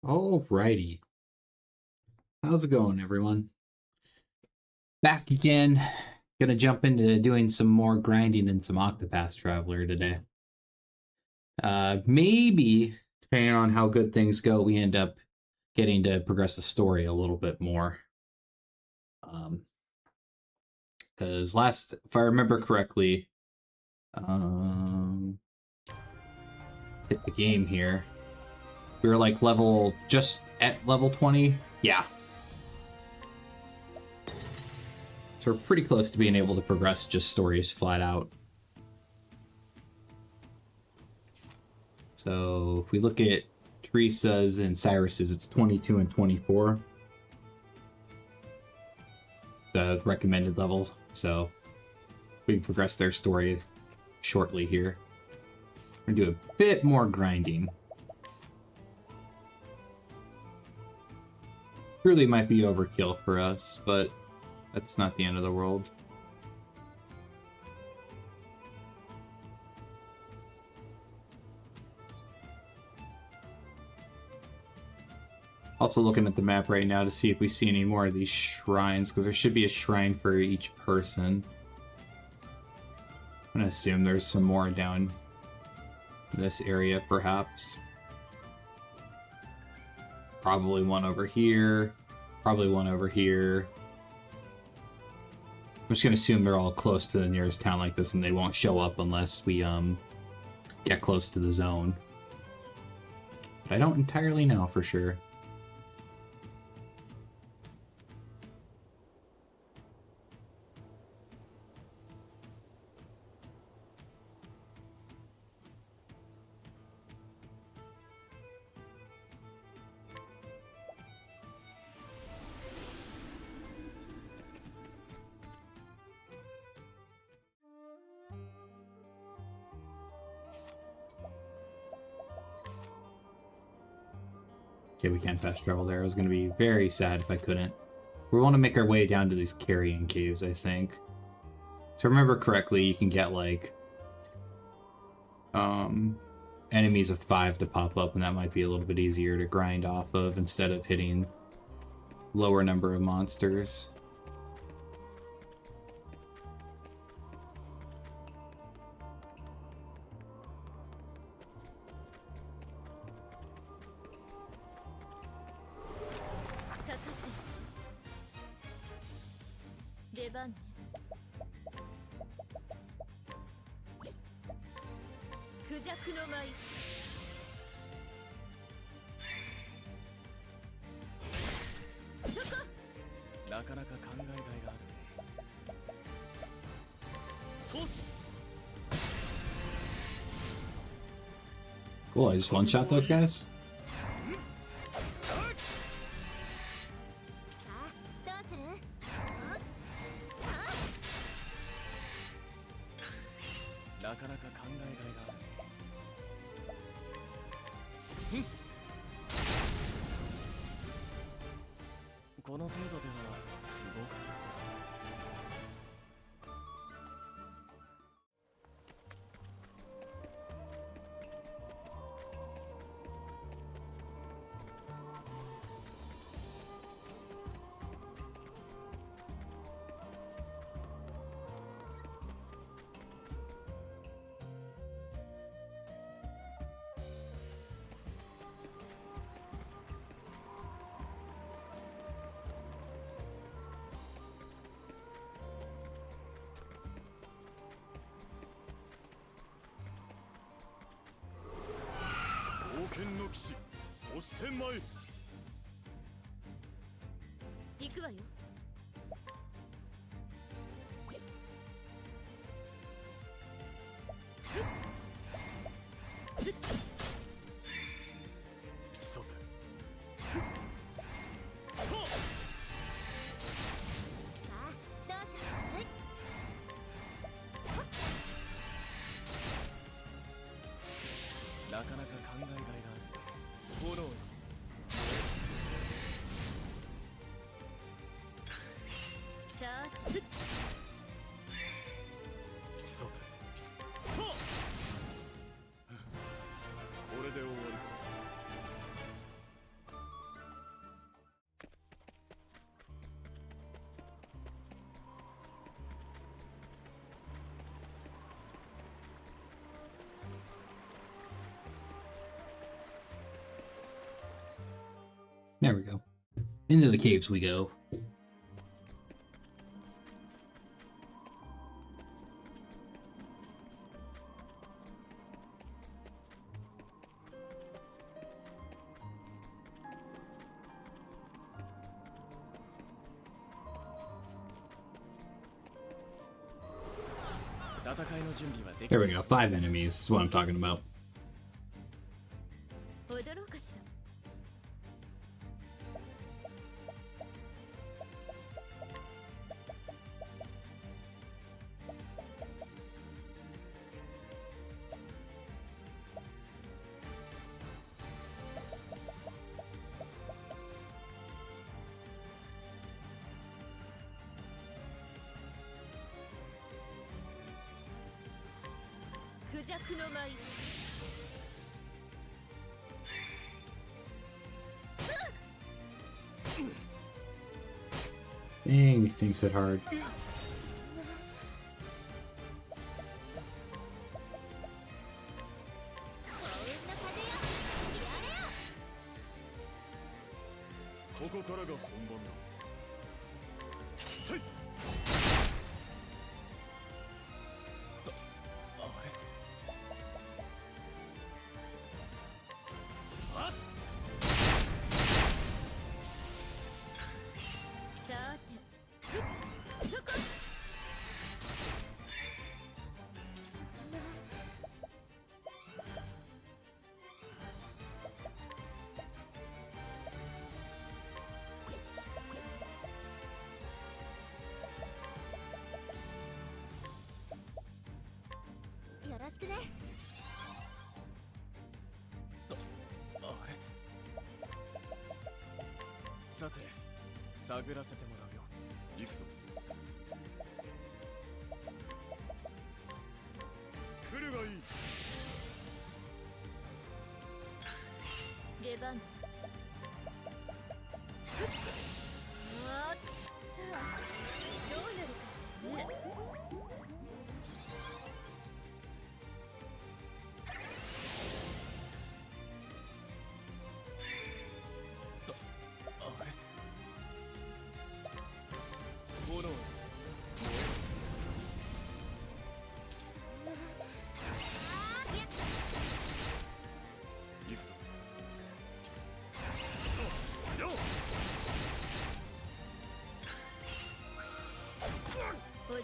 Alrighty. How's it going, everyone? Back again. Gonna jump into doing some more grinding in some Octopath Traveler today. Maybe, depending on how good things go, we end up getting to progress the story a little bit more. Because if I remember correctly, hit the game here. We were like just at level 20. Yeah. So we're pretty close to being able to progress just stories flat out. So if we look at Teresa's and Cyrus's, it's 22 and 24. The recommended level. So we can progress their story shortly here. We're gonna do a bit more grinding. Truly might be overkill for us, but that's not the end of the world. Also looking at the map right now to see if we see any more of these shrines, because there should be a shrine for each person. I'm gonna assume there's some more down this area, perhaps. Probably one over here. Probably one over here. I'm just gonna assume they're all close to the nearest town like this, and they won't show up unless we get close to the zone. But I don't entirely know for sure. Okay, we can't fast travel there. I was going to be very sad if I couldn't. We want to make our way down to these carrying caves, I think. If I remember correctly, you can get, like, enemies of 5 to pop up, and that might be a little bit easier to grind off of instead of hitting lower number of monsters. Cool, I just one-shot those guys? There we go. Into the caves we go. There we go, 5 enemies. This is what I'm talking about. Dang, these things hit hard.さて、探らせてもらうよ。行くぞ。来るがいい。出番。さあ、どうな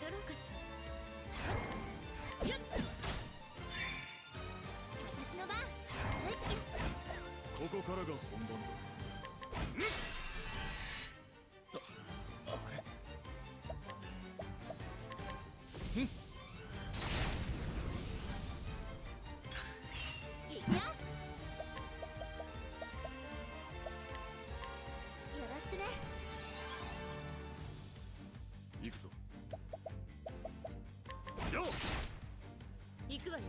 るかしらね。ここからが本番だ。あれ？いくよ。よろしくね。行くぞ。よ。行くわよ。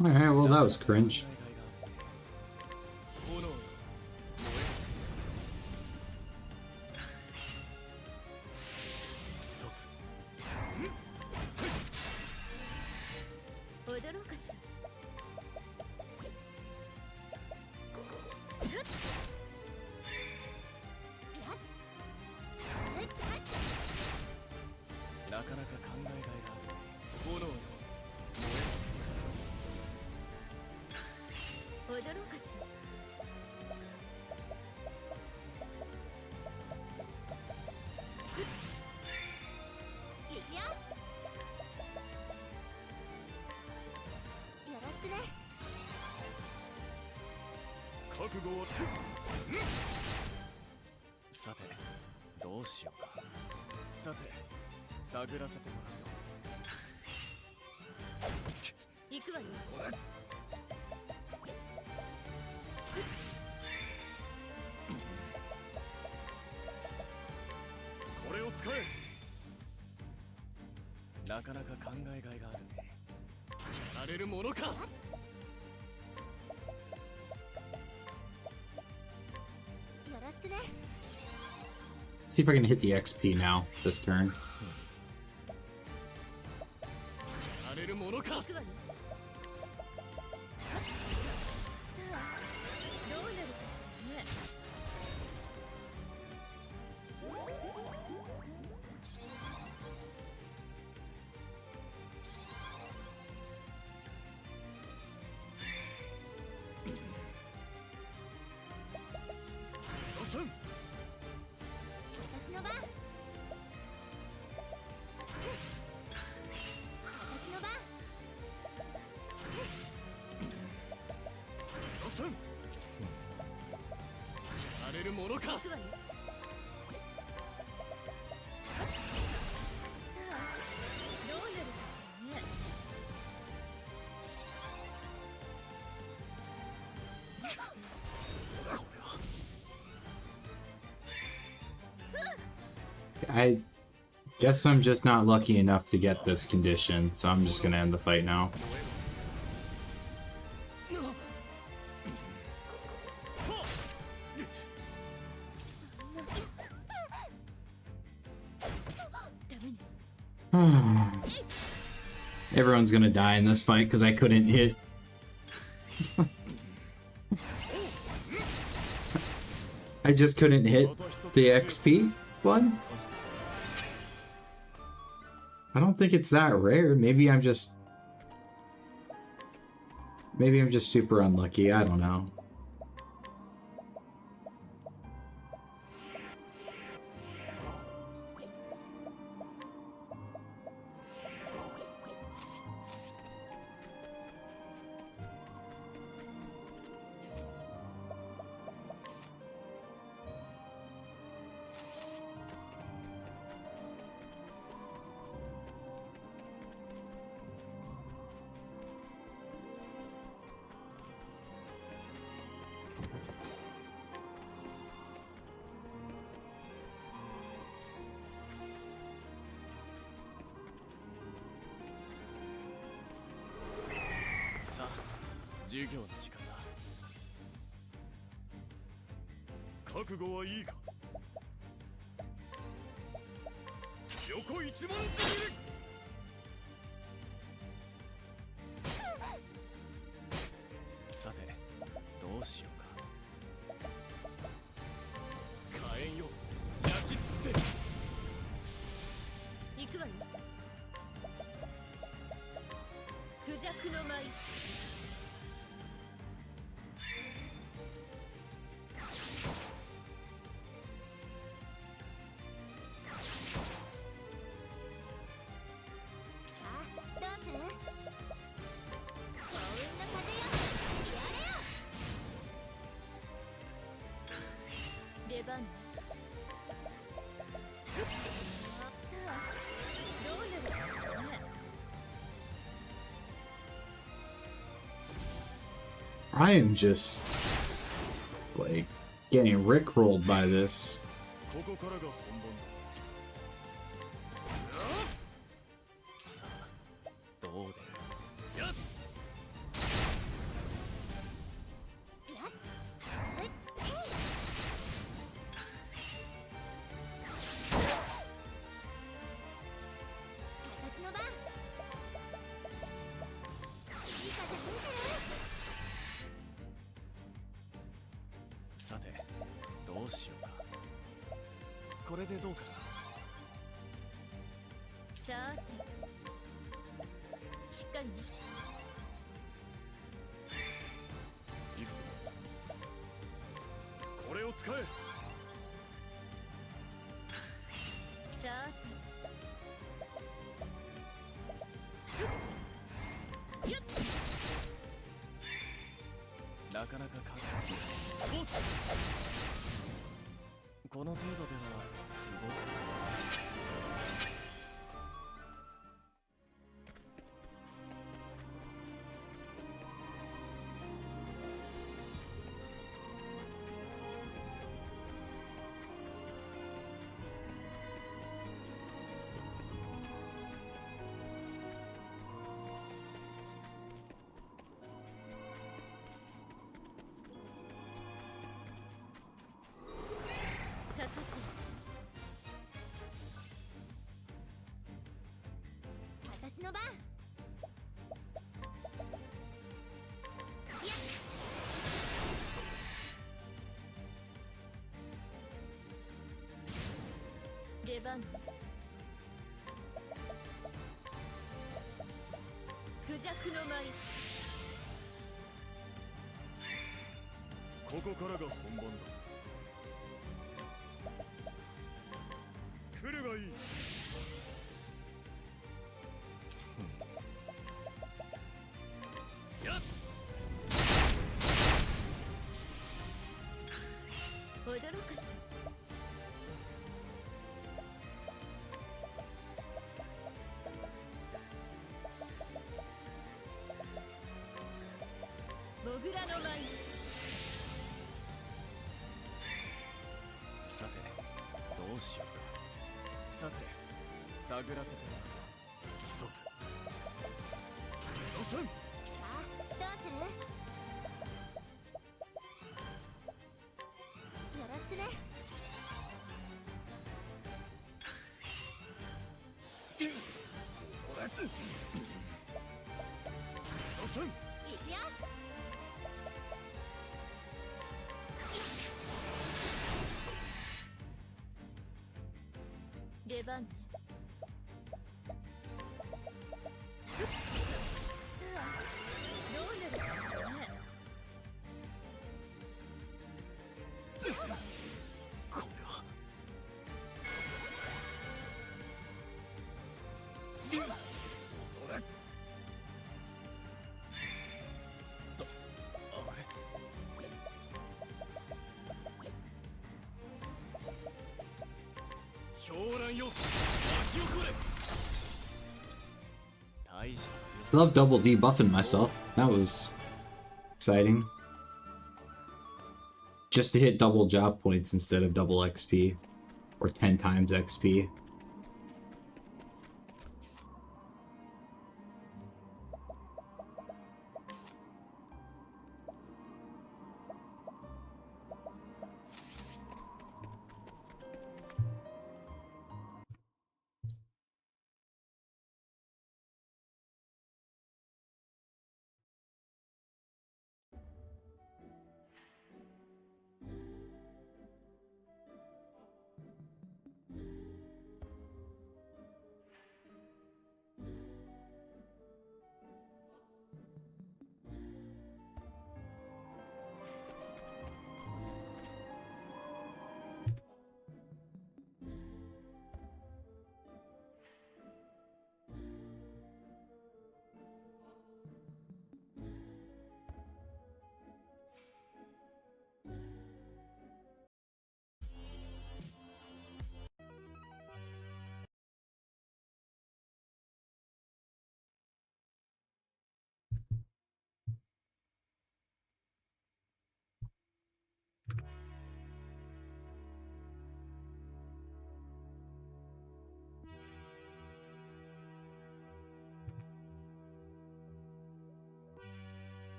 Alright, well that was cringe.さて、どうしようか。さて、探らせてもらうよ。行くわよ。これを使え。なかなか考えがいがあるね。やられるものか。よろしくね。See if I can hit the XP now this turn. やれるものか。行くわよ。さあどうなるかしらね。ドスン。私の番。私の番。ドスン。やれるものか。行くわよ。さあどうなるかしらね。I guess I'm just not lucky enough to get this condition, so I'm just gonna end the fight now. ダメね。 Everyone's gonna die in this fight because I couldn't hit. I just couldn't hit the XP one? I don't think it's that rare. Maybe I'm just super unlucky. I don't know. "さあ、授業の時間だ。覚悟はいいか。横一文字切り。さて、どうしようか。火炎よ、焼き尽くせ。行くわよ。クジャクの舞。さあどうする？幸運の風よ、やれよ。出番ね。さあどうなるかしらね。 I am just like getting rickrolled by this. ここからが本番だ。さあ、どう出る？やっ。私の番。いい風吹いてる。さて、どうしようか。これでどうかな。さてしっかりね。いくぞ。これを使え。さてよっ。なかなかかっこの程度では不合格。かかってます。出番ね。クジャクの舞。ここからが本番だ。来るがいい。やっ踊ろうかしら。モグラの舞。さてどうしようか。さて探らせてもらう。さて予選。さあどうする？よろしくね。予選。いくよ。出番ね。さあどうなるかしらね。これはあれ。狂乱よ、巻き起これ。大した I love double debuffing myself. That was exciting. Just to hit double job points instead of double XP. Or 10 times XP.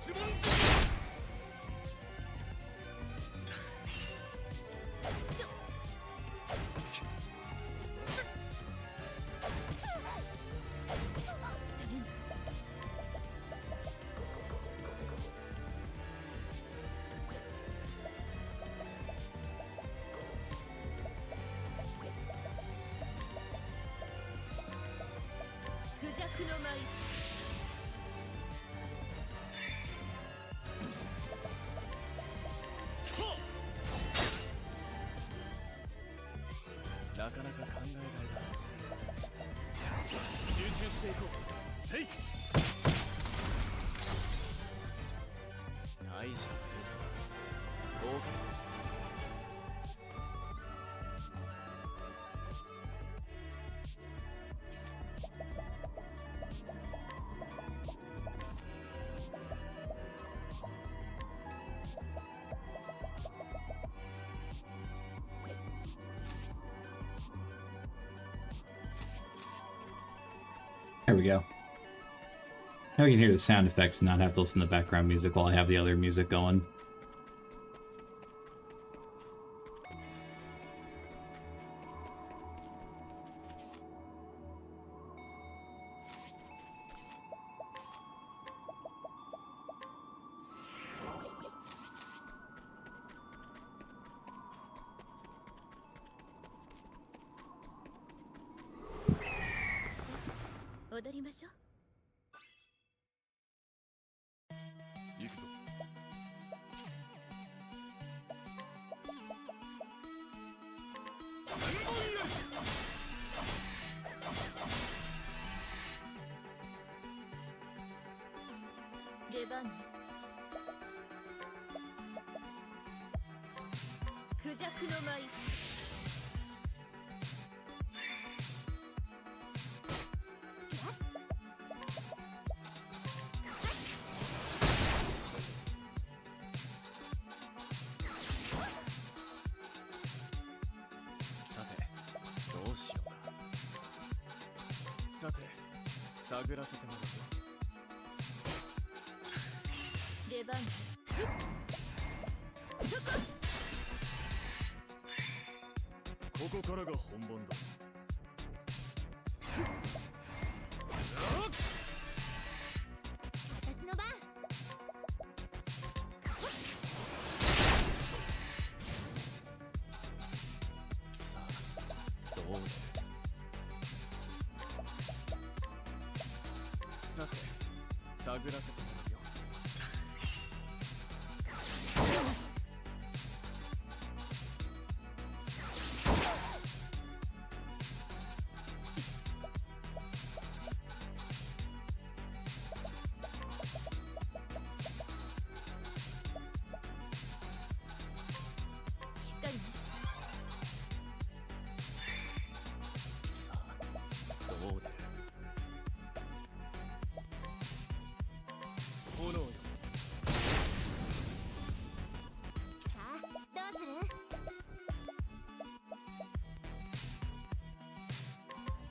クジャクの舞。なかなか考えられない。集中していこう。せい。大した強さ。合格点。There we go. Now we can hear the sound effects and not have to listen to background music while I have the other music going. Let's 踊りましょう。行くぞ。出番ね。クジャクの舞。さて、どうしようか。さて、探らせてもらうぞ。出番ね。ここからが本番だ。私の番。さあ、どうだ。さて、探らせてもらうよ。しっかりね。さあ、どうだ。炎よ。さあ、どうする？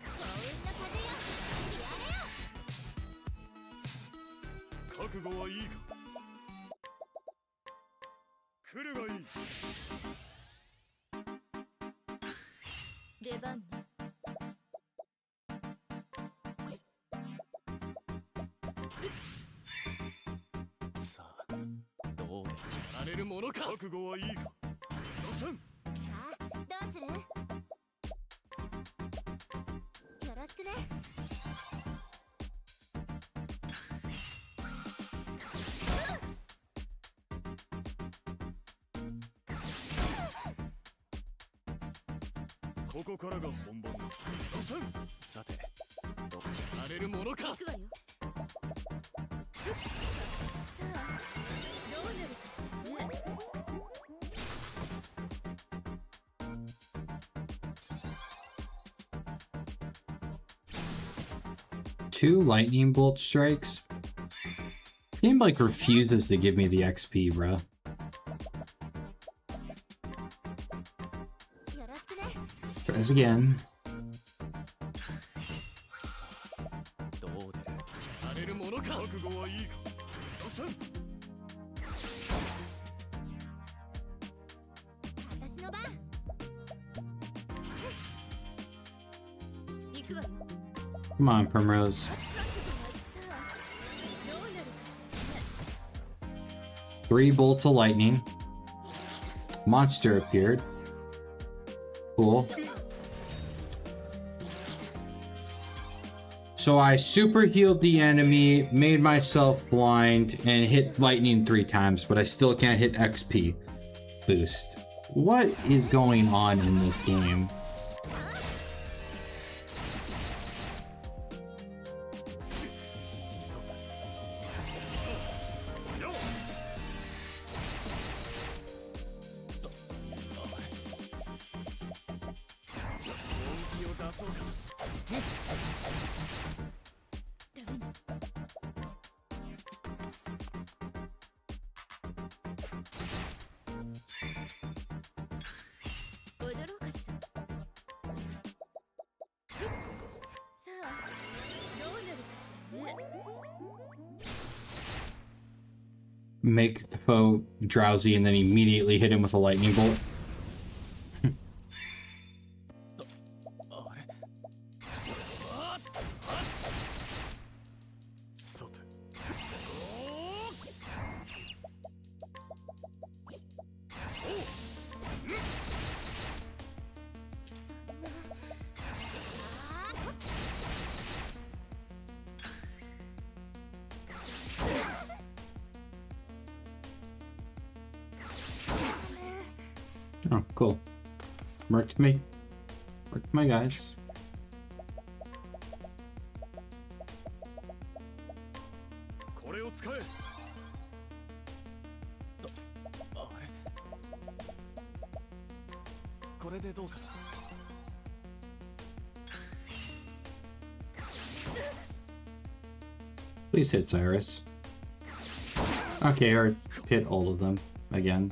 幸運の風よ。やれよ。覚悟はいいか。来るがいい。出番ね。さあ、どうだ。やられるものか。覚悟はいいか。予選。さあ、どうする？よろしくね。ここからが本番だ。予選。さて、どうやられるものか。行くわよ。さあ、どうなるかしらね。Two lightning bolt strikes? This game like refuses to give me the XP, bruh. よろしくね。 Tries again. さあ、どうだ。やられるものか。覚悟はいいか。予選。くわよ。 Come on, Primrose. さあどうなるかしらね。 3 bolts of lightning. Monster appeared. Cool. So I super healed the enemy, made myself blind, and hit lightning 3 times, but I still can't hit XP boost. What is going on in this game? Make the foe drowsy and then immediately hit him with a lightning bolt. Oh, cool. Marked me. Marked my guys. これを使え。あれ。これでどうかな。 Please hit Cyrus. Okay, or hit all of them again.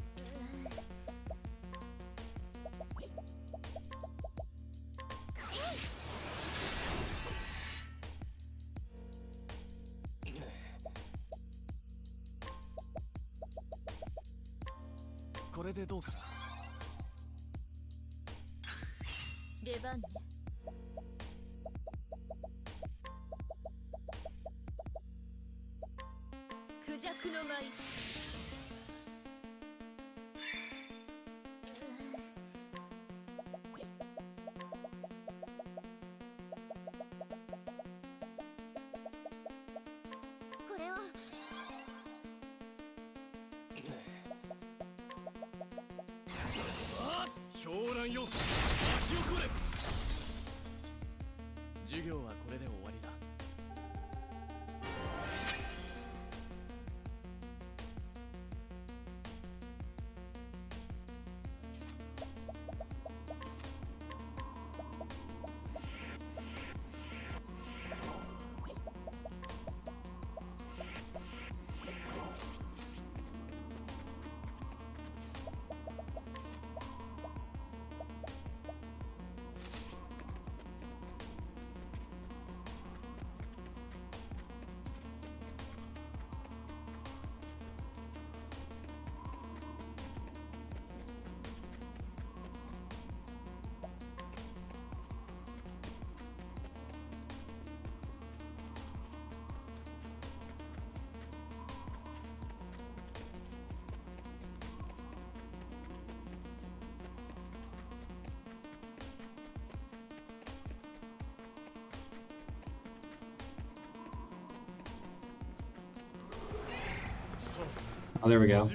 Oh, there we go.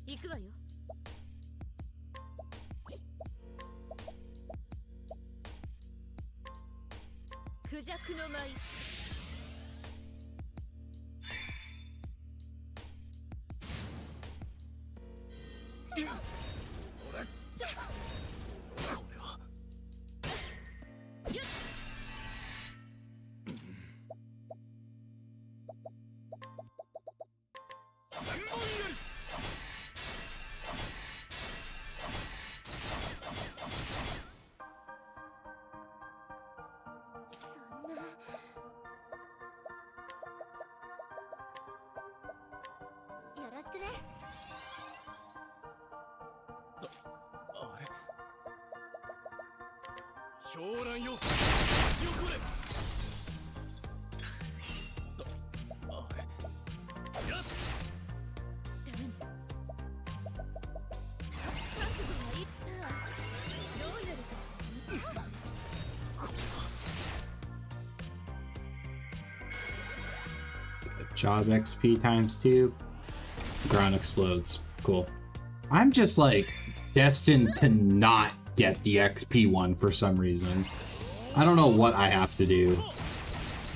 行くわよ。クジャクの舞。 あれ。狂乱よ巻き起これあれやっ覚悟はいつさどうなるかし Job XP times 2. Ground explodes. Cool. I'm just like destined to not get the XP one for some reason. I don't know what I have to do.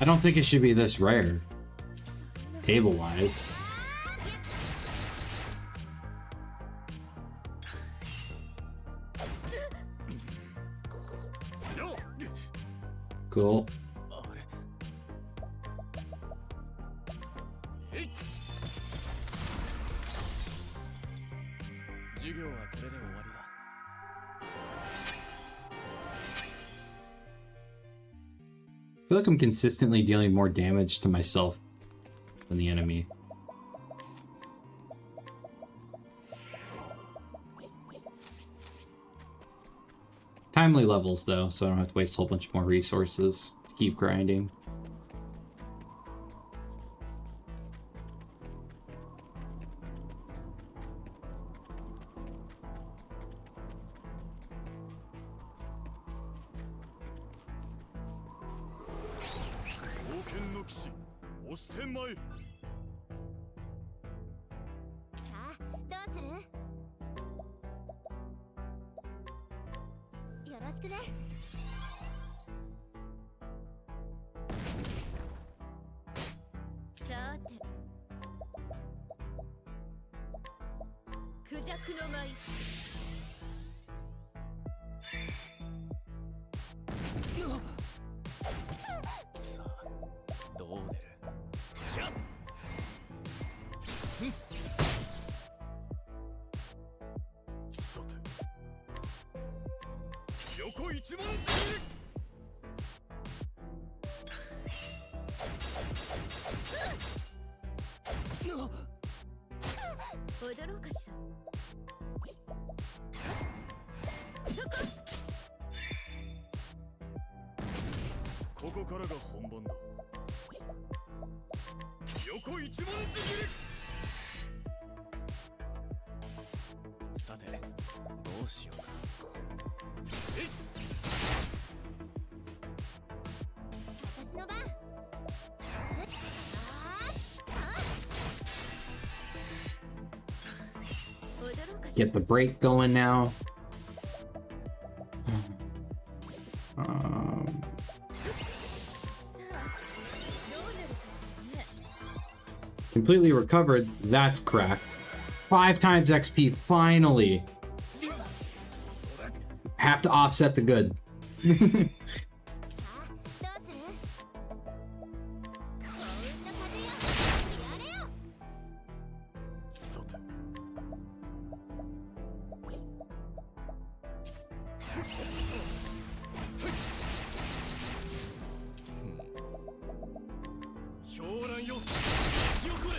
I don't think it should be this rare. Table-wise. Cool. あれえい授業はこれで終わりだ I feel like I'm consistently dealing more damage to myself than the enemy. Timely levels though, so I don't have to waste a whole bunch more resources to keep grinding. Stand さあどうするよろしくねさてクジャクの舞さあどう出るやっさて横一文字踊ろうかしらそこここからが本番だ横一文字切りさてどうしようかえい私の番踊ろうかしら Get the break going now. Um, さあどうなるかしらね completely recovered. That's cracked. 5 times XP, finally. Have to offset the good. さあどうする幸運の風よやれよさて狂乱よ巻き起これ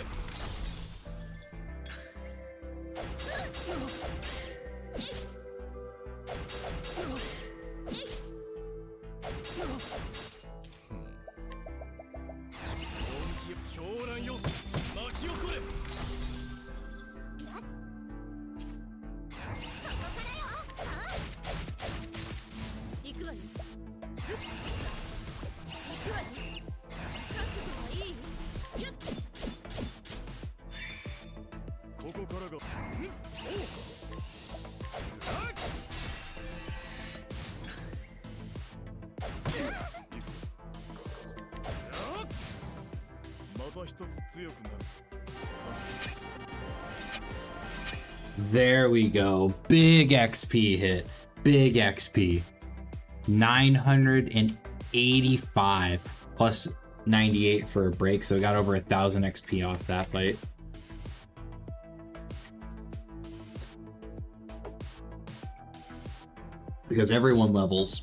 狂乱よ巻き起これよしここからよ行くわよ行くわよ覚悟はいいよっここからがおうまた一つ強くなる There we go. Big XP hit. Big XP. 985 plus 98 for a break, so we got over 1,000 XP off that fight. Because everyone levels.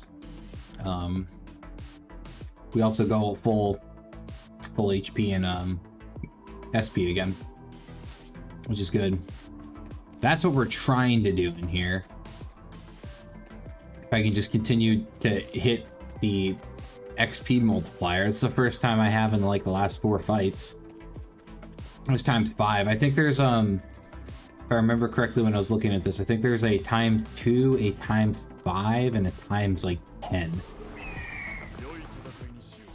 We also go full HP and SP again, which is good. That's what we're trying to do in here. If I can just continue to hit the XP multiplier. It's the first time I have in like the last 4 fights. It was ×5. I think there's if I remember correctly when I was looking at this, I think there's a ×2, a ×5, and a times like 10. 良い戦いにしよ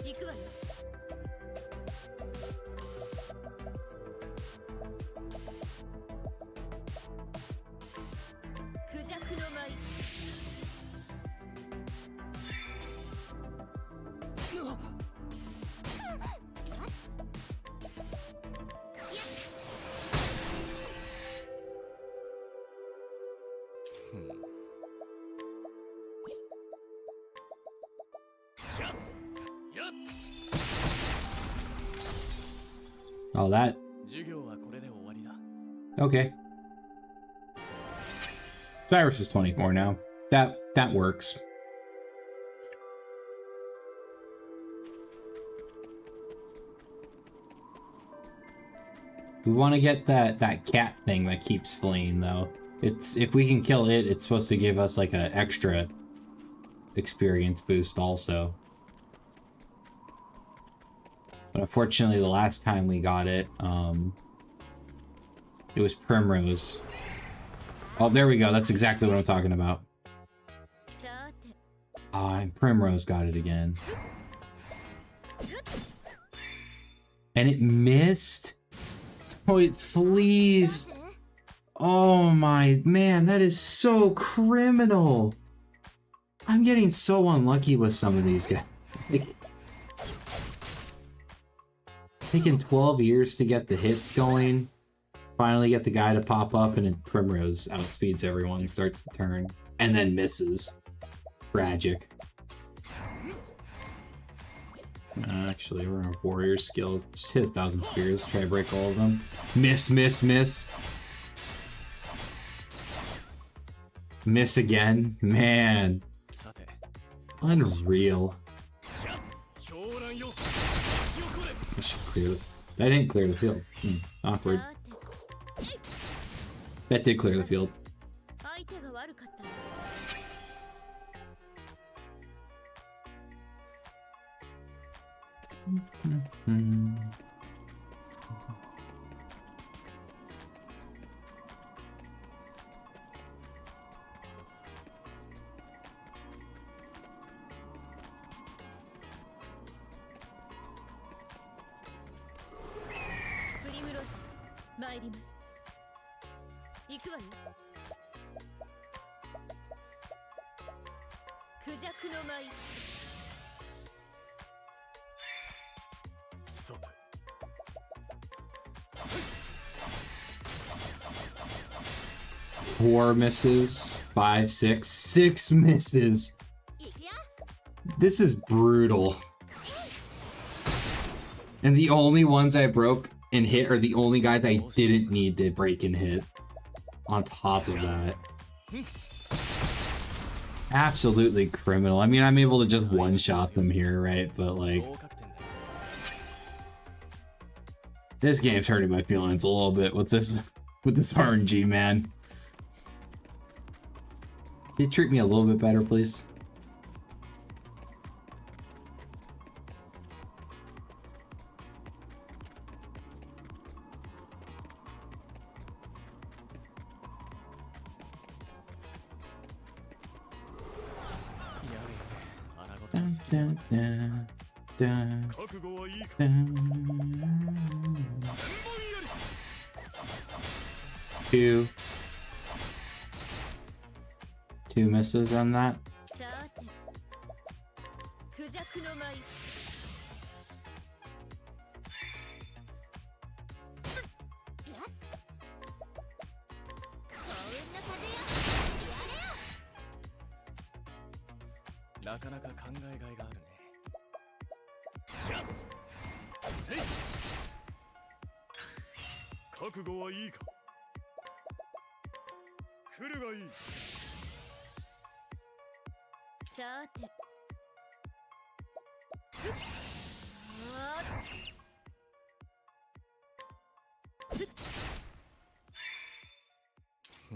う。行くわよ。クジャクの舞。Oh, that. 授業はこれで終わりだ。 Okay. Cyrus is 24 now. That works. We want to get that cat thing that keeps fleeing though. It's if we can kill it, it's supposed to give us like an extra experience boost also. But unfortunately, the last time we got it, it was Primrose. Oh, there we go. That's exactly what I'm talking about. さて。 Ah, and Primrose got it again. And it missed? Oh, it flees. Oh my, man, that is so criminal. I'm getting so unlucky with some of these guys. Like, taking 12 years to get the hits going. Finally get the guy to pop up and then Primrose outspeeds everyone and starts the turn. And then misses. Tragic. Actually, we're on warrior skill. Just hit 1,000 spears, try to break all of them. Miss, miss, miss. Miss again. Man. さて、 Unreal. 狂乱よ。 I should clear it. That didn't clear the field. Awkward. さて。 That did clear the field. 相手が悪かったわ。 プリムローズ、参ります。行くわよ。クジャクの舞。 さて、 4 misses. 5, 6. 6 misses. 行くよ。 This is brutal. And the only ones I broke and hit are the only guys I didn't need to break and hit. On top of that. Absolutely criminal. I mean, I'm able to just one-shot them here, right? But like, 合格点だ。 this game's hurting my feelings a little bit with this RNG, man. Can you treat me a little bit better, please? Dun, dun, dun, 覚悟はいいか。 dun. 2 misses on that. さて。クジャクの舞。 なかなか考えがいがあるね。じゃあ、せい。覚悟はいいか。来るがいい。さて。あーふん。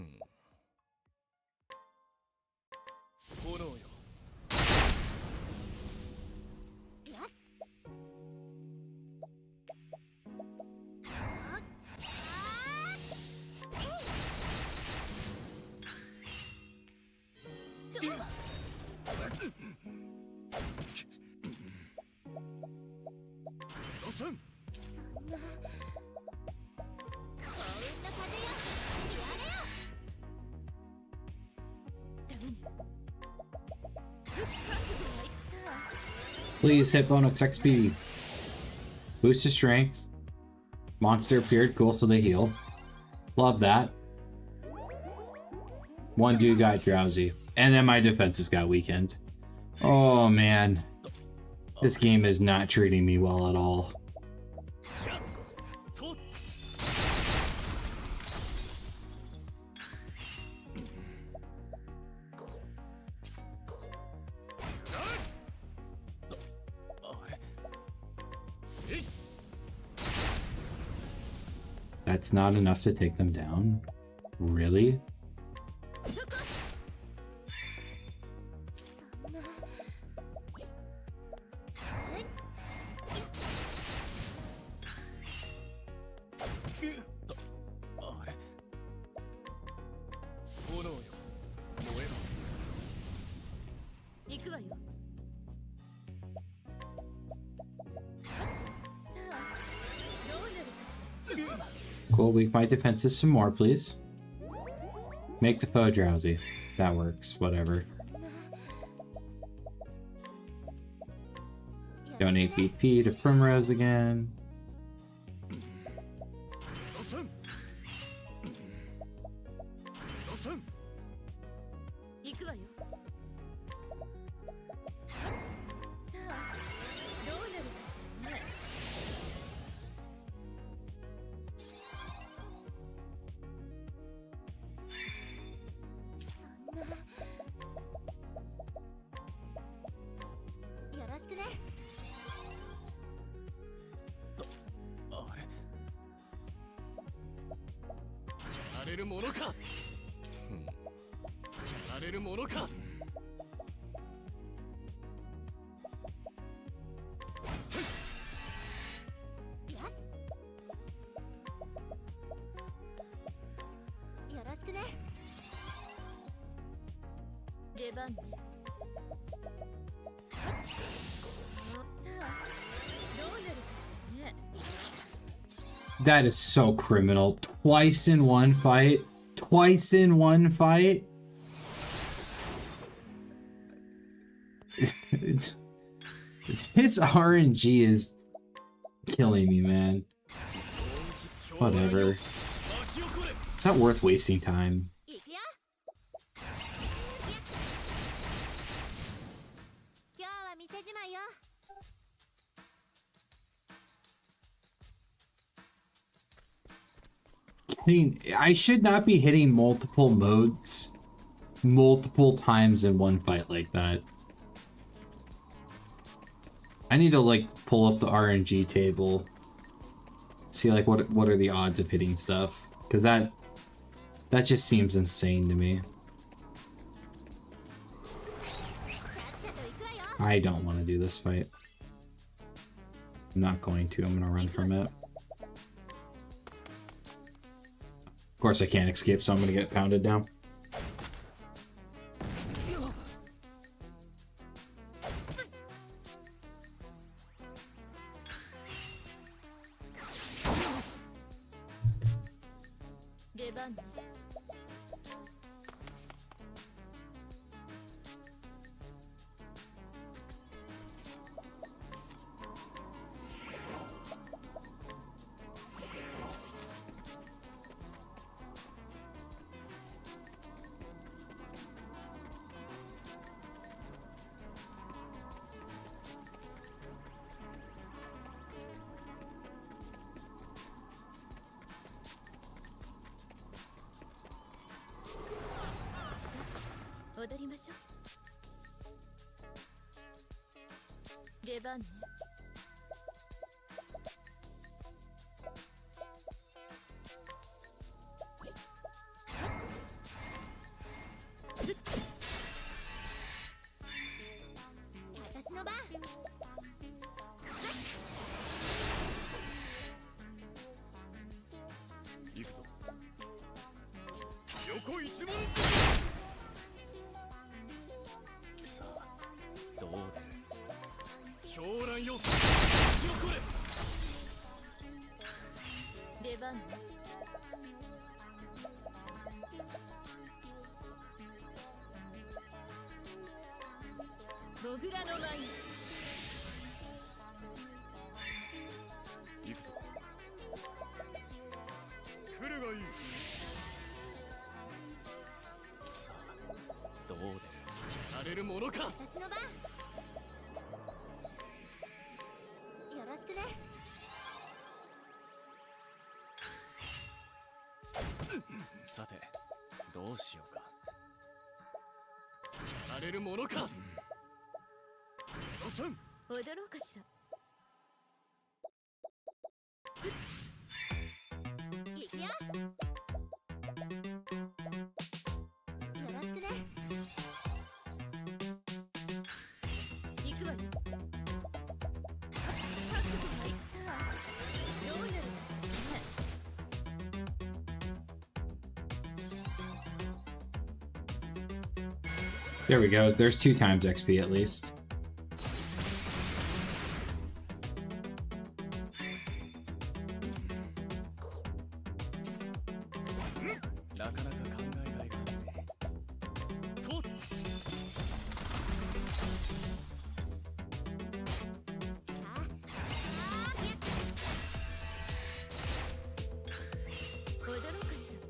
さんPlease hit bonus XP. Boost to strength. Monster appeared. Cool, so they heal. Love that. One dude got drowsy. And then my defenses got weakened. Oh man. This game is not treating me well at all. That's not enough to take them down? Really? Cool, weak my defenses some more, please. Make the foe drowsy. That works, whatever. Donate BP to Primrose again. That is so criminal. Twice in one fight. Twice in one fight. His RNG is killing me, man. Whatever. It's not worth wasting time. I mean, I should not be hitting multiple modes multiple times in one fight like that. I need to like pull up the RNG table, see like what are the odds of hitting stuff, because that just seems insane to me. I don't want to do this fight. I'm not going to. I'm going to run from it. Of course I can't escape, so I'm gonna get pounded now. よこれ出番ね。モグラの舞。行くぞ。来るがいい。さあどう出る。やれるものか。私の番。よろしくね。さてどうしようか。やれるものか。さん踊ろうかしら。いくよ。よろしくね。行くわよ。さあ、どうなるかしらね。 There we go. There's 2 times XP at least. なかなか考えがいがあるね。と踊ろうかしら。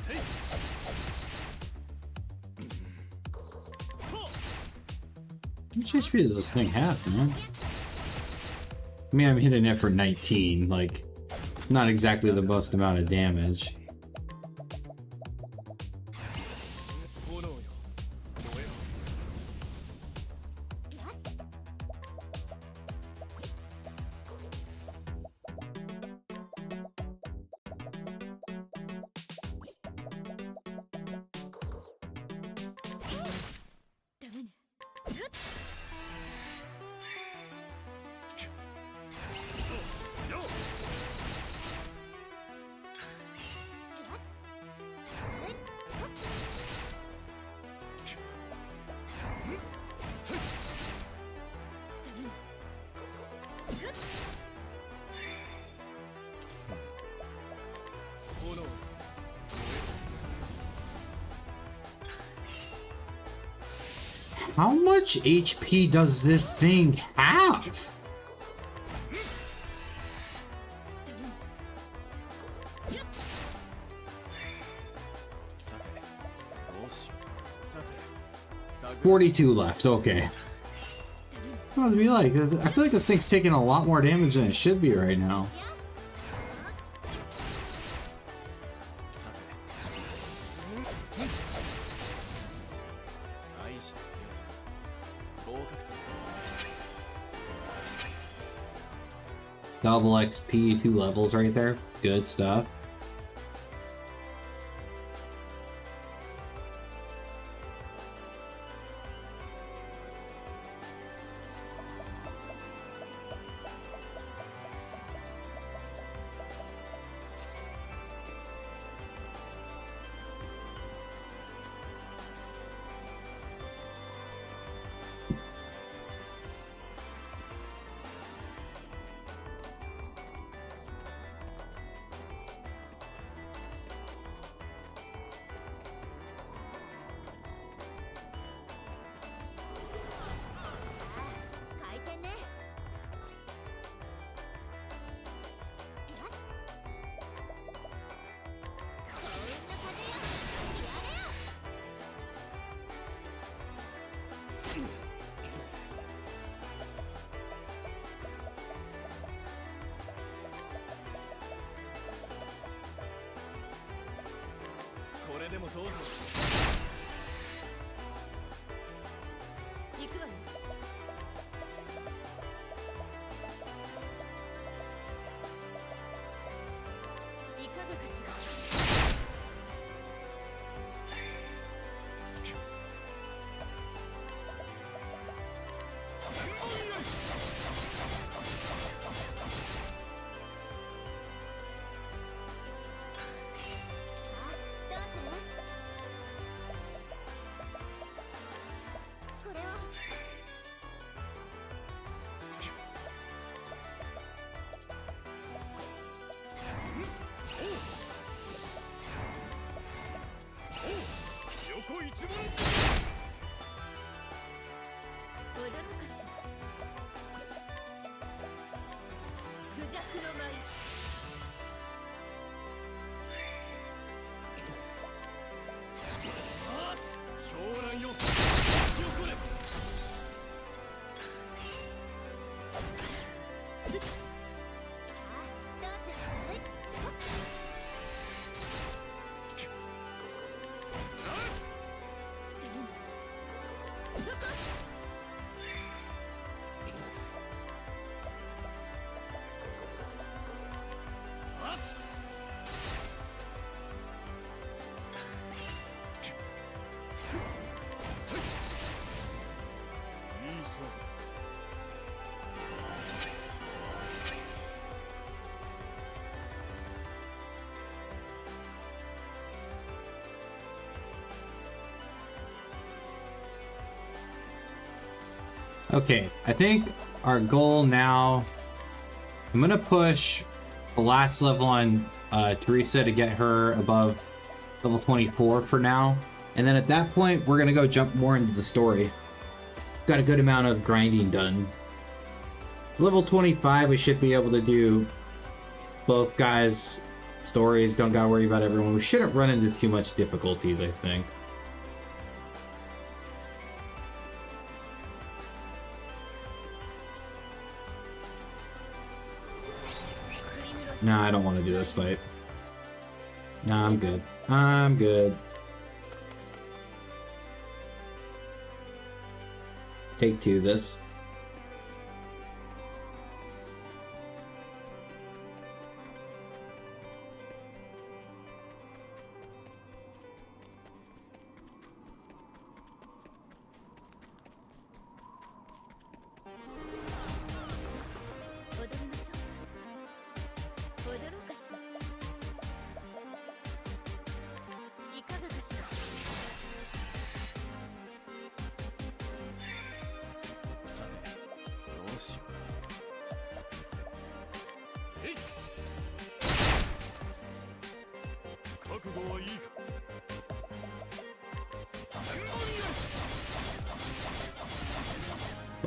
せい。How much HP does this thing have, man? I mean, I'm hitting it for 19, like, not exactly the most amount of damage. 炎よ燃えろ。ダメね。よっ。 炎。 How much HP does this thing have? さてどうしよう。さて探る。 42 left, okay. What would it be like? I feel like this thing's taking a lot more damage than it should be right now. さて愛した強さ。合格点。 Double XP, 2 levels right there. Good stuff.これでもどうぞ。行くわよ。いかがかしら。さあ、どうする？狂乱よよこれいい勝負 Okay, I think our goal now, I'm gonna push the last level on Teresa to get her above level 24 for now. And then at that point, we're gonna go jump more into the story. Got a good amount of grinding done. Level 25, we should be able to do both guys' stories. Don't gotta worry about everyone. We shouldn't run into too much difficulties, I think. Nah, I don't want to do this fight. Nah, I'm good. I'm good. Take two this.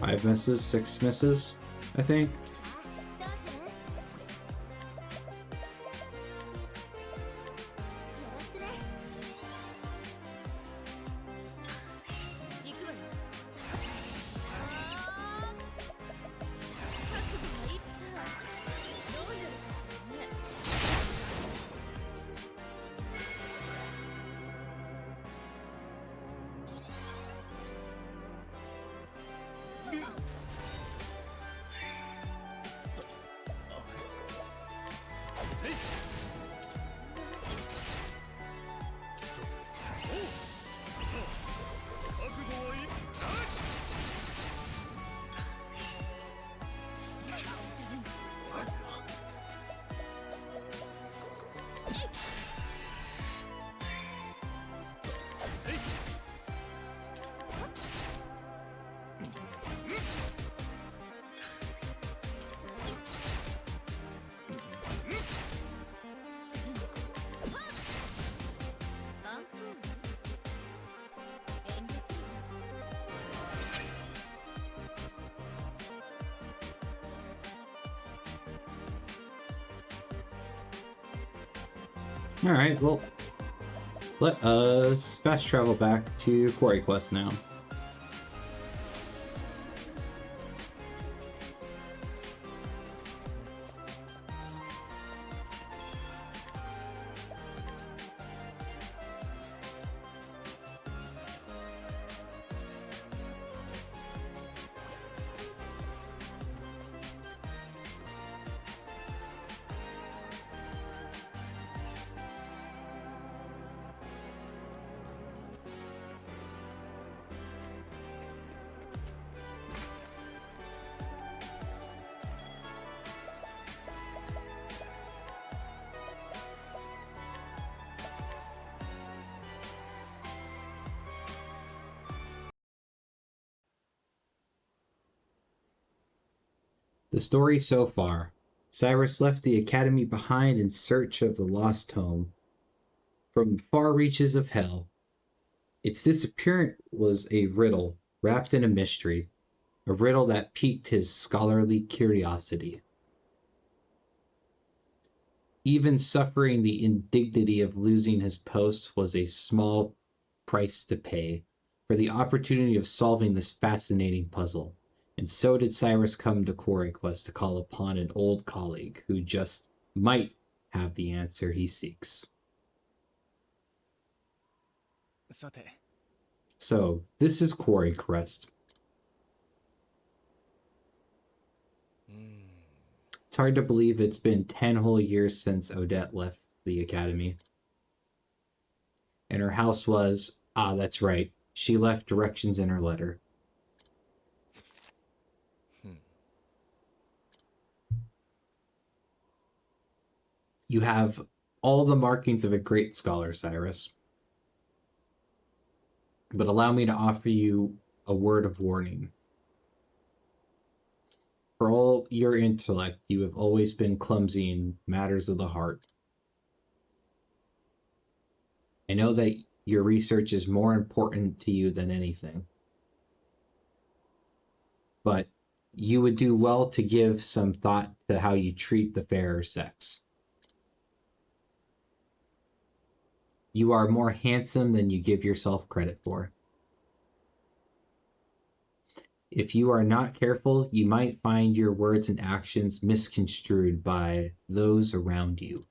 Five misses, six misses, I think. Alright, well, let us fast travel back to Quarry Quest now. The story so far. Cyrus left the academy behind in search of the lost home. From the far reaches of hell. Its disappearance was a riddle wrapped in a mystery. A riddle that piqued his scholarly curiosity. Even suffering the indignity of losing his post was a small price to pay for the opportunity of solving this fascinating puzzle. And so did Cyrus come to Quarry Quest to call upon an old colleague who just might have the answer he seeks. さて So, this is Quarry Quest. It's hard to believe it's been 10 whole years since Odette left the academy. And her house was, that's right, she left directions in her letter. You have all the markings of a great scholar, Cyrus. But allow me to offer you a word of warning. For all your intellect, you have always been clumsy in matters of the heart. I know that your research is more important to you than anything. But you would do well to give some thought to how you treat the fairer sex. You are more handsome than you give yourself credit for. If you are not careful, you might find your words and actions misconstrued by those around you.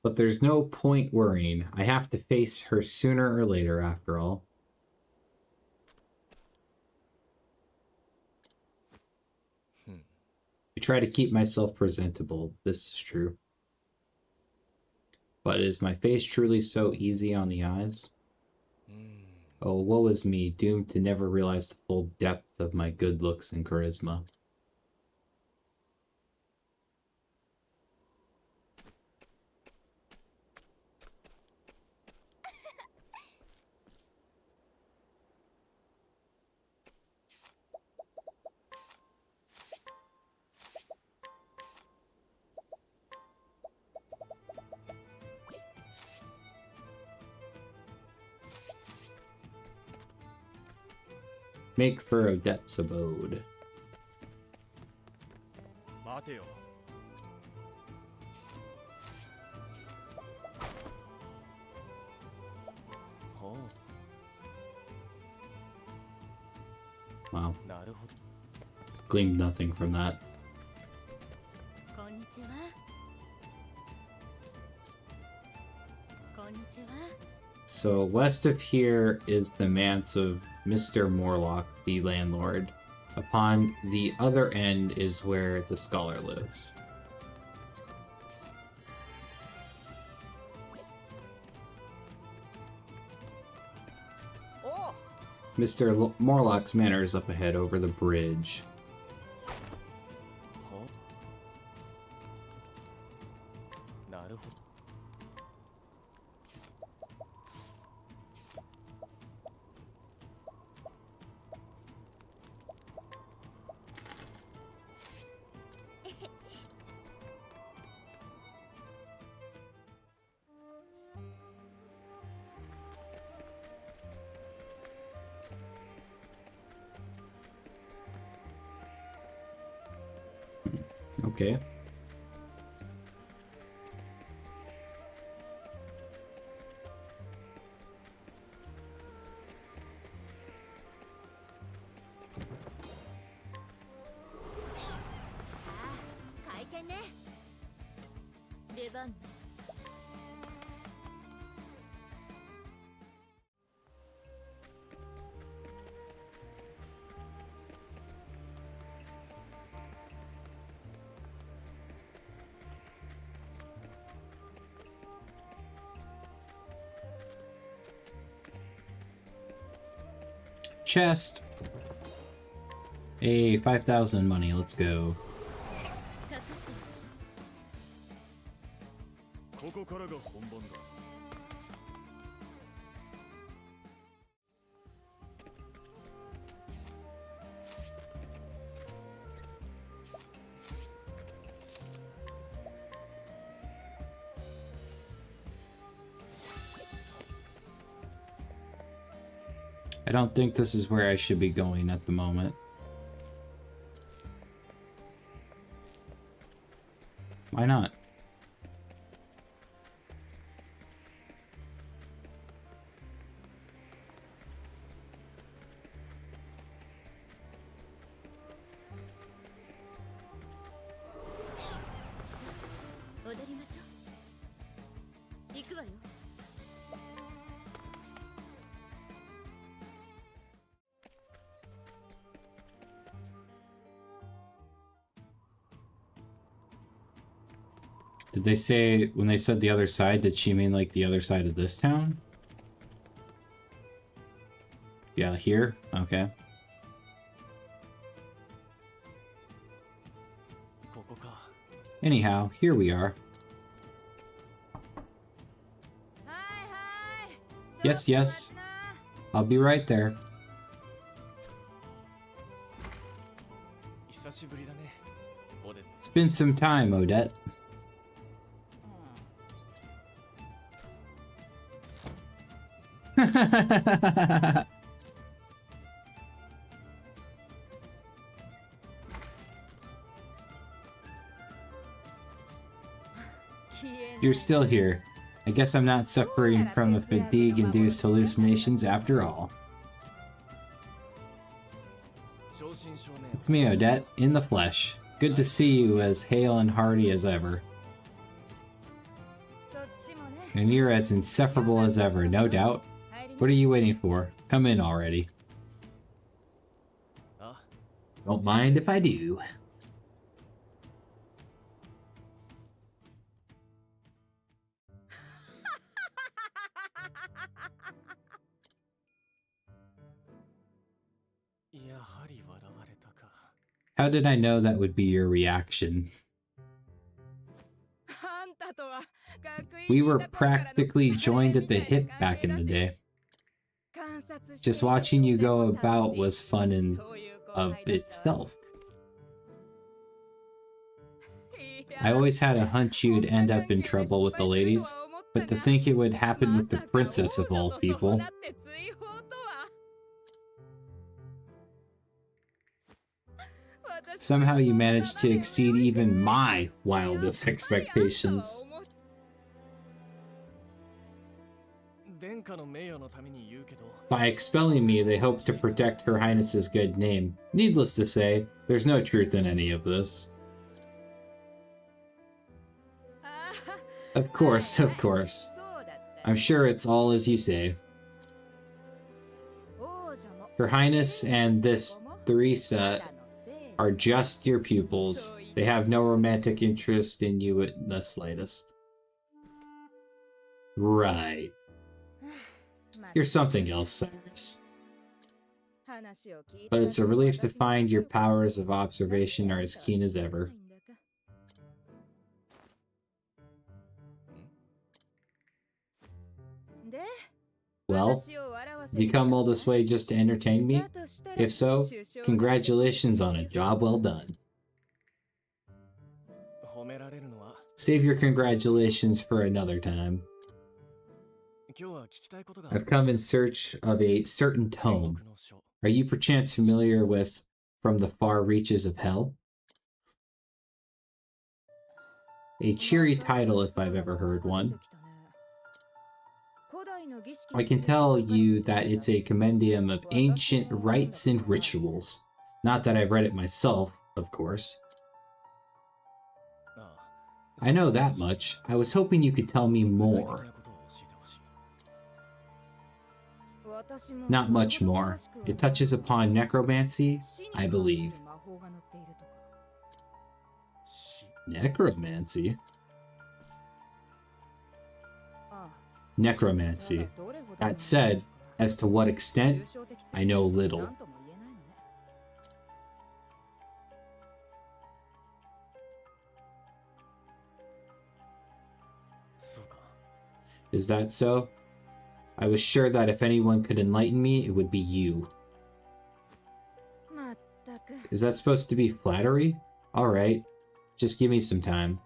But there's no point worrying. I have to face her sooner or later, after all. I try to keep myself presentable, this is true. But is my face truly so easy on the eyes? Oh, woe is me, doomed to never realize the full depth of my good looks and charisma. Make for Odette's abode. 待てよ Wow. なるほど Gleaned nothing from that. こんにちは。こんにちは。 So west of here is the manse of Mr. Morlock, the landlord. Upon the other end is where the scholar lives. Mr. Morlock's manor is up ahead over the bridge. なるほど Okay. Chest. Hey, 5,000 money. Let's go. ここからが本番だ I don't think this is where I should be going at the moment. Why not? Did they say, when they said the other side, did she mean like the other side of this town? Yeah, here? Okay. Anyhow, here we are. Yes, yes. I'll be right there. It's been some time, Odette. You're still here. I guess I'm not suffering from the fatigue-induced hallucinations after all. It's me, Odette, in the flesh. Good to see you as hale and hearty as ever. And you're as insufferable as ever, no doubt. What are you waiting for? Come in already. Don't mind if I do. How did I know that would be your reaction? We were practically joined at the hip back in the day. Just watching you go about was fun in of itself. I always had a hunch you'd end up in trouble with the ladies, but to think it would happen with the princess of all people. Somehow you managed to exceed even my wildest expectations. By expelling me, they hope to protect Her Highness's good name. Needless to say, there's no truth in any of this. Of course, of course. I'm sure it's all as you say. Her Highness and this Theresa are just your pupils. They have no romantic interest in you in the slightest. Right. You're something else, Cyrus. But it's a relief to find your powers of observation are as keen as ever. Well, have you come all this way just to entertain me? If so, congratulations on a job well done. Save your congratulations for another time. I've come in search of a certain tome. Are you perchance familiar with From the Far Reaches of Hell? A cheery title if I've ever heard one. I can tell you that it's a compendium of ancient rites and rituals. Not that I've read it myself, of course. I know that much. I was hoping you could tell me more. Not much more. It touches upon necromancy, I believe. Necromancy? Necromancy. That said, as to what extent, I know little. Is that so? I was sure that if anyone could enlighten me, it would be you. Is that supposed to be flattery? Alright, just give me some time.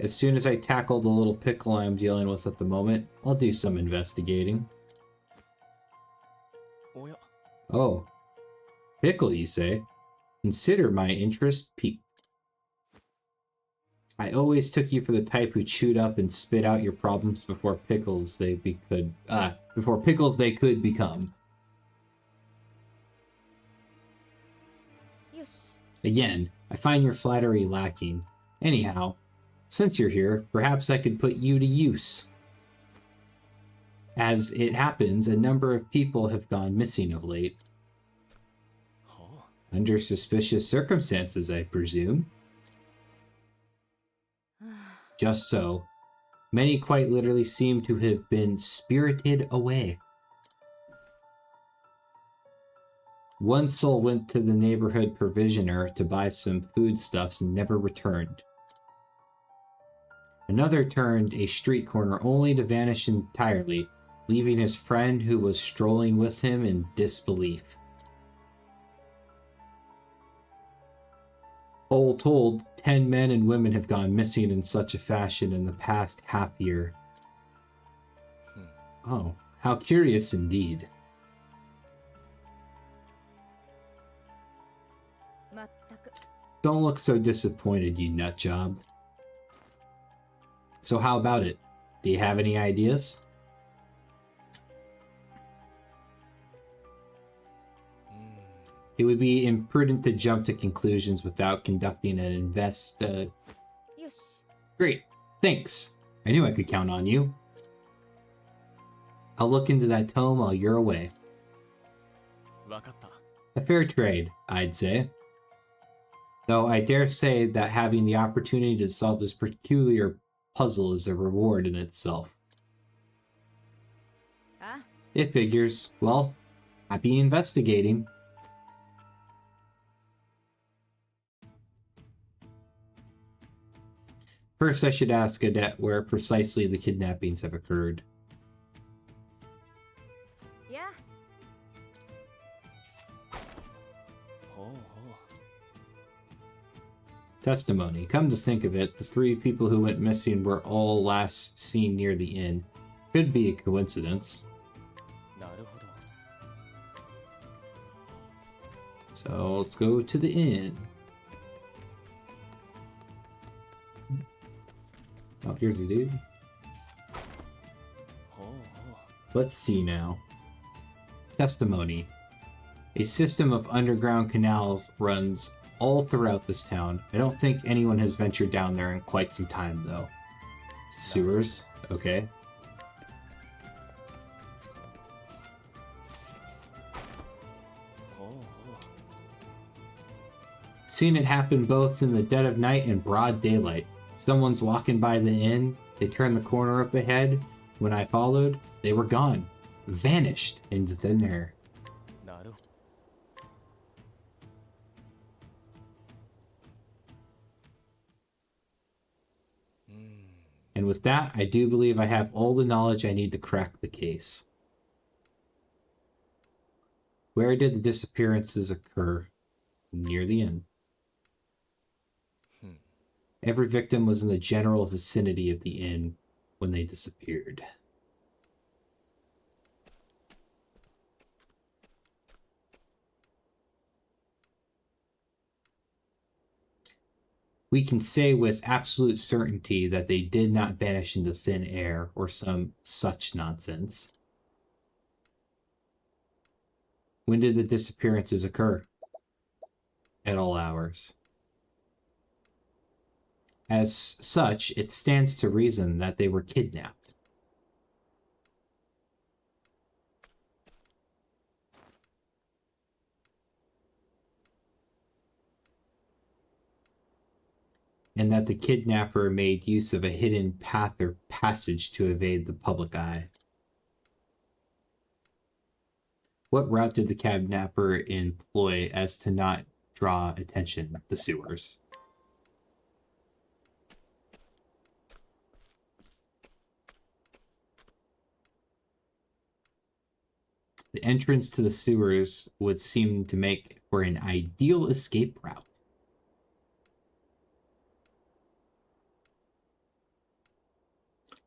As soon as I tackle the little pickle I'm dealing with at the moment, I'll do some investigating. おや Oh, pickle, you say? Consider my interest piqued. I always took you for the type who chewed up and spit out your problems before pickles they could become. よし Again, I find your flattery lacking. Anyhow, since you're here, perhaps I could put you to use. As it happens, a number of people have gone missing of late. は Under suspicious circumstances, I presume. Just so. Many quite literally seem to have been spirited away. One soul went to the neighborhood provisioner to buy some foodstuffs and never returned. Another turned a street corner only to vanish entirely, leaving his friend who was strolling with him in disbelief. All told, 10 men and women have gone missing in such a fashion in the past half year. Oh, how curious indeed. まったく Don't look so disappointed, you nutjob. So how about it? Do you have any ideas? うん It would be imprudent to jump to conclusions without conducting anよし Great, thanks. I knew I could count on you. I'll look into that tome while you're away. わかった A fair trade, I'd say. Though I dare say that having the opportunity to solve this peculiar puzzle is a reward in itself. あ It figures. Well, happy investigating. First, I should ask Adet where precisely the kidnappings have occurred. や ほうほう Testimony. Come to think of it, the 3 people who went missing were all last seen near the inn. Could be a coincidence. なるほど So let's go to the inn. Oh, here's the dude. ほうほ Let's see now. Testimony. A system of underground canals runs all throughout this town. I don't think anyone has ventured down there in quite some time, though. Sewers. Okay. うほうほ Seen it happen both in the dead of night and broad daylight. Someone's walking by the inn, they turned the corner up ahead. When I followed, they were gone. Vanished into thin air. うなるほ And with that, I do believe I have all the knowledge I need to crack the case. Where did the disappearances occur? Near the inn. Every victim was in the general vicinity of the inn when they disappeared. We can say with absolute certainty that they did not vanish into thin air or some such nonsense. When did the disappearances occur? At all hours. As such, it stands to reason that they were kidnapped. And that the kidnapper made use of a hidden path or passage to evade the public eye. What route did the kidnapper employ as to not draw attention? The sewers. The entrance to the sewers would seem to make for an ideal escape route.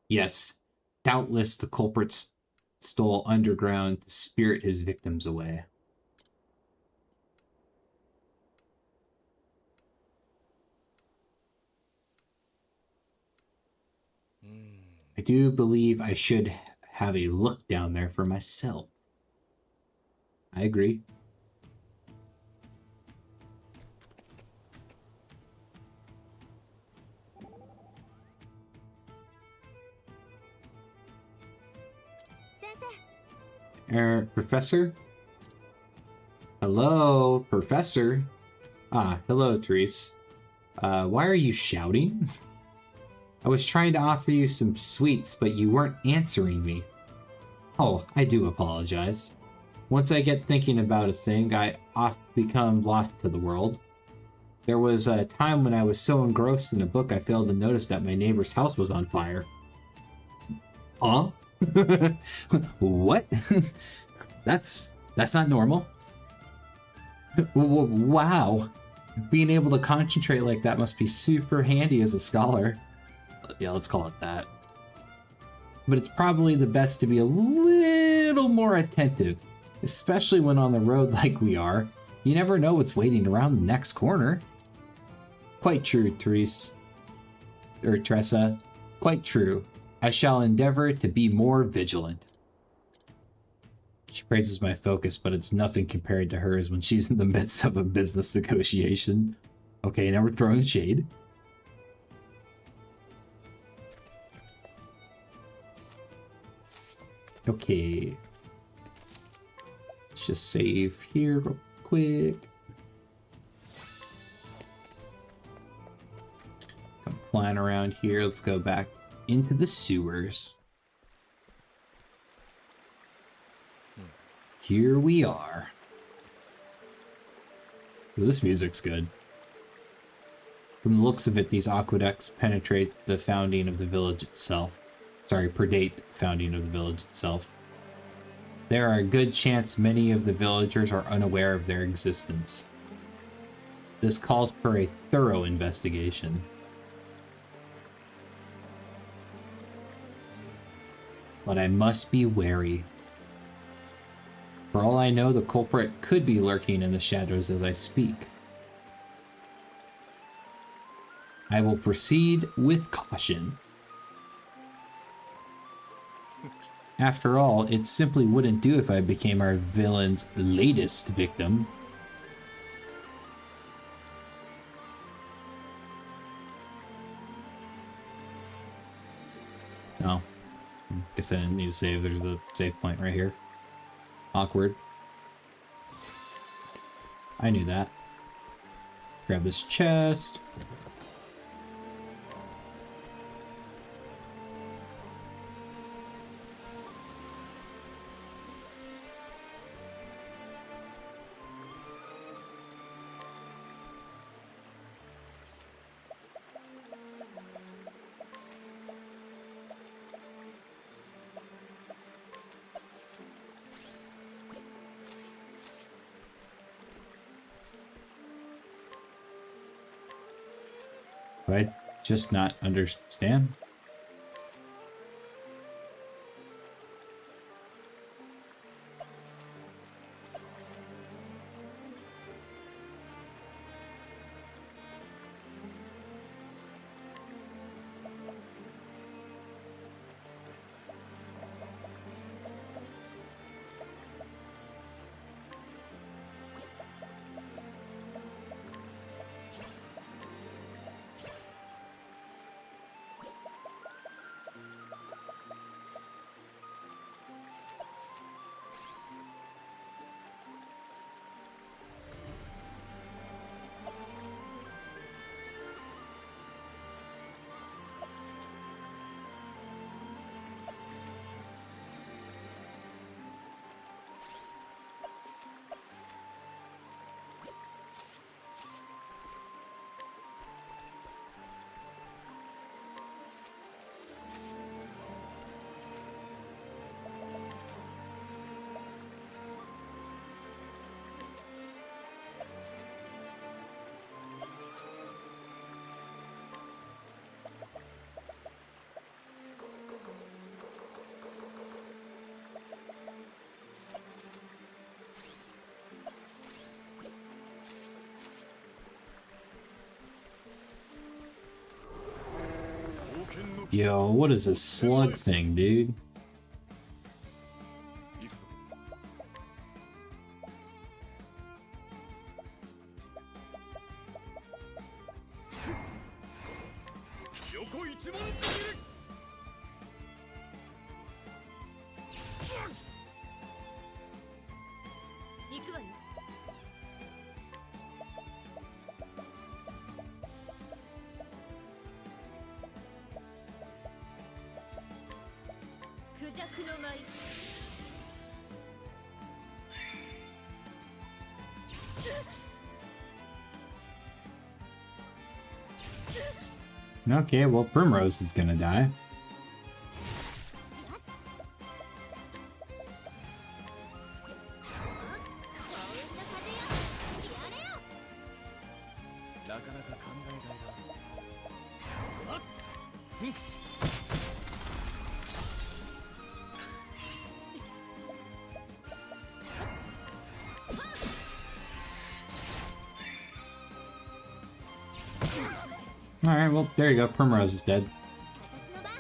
Yes, doubtless the culprits stole underground to spirit his victims away. I do believe I should have a look down there for myself. I agree. Professor? Hello, Professor? Ah, hello, Therese. Why are you shouting? I was trying to offer you some sweets, but you weren't answering me. Oh, I do apologize. Once I get thinking about a thing, I often become lost to the world. There was a time when I was so engrossed in a book I failed to notice that my neighbor's house was on fire. Huh? What? That's not normal. Wow. Being able to concentrate like that must be super handy as a scholar. Yeah, let's call it that. But it's probably the best to be a little more attentive, especially when on the road like we are. You never know what's waiting around the next corner. Quite true, Therese. Or Tressa. Quite true. I shall endeavor to be more vigilant. She praises my focus, but it's nothing compared to hers when she's in the midst of a business negotiation. Okay, now we're throwing shade. Okay. Let's just save here real quick. Come flying around here. Let's go back into the sewers. Here we are. Ooh, this music's good. From the looks of it, these aqueducts penetrate the founding of the village itself. Sorry, predate the founding of the village itself. There are a good chance many of the villagers are unaware of their existence. This calls for a thorough investigation. But I must be wary. For all I know, the culprit could be lurking in the shadows as I speak. I will proceed with caution. After all, it simply wouldn't do if I became our villain's latest victim. No. Guess I didn't need to save. There's a save point right here. Awkward. I knew that. Grab this chest. Do I just not understand? Yo, what is this slug thing, dude? 行くぞ。横一文字。行くわよ。クジャクの舞。Okay, well, Primrose is gonna die. なかなか考えがいだ。Alright, well, there you go. Primrose is dead. 私の番。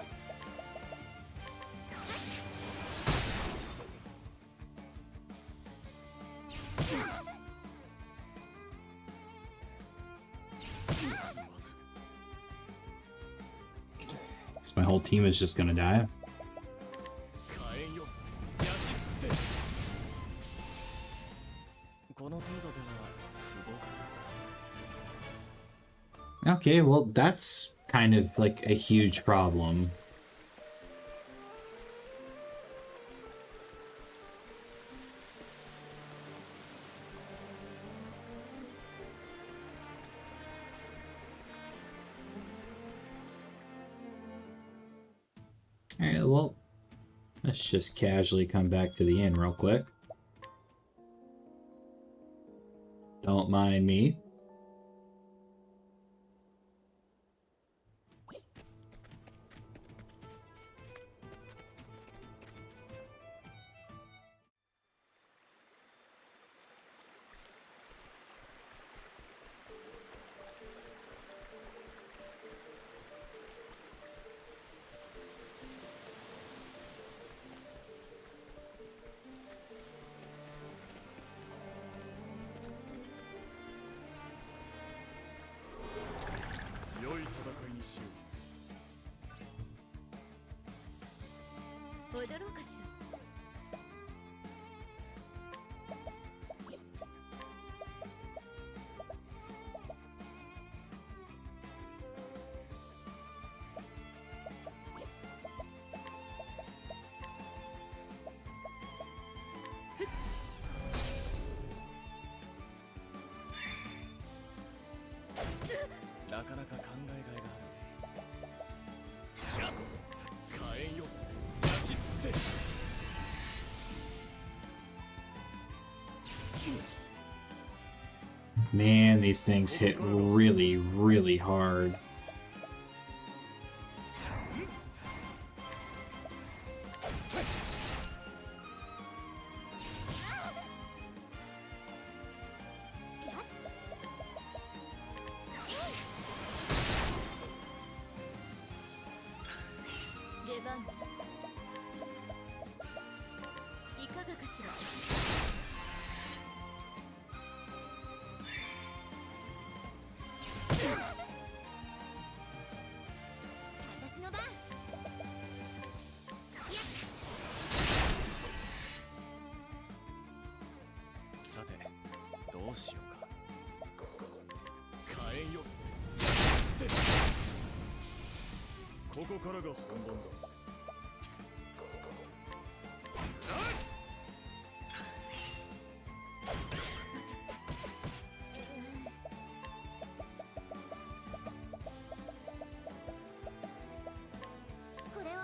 Guess my whole team is just gonna die. 火炎よ。焼き尽くせ。この程度では不合格。 Okay, well, that's kind of like a huge problem. Alright, well, let's just casually come back to the inn real quick. Don't mind me.なかなか考えがいがある。火炎よ。焼き尽くせ。 Man, these things hit really, really hard.さて、どうしようか。火炎よ。焼き尽くせ。ここからが本番だ。 これは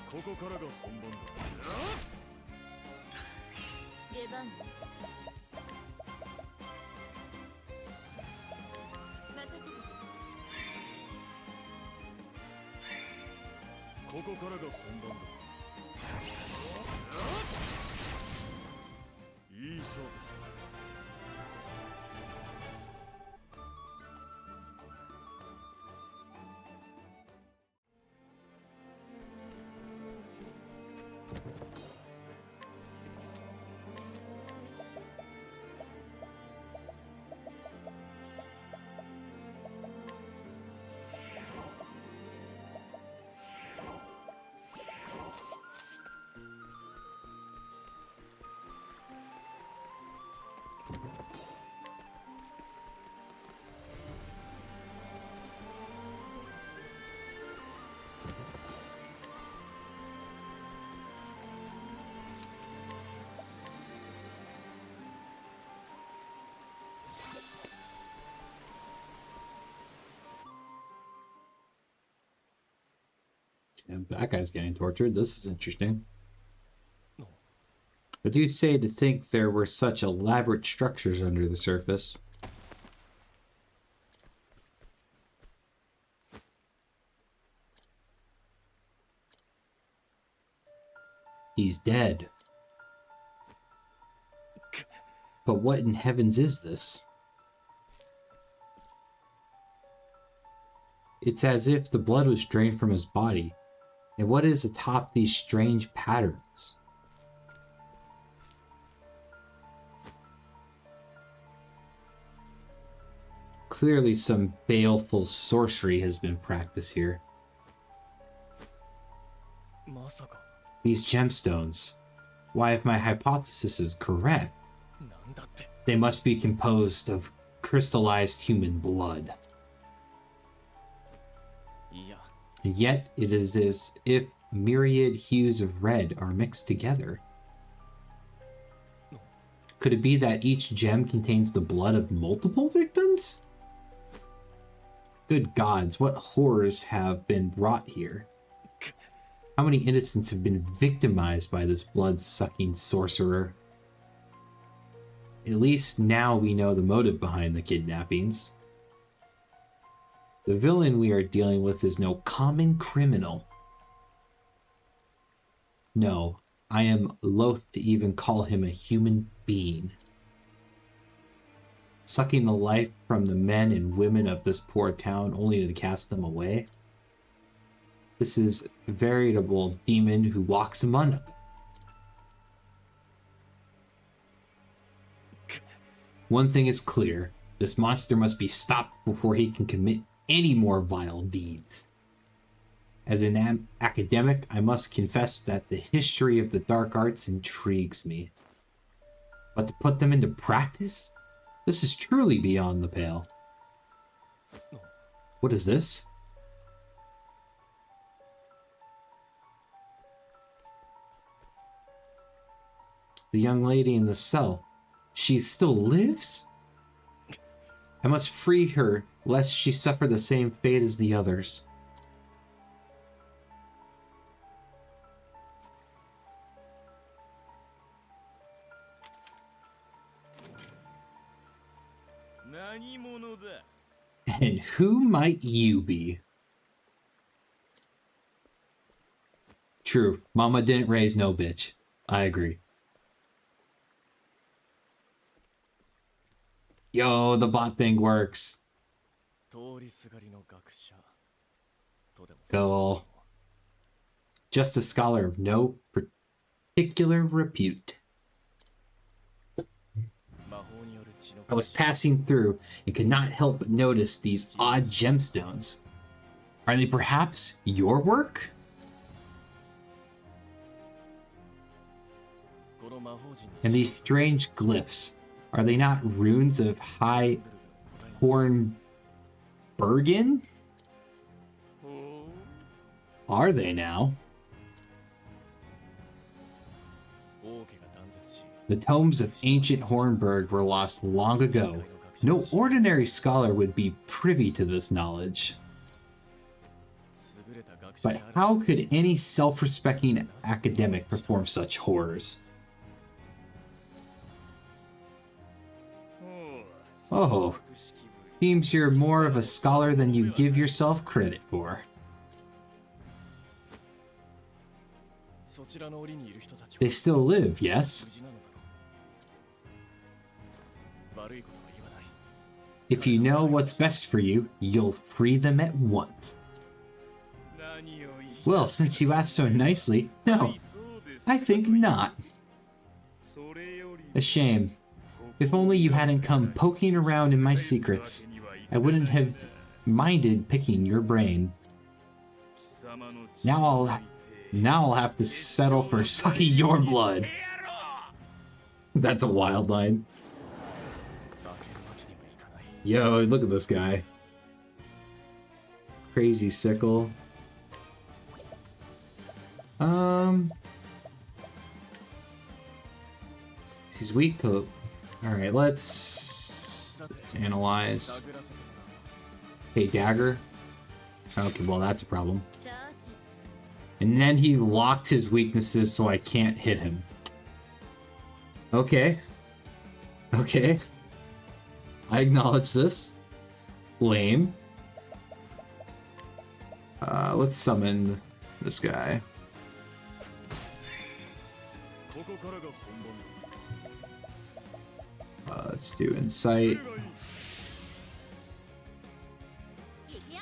ここからが本番だ。出番。任せて。ここからが本番だ。And that guy's getting tortured. This is interesting. But do you say to think there were such elaborate structures under the surface? He's dead. But what in heavens is this? It's as if the blood was drained from his body. And what is atop these strange patterns? Clearly some baleful sorcery has been practiced here. These gemstones. Why, if my hypothesis is correct, they must be composed of crystallized human blood. And yet it is as if myriad hues of red are mixed together. Could it be that each gem contains the blood of multiple victims? Good gods, what horrors have been brought here? How many innocents have been victimized by this blood-sucking sorcerer? At least now we know the motive behind the kidnappings. The villain we are dealing with is no common criminal. No, I am loath to even call him a human being. Sucking the life from the men and women of this poor town only to cast them away. This is a veritable demon who walks among us. One thing is clear, this monster must be stopped before he can commit any more vile deeds. As an academic, I must confess that the history of the dark arts intrigues me. But to put them into practice? This is truly beyond the pale. What is this? The young lady in the cell. She still lives? I must free her, lest she suffer the same fate as the others. And who might you be? True, Mama didn't raise no bitch. I agree. Yo, the bot thing works. Go. Just a scholar of no particular repute. I was passing through and could not help but notice these odd gemstones. Are they perhaps your work? And these strange glyphs, are they not runes of High Hornbergen? Are they now? The tomes of ancient Hornberg were lost long ago. No ordinary scholar would be privy to this knowledge. But how could any self-respecting academic perform such horrors? Oh, seems you're more of a scholar than you give yourself credit for. They still live, yes? 悪いことは言わない。 If you know what's best for you, you'll free them at once. 何を言い Well, since you asked so nicely, no, そうです I think not. それより A shame. If only you hadn't come poking around in my secrets, I wouldn't have minded picking your brain. 貴様の Now I'll have to settle for sucking your blood. That's a wild line. 負けるわけにもいかない。 Yo, look at this guy. Crazy sickle. He's weak to... Alright, let's analyze. Hey, dagger. Okay, well, that's a problem. さて And then he locked his weaknesses so I can't hit him. Okay. Okay. I acknowledge this. Lame. Let's summon this guy. ここからが本番。 Let's do insight. 来るがいい。 いくよ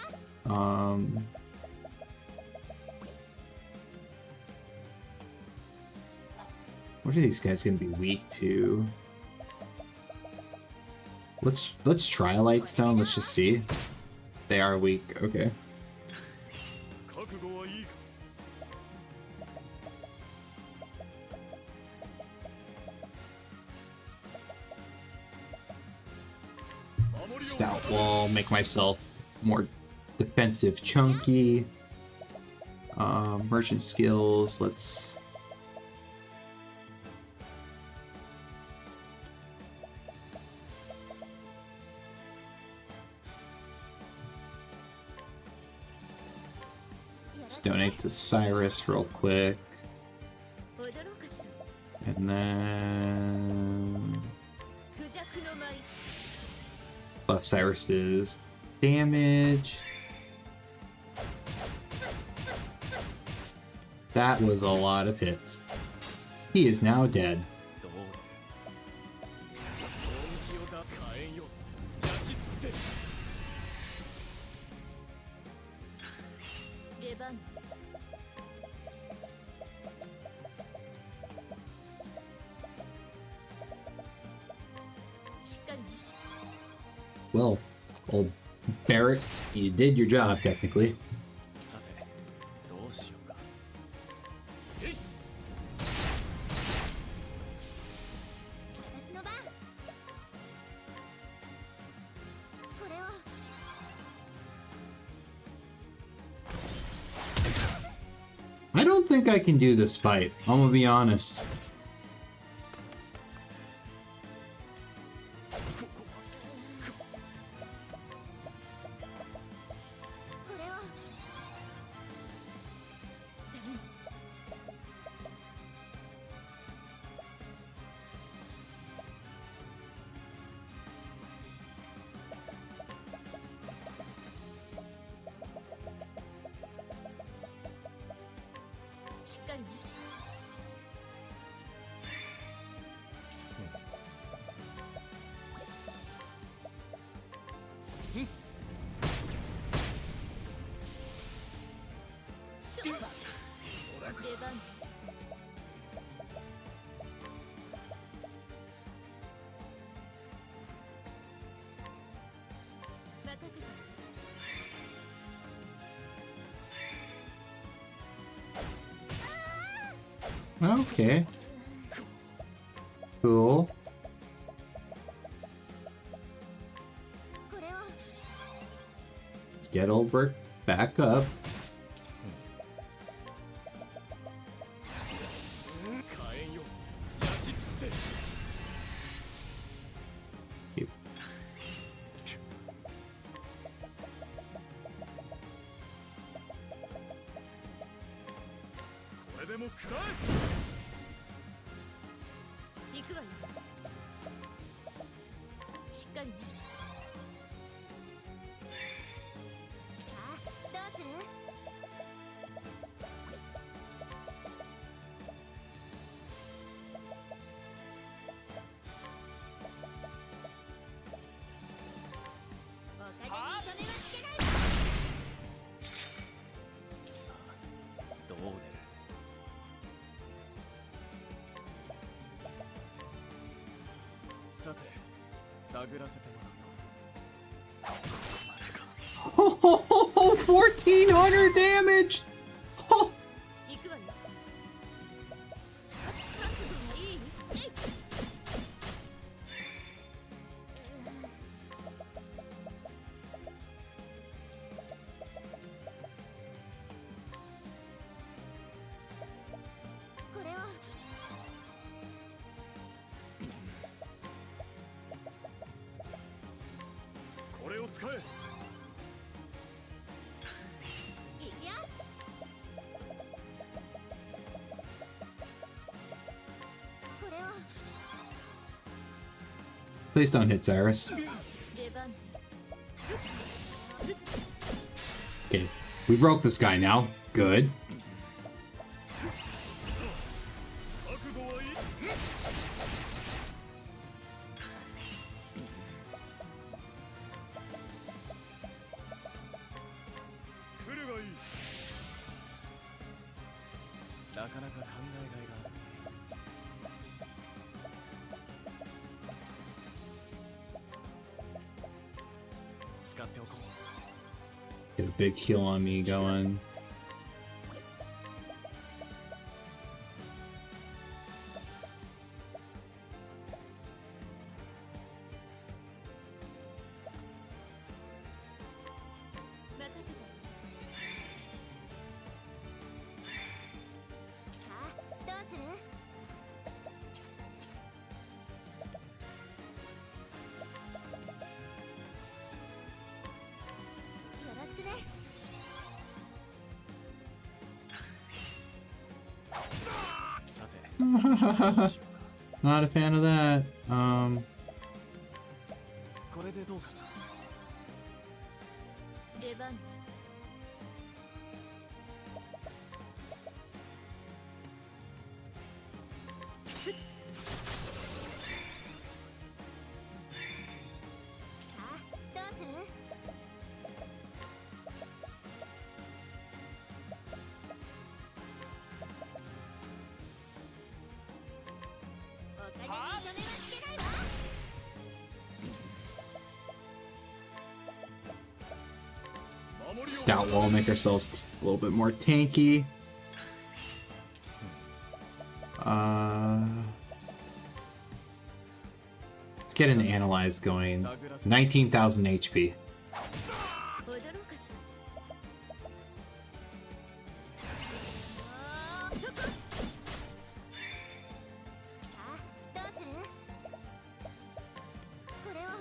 What are these guys gonna be weak to? Let's try light stone. Let's just see. They are weak. Okay. 覚悟はいいか。 Stout wall. Make myself more defensive, chunky. Merchant skills. Let's. Let's donate to Cyrus real quick. 踊ろうかしら And then クジャクの舞 buff Cyrus's damage. That was a lot of hits. He is now dead. どうだ。本気をだ。火炎よ。焼き尽くせ。 出番 しっかりね Well, old Barrett, you did your job technically. さて、どうしようか。えい。私の番これを I don't think I can do this fight. I'm gonna be honest. これを しっかりね ちょっと出番 任せて Okay. Cool. これを Let's get old Bert back up. 火炎よ。焼き尽くせ。 Yep. これでも食らえ。 行くわよしっかりねさあどうする こさて探らせてもらうよ。 1400 damage! 行くわよ。覚悟がいい？えい。これはこれを使え。いくよ。これは Please don't hit Cyrus. 出番。 Okay, we broke this guy now. Good. 覚悟はいい。来るがいい。なかなか考えがいがある。使っておこう。 Get a big heal on me going. 任せて。さあ、どうする？よろしくね。 さて Not a fan of that. これでどうする。出番。さあ、どうする？ お金に糸目はつけないわ。 Stout wall, make ourselves a little bit more tanky. Let's get an analyze going. 19,000 HP. 踊ろうかしら。あー、ちょっと。さあ、どうする？これは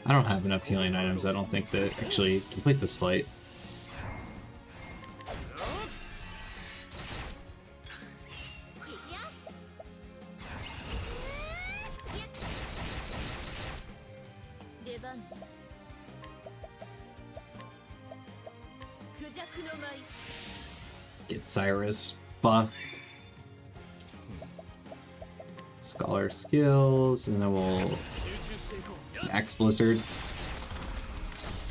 I don't have enough healing items, I don't think, to actually complete this fight. いくよ。出番。クジャクの舞。 Get Cyrus buff. Scholar skills, and then we'll 集中していこう。 Max Blizzard.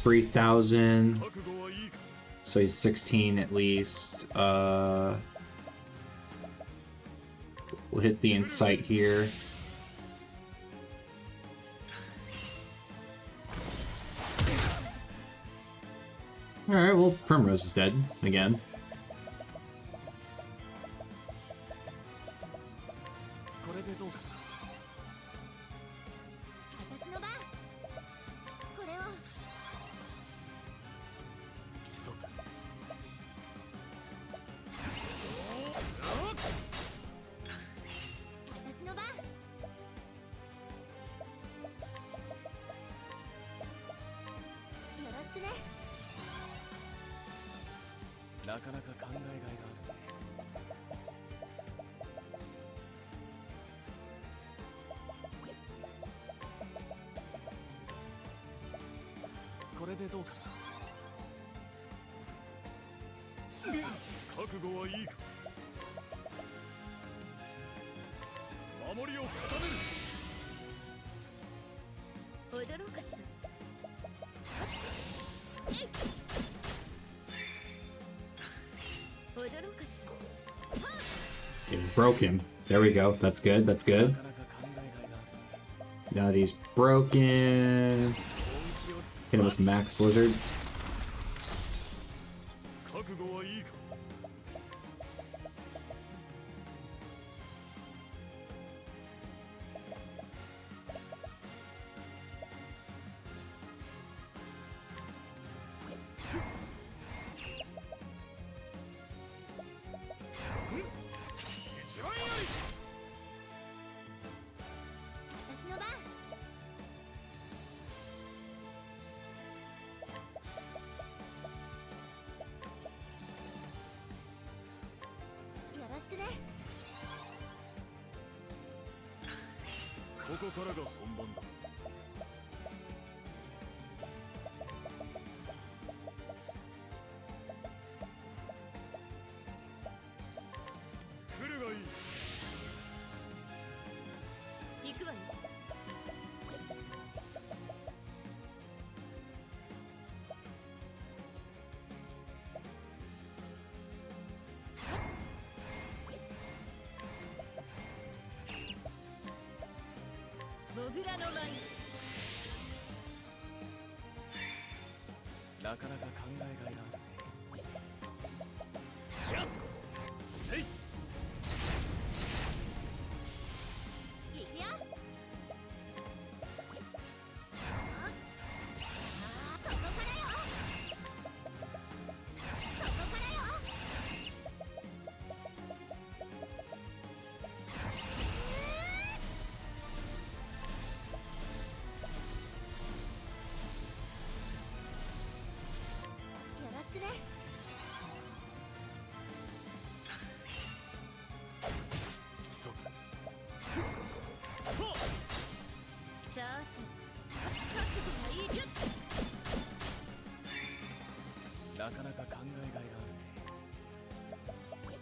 3,000. 覚悟はいいか。 So he's 16 at least. We'll hit the Insight here. Alright, well, Primrose is dead again. これでどうする。私の番。これをそうだ。私の番。よろしくね。 なかなか考えがいがあるね。これでどうする。覚悟はいいか。守りを固める。踊ろうかしら。えい。踊ろうかしら。 Okay, we broke him. There we go. That's good. That's な good. かなか考えがいがあるね。God, he's broken. Hit him with Max Blizzard. 覚悟はいいか。一番より私の番。よろしくね。ここからが本番だ。来るがいい。行くわよ。モグラの舞。なかなか考えがいがあるね。じゃせい。行くよ。ここからよ。ここからよ。よろしくね。そうだ。さて、覚悟がいいじゃん。なかなか考えがいがあるね。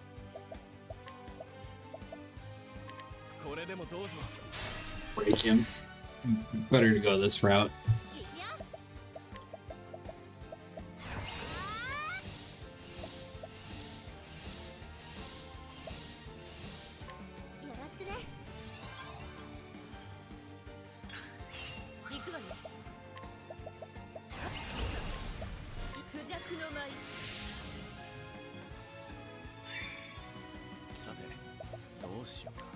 これでもどうぞ。 Break him. Better to go this route. 行くよ。よろしくね。行くわよ。クジャクの舞。さてどうしようか。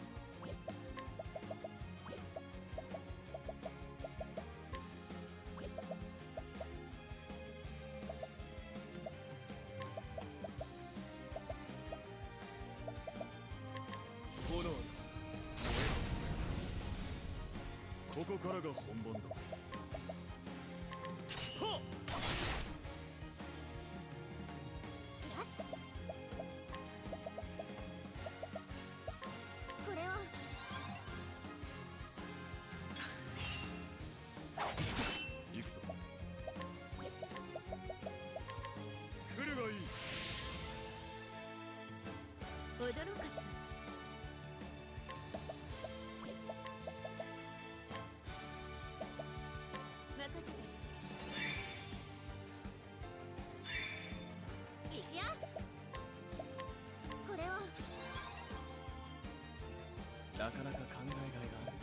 炎だ。燃えろ。ここからが本番だ。はっ。これを。行くぞ。来るがいい。踊ろうかしら。任せて。行くよ。これを。なかなか考えがいがあるね。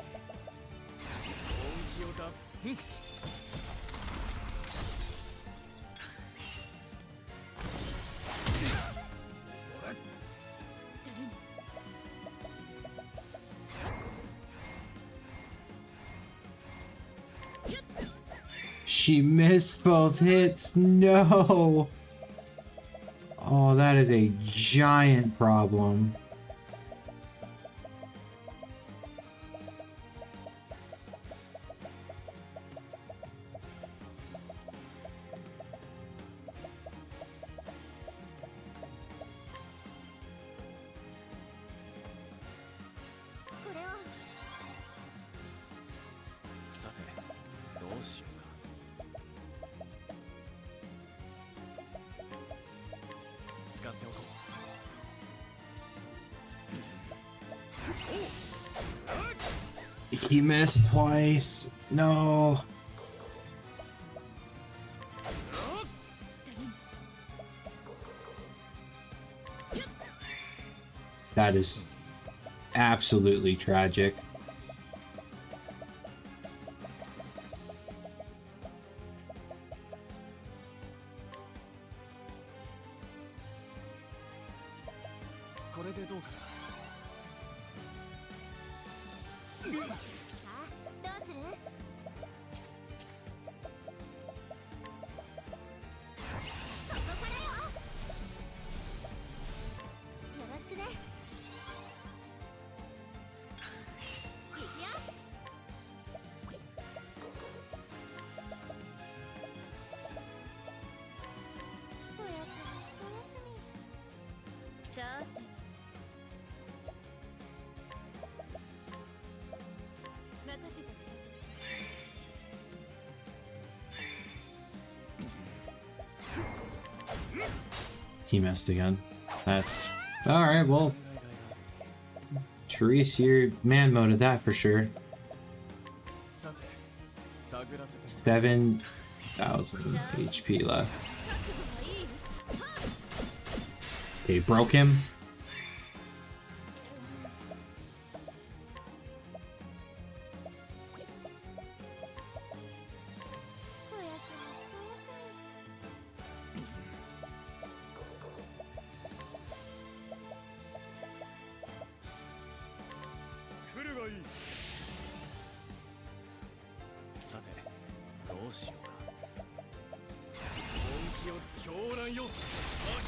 本気を出す。She missed both hits. No. Oh, that is a giant problem. He missed twice. No. That is absolutely tragic. れでどうする？さあどうする？ここからよ。よろしくね。いくよ。おやすみ。さて任せて。He missed again. That's alright, well, Therese, you're man mode at that for sure. さて探らせて 7,000 HP left. 覚悟はいい？ Okay, broke him. おやす来るがいい。さてどうしようか。本気を狂乱よ巻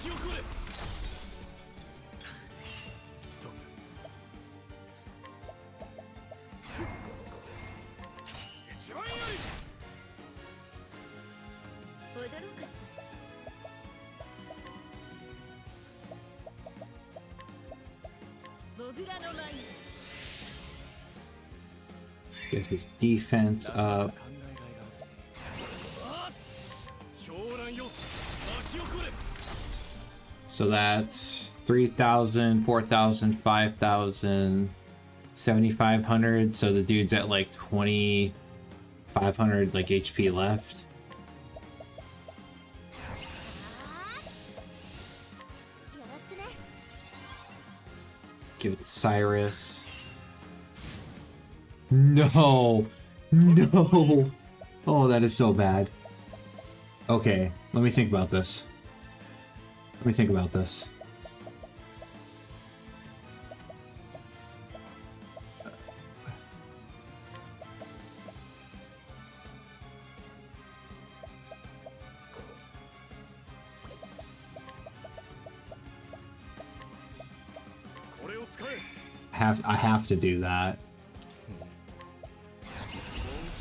き起これ。さて一番やり。踊ろうかしら。モグラの前に Get his defense up. 考えがいがある。狂乱よ巻き起これ。 So that's 3,000, 4,000, 5,000, 7,500. So the dude's at like 2,500 like HP left. よろしくね。 Give it to Cyrus. No! No! Oh, that is so bad. Okay, let me think about this. Let me think about this. I have to do that. 本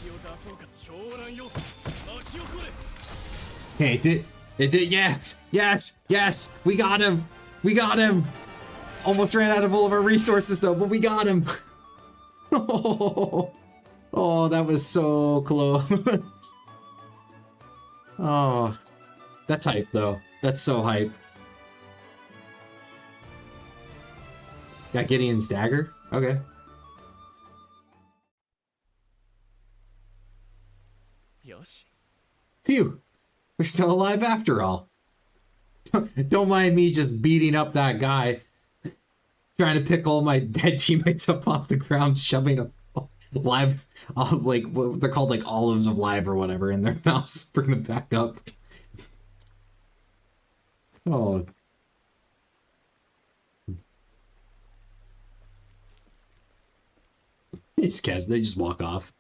気を出そうか。狂乱よ巻き起これ。 Okay, it did, yes! Yes! Yes! We got him! We got him! Almost ran out of all of our resources though, but we got him! Oh, that was so close. Oh, that's hype though. That's so hype. Got Gideon's dagger? Okay. Yoshi. Phew! They're still alive after all. Don't mind me just beating up that guy. Trying to pick all my dead teammates up off the ground, shoving a live, like, what they're called, like olives of live or whatever, in their mouths. Bring them back up. Oh. They just walk off.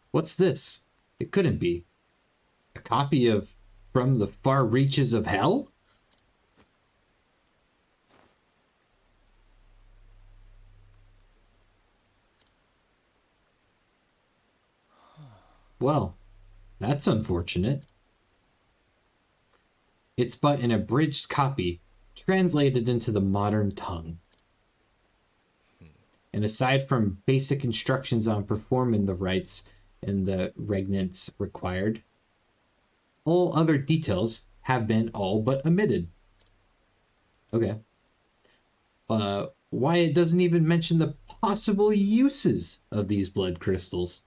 What's this? It couldn't be. A copy of From the Far Reaches of Hell? Well, that's unfortunate. It's but an abridged copy, translated into the modern tongue. And aside from basic instructions on performing the rites and the regnants required, all other details have been all but omitted. Okay. Why it doesn't even mention the possible uses of these blood crystals.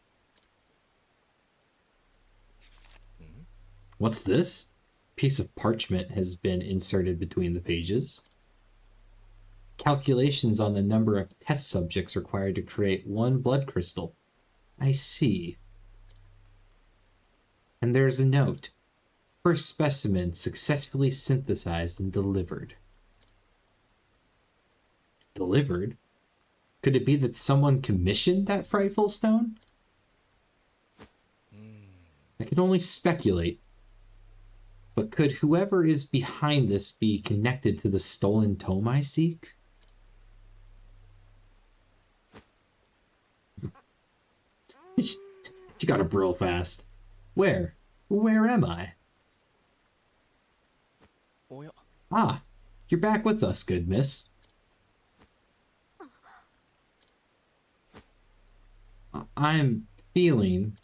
What's this? Piece of parchment has been inserted between the pages. Calculations on the number of test subjects required to create one blood crystal. I see. And there's a note. First specimen successfully synthesized and delivered. Delivered? Could it be that someone commissioned that frightful stone? I can only speculate. But could whoever is behind this be connected to the stolen tome I seek? You gotta brill fast. Where? Where am I? Ah, you're back with us, good miss. I'm feeling...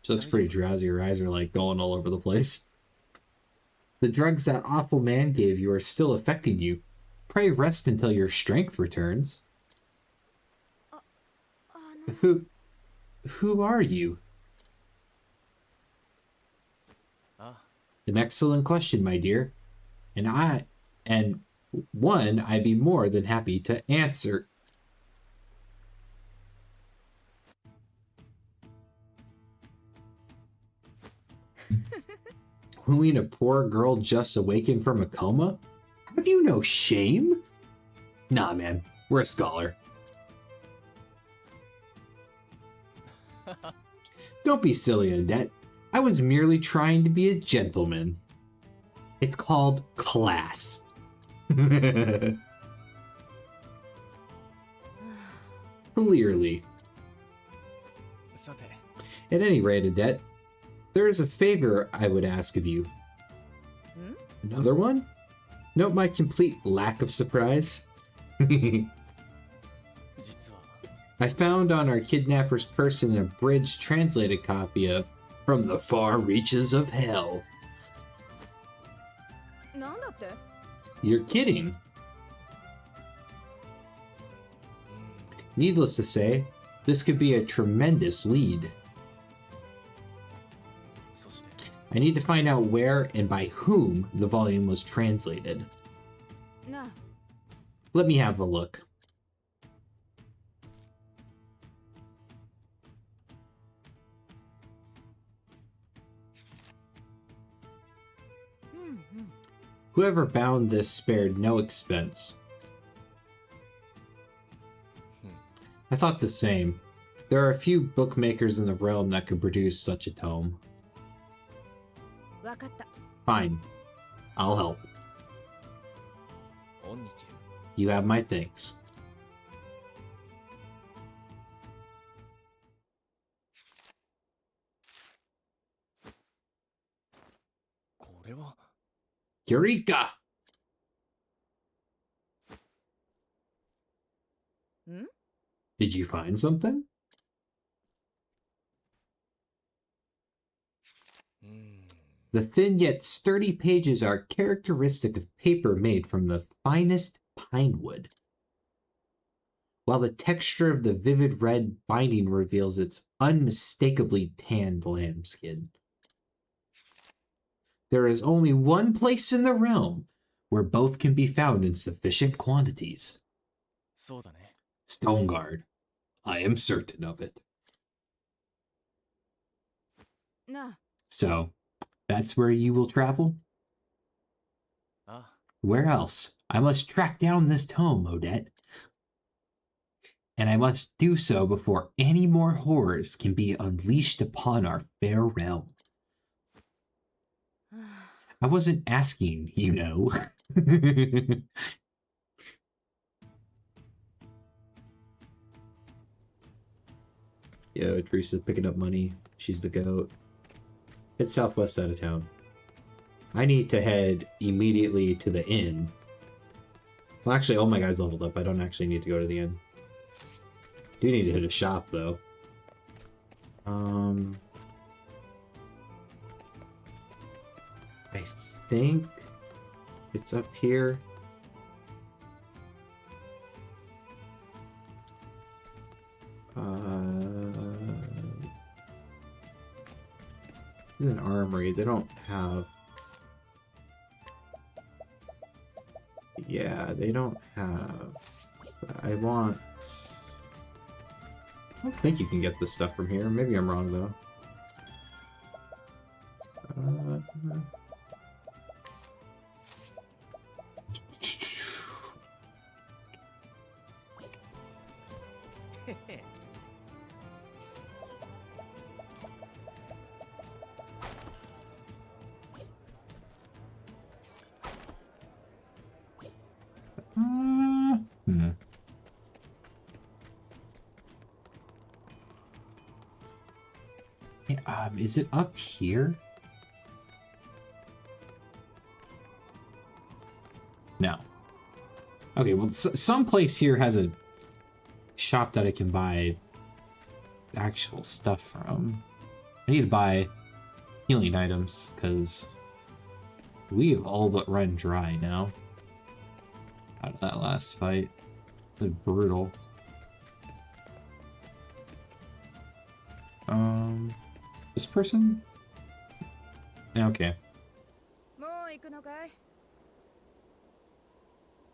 She looks pretty drowsy. Her eyes are like going all over the place. The drugs that awful man gave you are still affecting you. Pray rest until your strength returns. Who are you? An excellent question, my dear. And one I'd be more than happy to answer. Wooing a poor girl just awakened from a coma? Have you no shame? Nah, man. We're a scholar. Don't be silly, Odette. I was merely trying to be a gentleman. It's called class. Clearly. At any rate, Odette, there is a favor I would ask of you. Another one? Note my complete lack of surprise. I found on our kidnapper's person an abridged translated copy of From the Far Reaches of Hell. You're kidding. Needless to say, this could be a tremendous lead. I need to find out where and by whom the volume was translated. Let me have a look. Whoever bound this spared no expense. I thought the same. There are a few bookmakers in the realm that could produce such a tome. Fine. I'll help. You have my thanks. Eureka! Did you find something? The thin yet sturdy pages are characteristic of paper made from the finest pine wood, while the texture of the vivid red binding reveals its unmistakably tanned lambskin. There is only one place in the realm where both can be found in sufficient quantities. Stoneguard. I am certain of it. So, that's where you will travel? Where else? I must track down this tome, Odette. And I must do so before any more horrors can be unleashed upon our fair realm. I wasn't asking, you know. Yo, Teresa's picking up money. She's the goat. Head southwest out of town. I need to head immediately to the inn. Well, actually, all my guys leveled up. I don't actually need to go to the inn. Do need to hit a shop, though. I think it's up here. This is an armory. They don't have... Yeah, they don't have... I want... I don't think you can get this stuff from here. Maybe I'm wrong, though. Is it up here? No. Okay, well, some place here has a shop that I can buy actual stuff from. I need to buy healing items, because we have all but run dry now. Out of that last fight. It was brutal. This person? Okay.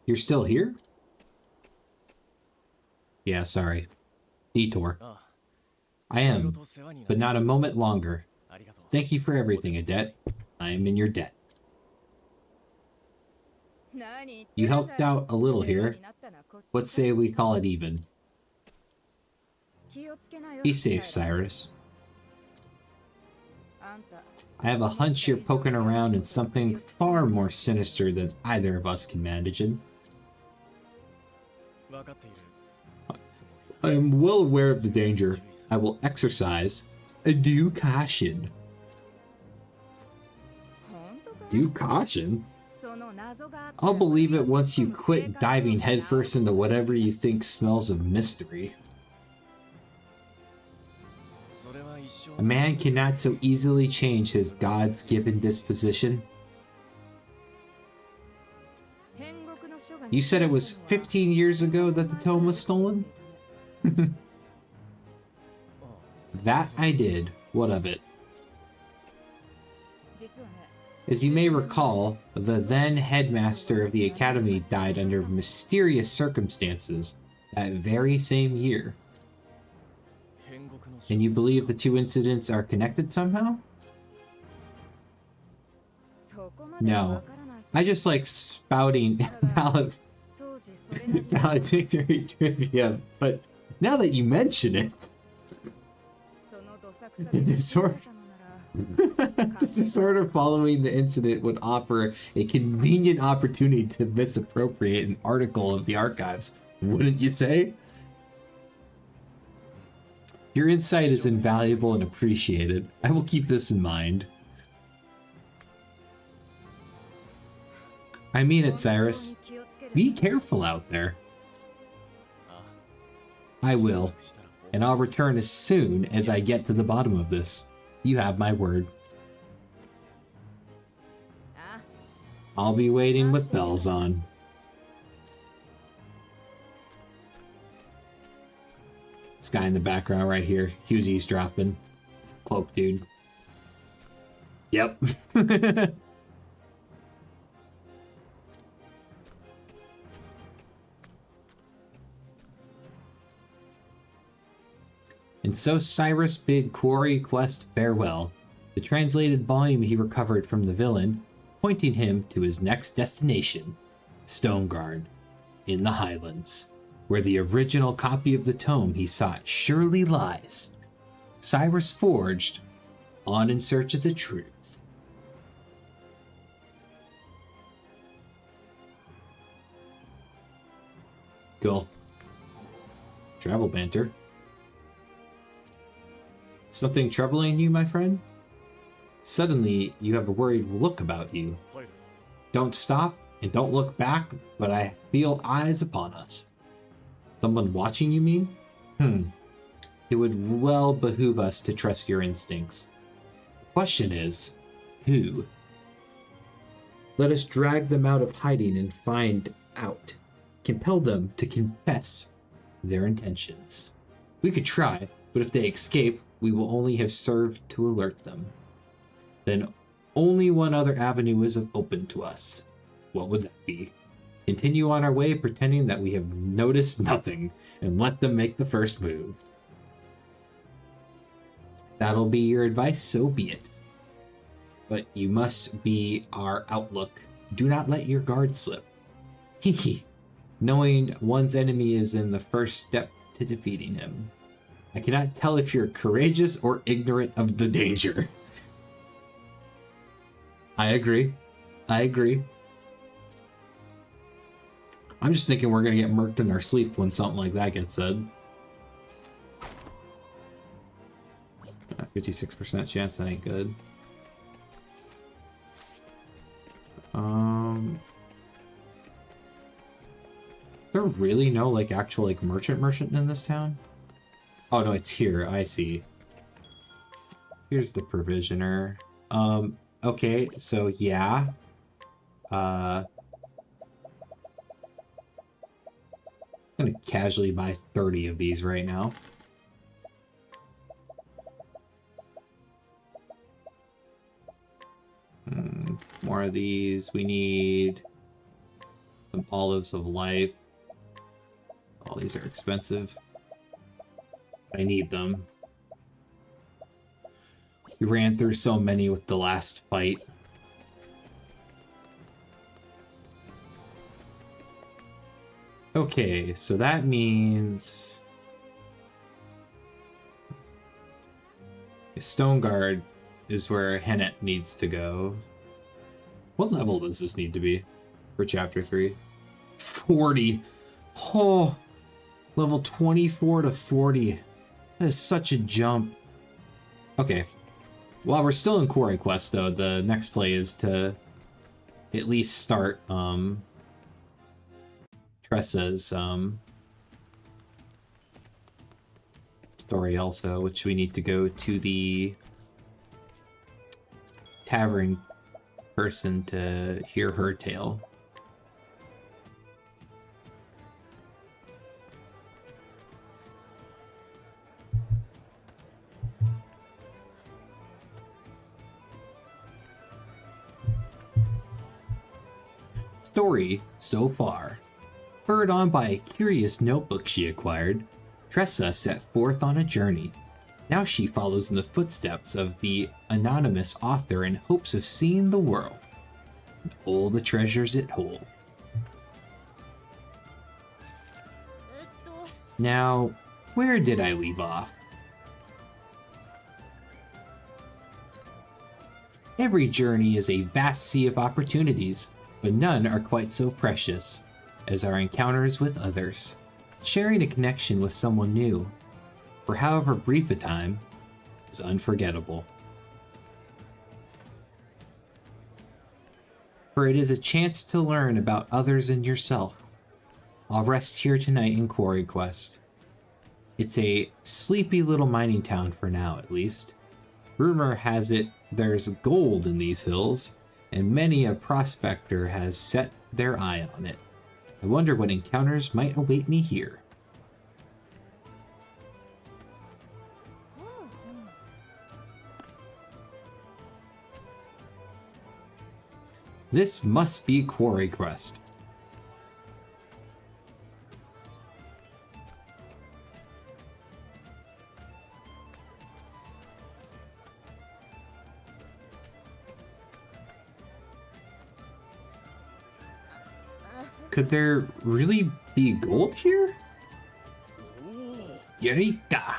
You're still here? Yeah, sorry. Detour. I am, but not a moment longer. Thank you for everything, Adet. I am in your debt. You helped out a little here. What say we call it even? Be safe, Cyrus. I have a hunch you're poking around in something far more sinister than either of us can manage in. I am well aware of the danger. I will exercise due caution. Due caution? I'll believe it once you quit diving headfirst into whatever you think smells of mystery. A man cannot so easily change his God's given disposition. You said it was 15 years ago that the tome was stolen? That I did. What of it? As you may recall, the then headmaster of the academy died under mysterious circumstances that very same year. And you believe the two incidents are connected somehow? No. I just like spouting valedictory trivia, but now that you mention it, the disorder following the incident would offer a convenient opportunity to misappropriate an article of the archives, wouldn't you say? Your insight is invaluable and appreciated. I will keep this in mind. I mean it, Cyrus. Be careful out there. I will, and I'll return as soon as I get to the bottom of this. You have my word. I'll be waiting with bells on. This guy in the background right here, he was eavesdropping. Cloak dude. Yep. And so Cyrus bid Quarry Quest farewell, the translated volume he recovered from the villain, pointing him to his next destination, Stoneguard, in the Highlands, where the original copy of the tome he sought surely lies. Cyrus forged, on in search of the truth. Cool. Travel banter. Something troubling you, my friend? Suddenly, you have a worried look about you. Don't stop and don't look back, but I feel eyes upon us. Someone watching, you mean? It would well behoove us to trust your instincts. The question is, who? Let us drag them out of hiding and find out. Compel them to confess their intentions. We could try, but if they escape, we will only have served to alert them. Then only one other avenue is open to us. What would that be? Continue on our way pretending that we have noticed nothing and let them make the first move. That'll be your advice, so be it. But you must be our outlook. Do not let your guard slip. Hehe. Knowing one's enemy is in the first step to defeating him. I cannot tell if you're courageous or ignorant of the danger. I agree. I agree. I'm just thinking we're gonna get murked in our sleep when something like that gets said. 56% chance, that ain't good. Is there really no like actual like merchant in this town? Oh no, it's here. I see. Here's the provisioner. Okay, so yeah. I'm gonna casually buy 30 of these right now. More of these. We need some olives of life. All these are expensive. I need them. We ran through so many with the last fight. Okay, so that means Stone Guard is where Hennet needs to go. What level does this need to be for chapter 3? 40. Oh, level 24 to 40. That is such a jump. Okay. While we're still in Quarry Quest, though, the next play is to at least start Tressa's story also, which we need to go to the tavern person to hear her tale. Story so far. Spurred on by a curious notebook she acquired, Tressa set forth on a journey. Now she follows in the footsteps of the anonymous author in hopes of seeing the world and all the treasures it holds. Now, where did I leave off? Every journey is a vast sea of opportunities, but none are quite so precious as our encounters with others. Sharing a connection with someone new, for however brief a time, is unforgettable. For it is a chance to learn about others and yourself. I'll rest here tonight in Quarry Quest. It's a sleepy little mining town for now, at least. Rumor has it there's gold in these hills, and many a prospector has set their eye on it. I wonder what encounters might await me here. This must be Quarry Quest. Could there really be gold here? Eureka!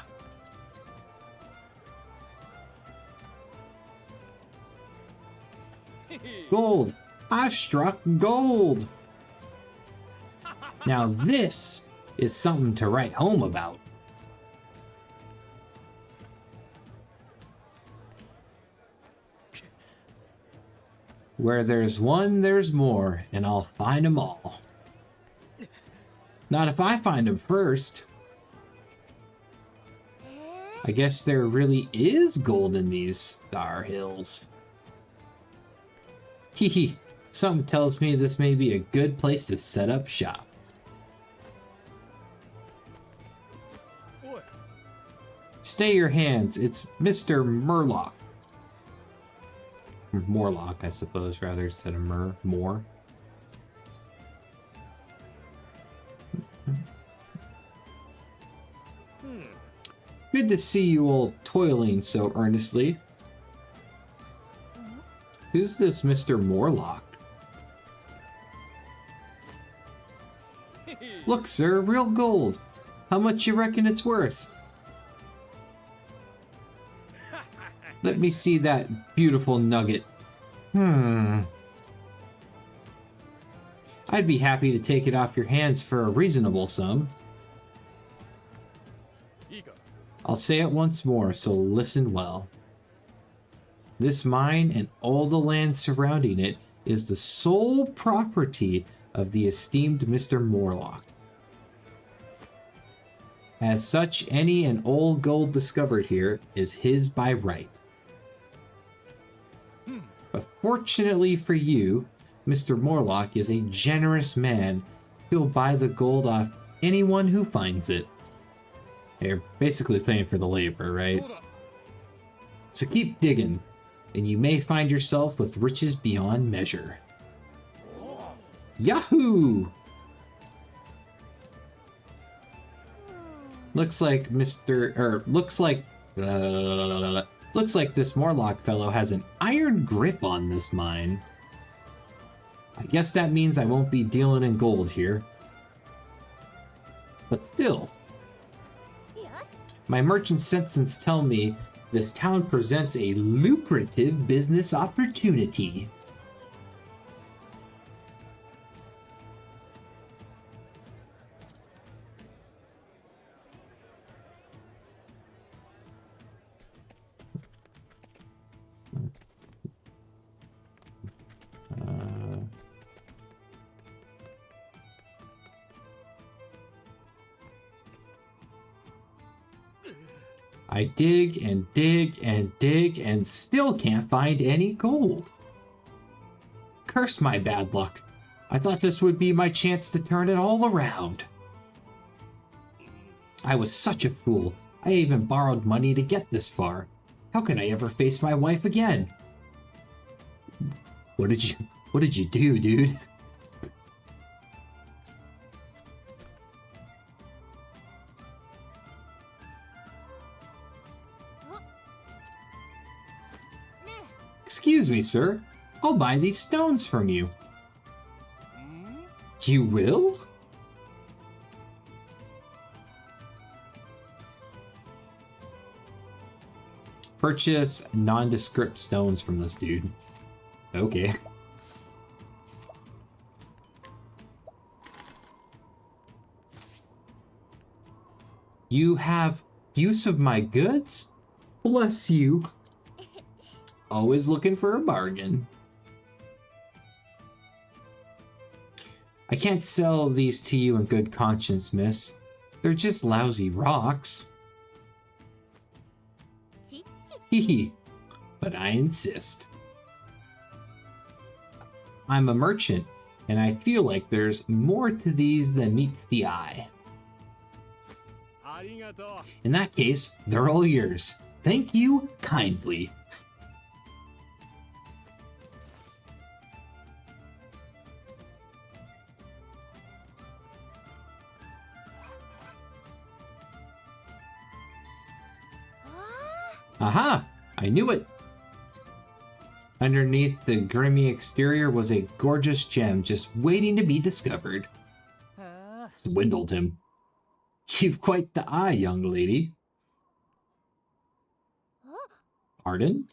Gold! I've struck gold! Now this is something to write home about. Where there's one, there's more, and I'll find 'em all. Not if I find 'em first. I guess there really is gold in these star hills. Hehe, something tells me this may be a good place to set up shop. Stay your hands, it's Mr. Murlock. Morlock, I suppose, rather, instead of More. Good to see you all toiling so earnestly. Who's this Mr. Morlock? Look, sir, real gold. How much you reckon it's worth? Let me see that beautiful nugget. I'd be happy to take it off your hands for a reasonable sum. I'll say it once more, so listen well. This mine and all the land surrounding it is the sole property of the esteemed Mr. Morlock. As such, any and all gold discovered here is his by right. But fortunately for you, Mr. Morlock is a generous man. He'll buy the gold off anyone who finds it. They're basically paying for the labor, right? So keep digging, and you may find yourself with riches beyond measure. Yahoo! Looks like this Morlock fellow has an iron grip on this mine. I guess that means I won't be dealing in gold here. But still, my merchant senses tell me this town presents a lucrative business opportunity. I dig and dig and dig and still can't find any gold. Curse my bad luck. I thought this would be my chance to turn it all around. I was such a fool. I even borrowed money to get this far. How can I ever face my wife again? What did you do, dude? Excuse me, sir. I'll buy these stones from you. You will? Purchase nondescript stones from this dude. Okay. You have use of my goods? Bless you. Always looking for a bargain. I can't sell these to you in good conscience, miss. They're just lousy rocks. Hee, but I insist. I'm a merchant, and I feel like there's more to these than meets the eye. In that case, they're all yours. Thank you kindly. Aha! I knew it! Underneath the grimy exterior was a gorgeous gem just waiting to be discovered. Swindled him. You've quite the eye, young lady. Pardon?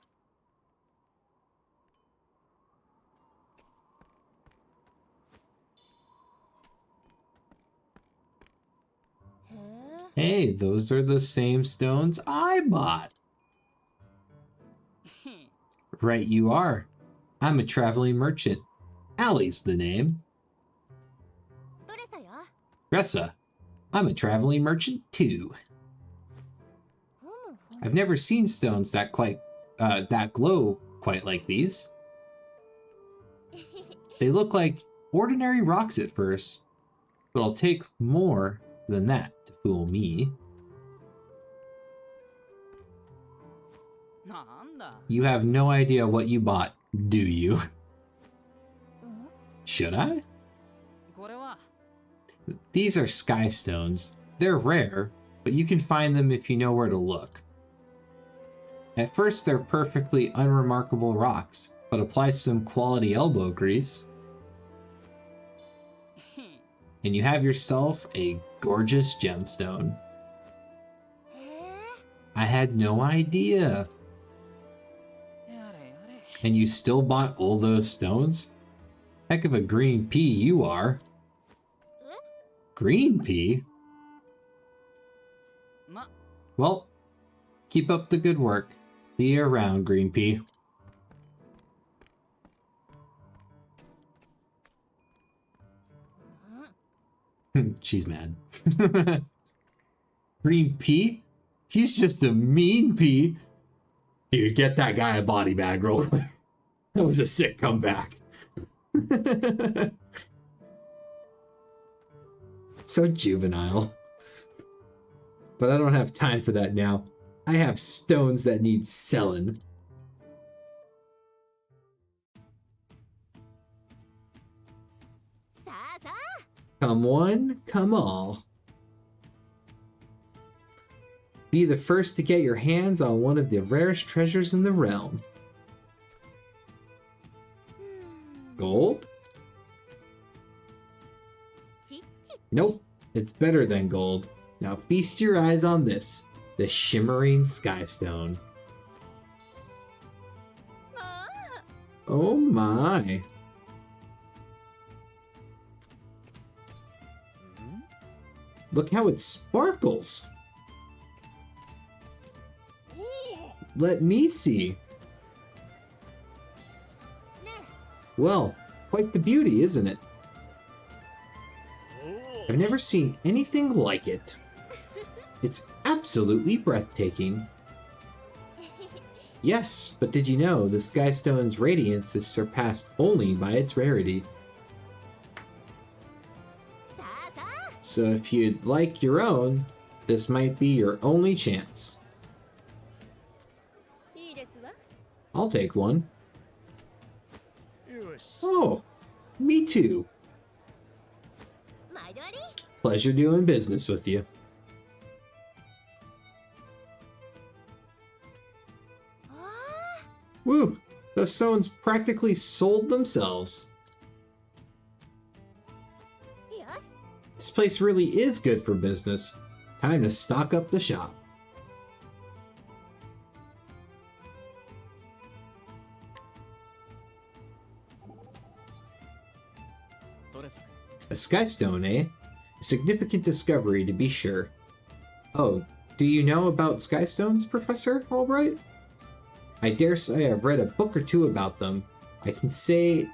Hey, those are the same stones I bought. Right you are. I'm a traveling merchant. Allie's the name. Ressa. I'm a traveling merchant too. I've never seen stones that glow quite like these. They look like ordinary rocks at first, but I'll take more than that to fool me. You have no idea what you bought, do you? Should I? These are sky stones. They're rare, but you can find them if you know where to look. At first, they're perfectly unremarkable rocks, but apply some quality elbow grease, and you have yourself a gorgeous gemstone. I had no idea. And you still bought all those stones? Heck of a green pea you are. Green pea? Well, keep up the good work. See you around, green pea. She's mad. Green pea? He's just a mean pea. Dude, get that guy a body bag real quick. That was a sick comeback. So juvenile. But I don't have time for that now. I have stones that need selling. Come one, come all. Be the first to get your hands on one of the rarest treasures in the realm. Gold? Nope, it's better than gold. Now feast your eyes on this, the shimmering skystone. Oh my. Look how it sparkles. Let me see. Well, quite the beauty, isn't it? I've never seen anything like it. It's absolutely breathtaking. Yes, but did you know the Skystone's radiance is surpassed only by its rarity? So if you'd like your own, this might be your only chance. I'll take one. Oh, me too. Pleasure doing business with you. Woo! Those stones practically sold themselves. This place really is good for business. Time to stock up the shop. A skystone, eh? A significant discovery, to be sure. Oh, do you know about skystones, Professor Albright? I dare say I've read a book or two about them. I can say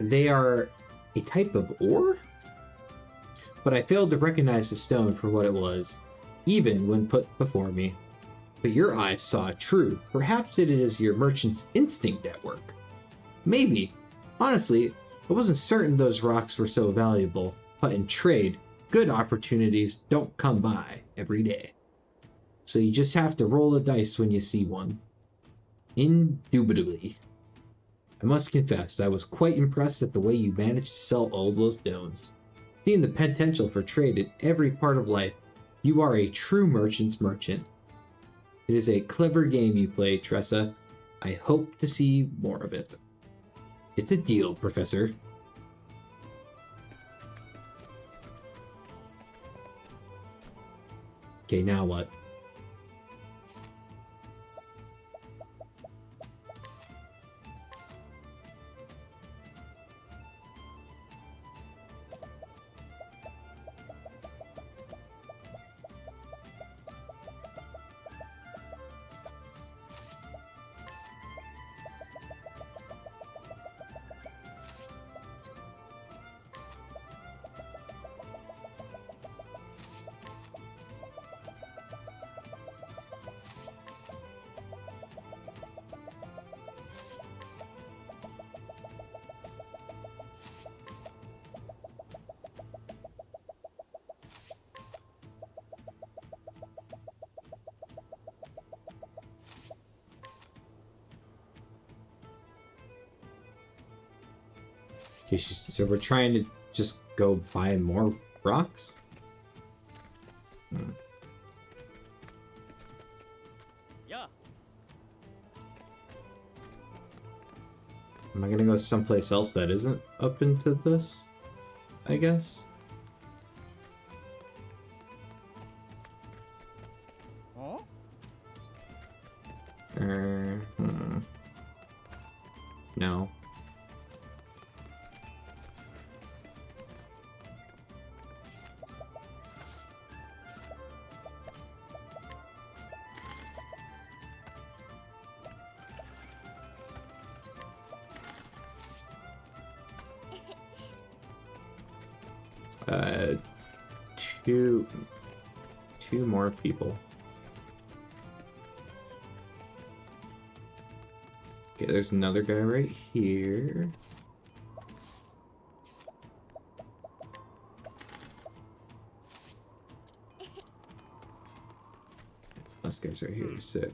they are a type of ore? But I failed to recognize the stone for what it was, even when put before me. But your eyes saw true. Perhaps it is your merchant's instinct at work. Maybe. Honestly, I wasn't certain those rocks were so valuable, but in trade, good opportunities don't come by every day. So you just have to roll the dice when you see one. Indubitably. I must confess, I was quite impressed at the way you managed to sell all those stones. Seeing the potential for trade in every part of life, you are a true merchant's merchant. It is a clever game you play, Tressa. I hope to see more of it. It's a deal, Professor. Okay, now what? Okay, so we're trying to just go buy more rocks? Am I gonna go someplace else that isn't up into this? I guess. No. Uh, two more people. Okay, there's another guy right here. Last guy's right here. Sick.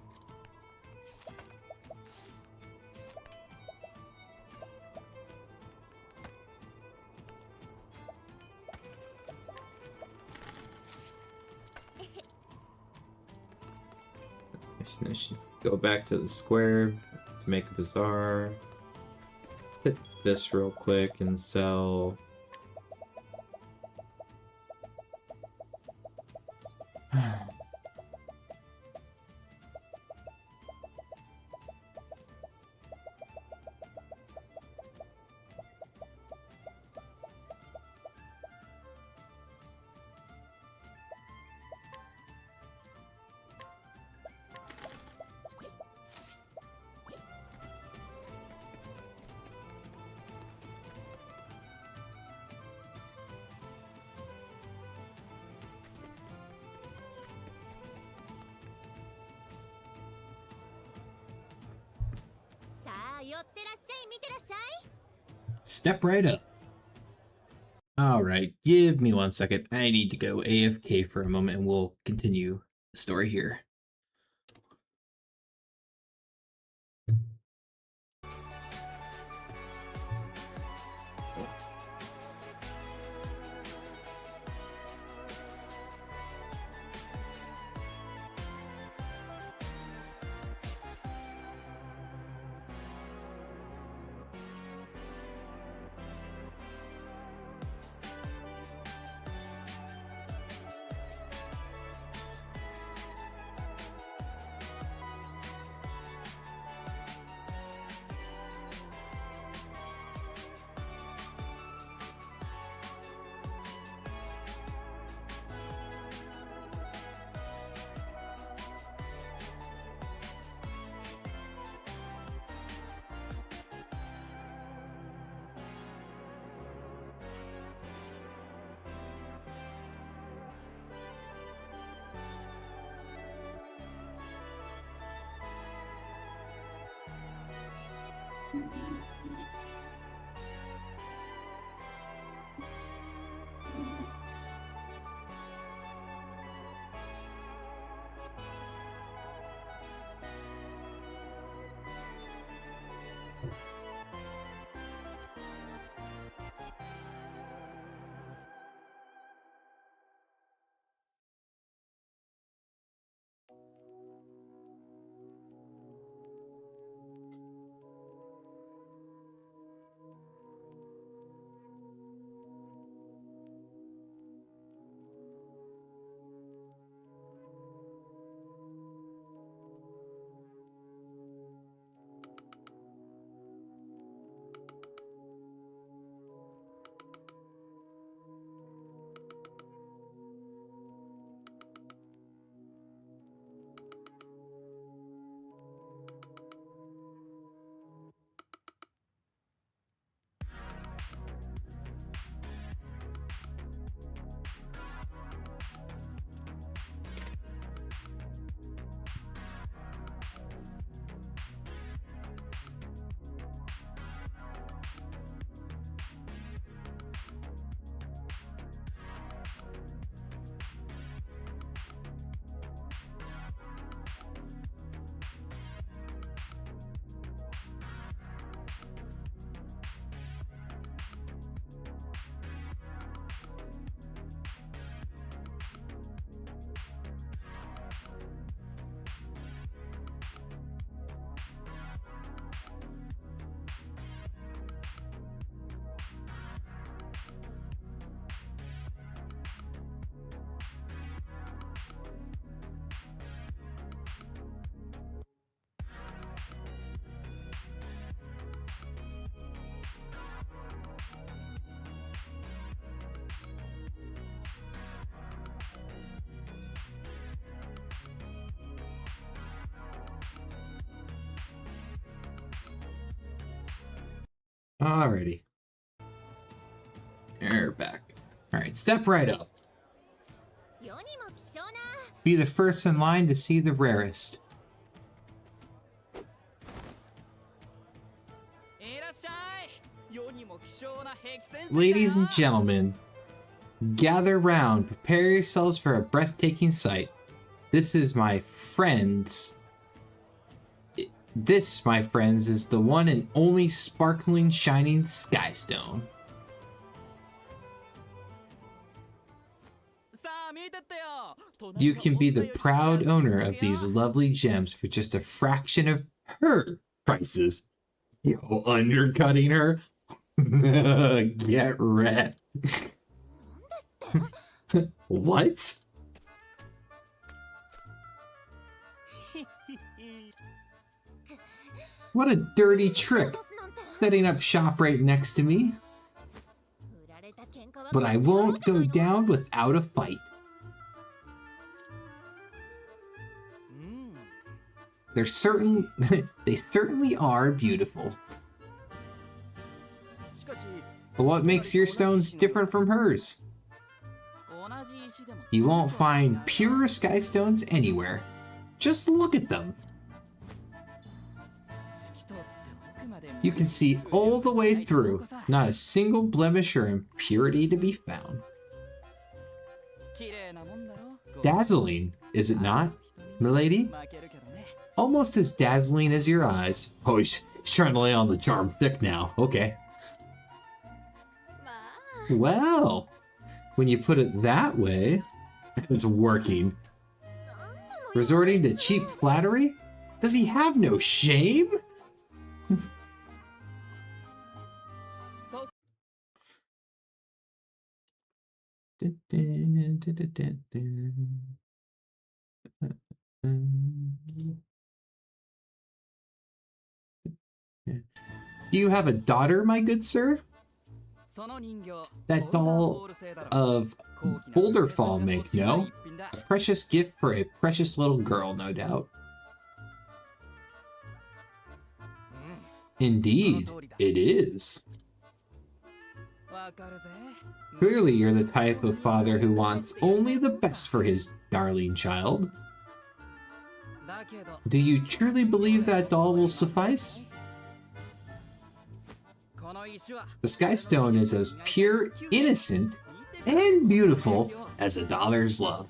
I should go back to the square to make a bazaar. Hit this real quick and sell. Step right up. Alright, give me 1 second. I need to go AFK for a moment and we'll continue the story here. Alrighty. We're back. Alright, step right up. 世にも希少な Be the first in line to see the rarest. いらっしゃい。世にも希少なヘクセンセ Ladies and gentlemen, gather round. Prepare yourselves for a breathtaking sight. This is my friends. This, my friends, is the one and only sparkling, shining Skystone. さあ見てってよ。 You can be the proud owner of these lovely gems for just a fraction of her prices. Yo, undercutting her? Get wrecked. What? What a dirty trick. Setting up shop right next to me. 売られた喧嘩は But I won't go down without a fight. うん。 They're certain they certainly are beautiful. しかし But what makes your stones different from hers? 同じ石でも You won't find pure sky stones anywhere. Just look at them. 透き通って奥まで見 You can see all the way through. Not a single blemish or impurity to be found. 綺麗なもんだろ。 Dazzling, is it not, milady? 負けるけどね。 Almost as dazzling as your eyes. Oh, he's trying to lay on the charm thick now. Okay. まあ Well, when you put it that way, it's working. なんなのよ Resorting to cheap flattery? Does he have no shame? Do you have a daughter, my good sir? その人形 That doll of Boulderfall make, no? A precious gift for a precious little girl, no doubt. Indeed, it is. わかるぜ。 Clearly, you're the type of father who wants only the best for his darling child. だけど Do you truly believe that doll will suffice? この石は The Sky Stone is as pure, innocent, and beautiful as a daughter's love.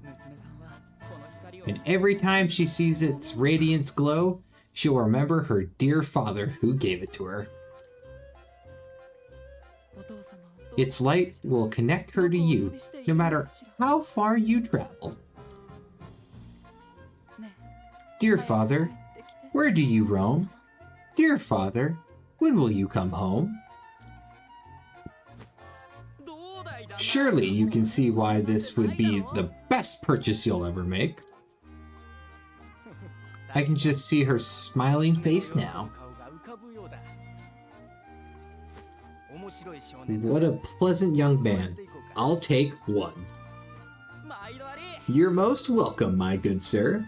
娘さんはこの光を And every time she sees its radiance glow, she'll remember her dear father who gave it to her. お父様を Its light will connect her to you, no matter how far you travel. ね Dear father, where do you roam? Dear father, when will you come home? どうだいだな Surely you can see why this would be the best purchase you'll ever make. I can just see her smiling face now. 顔が浮かぶようだ。面白い少年だ。 What a pleasant young man. I'll take one. 毎度あり。 You're most welcome, my good sir.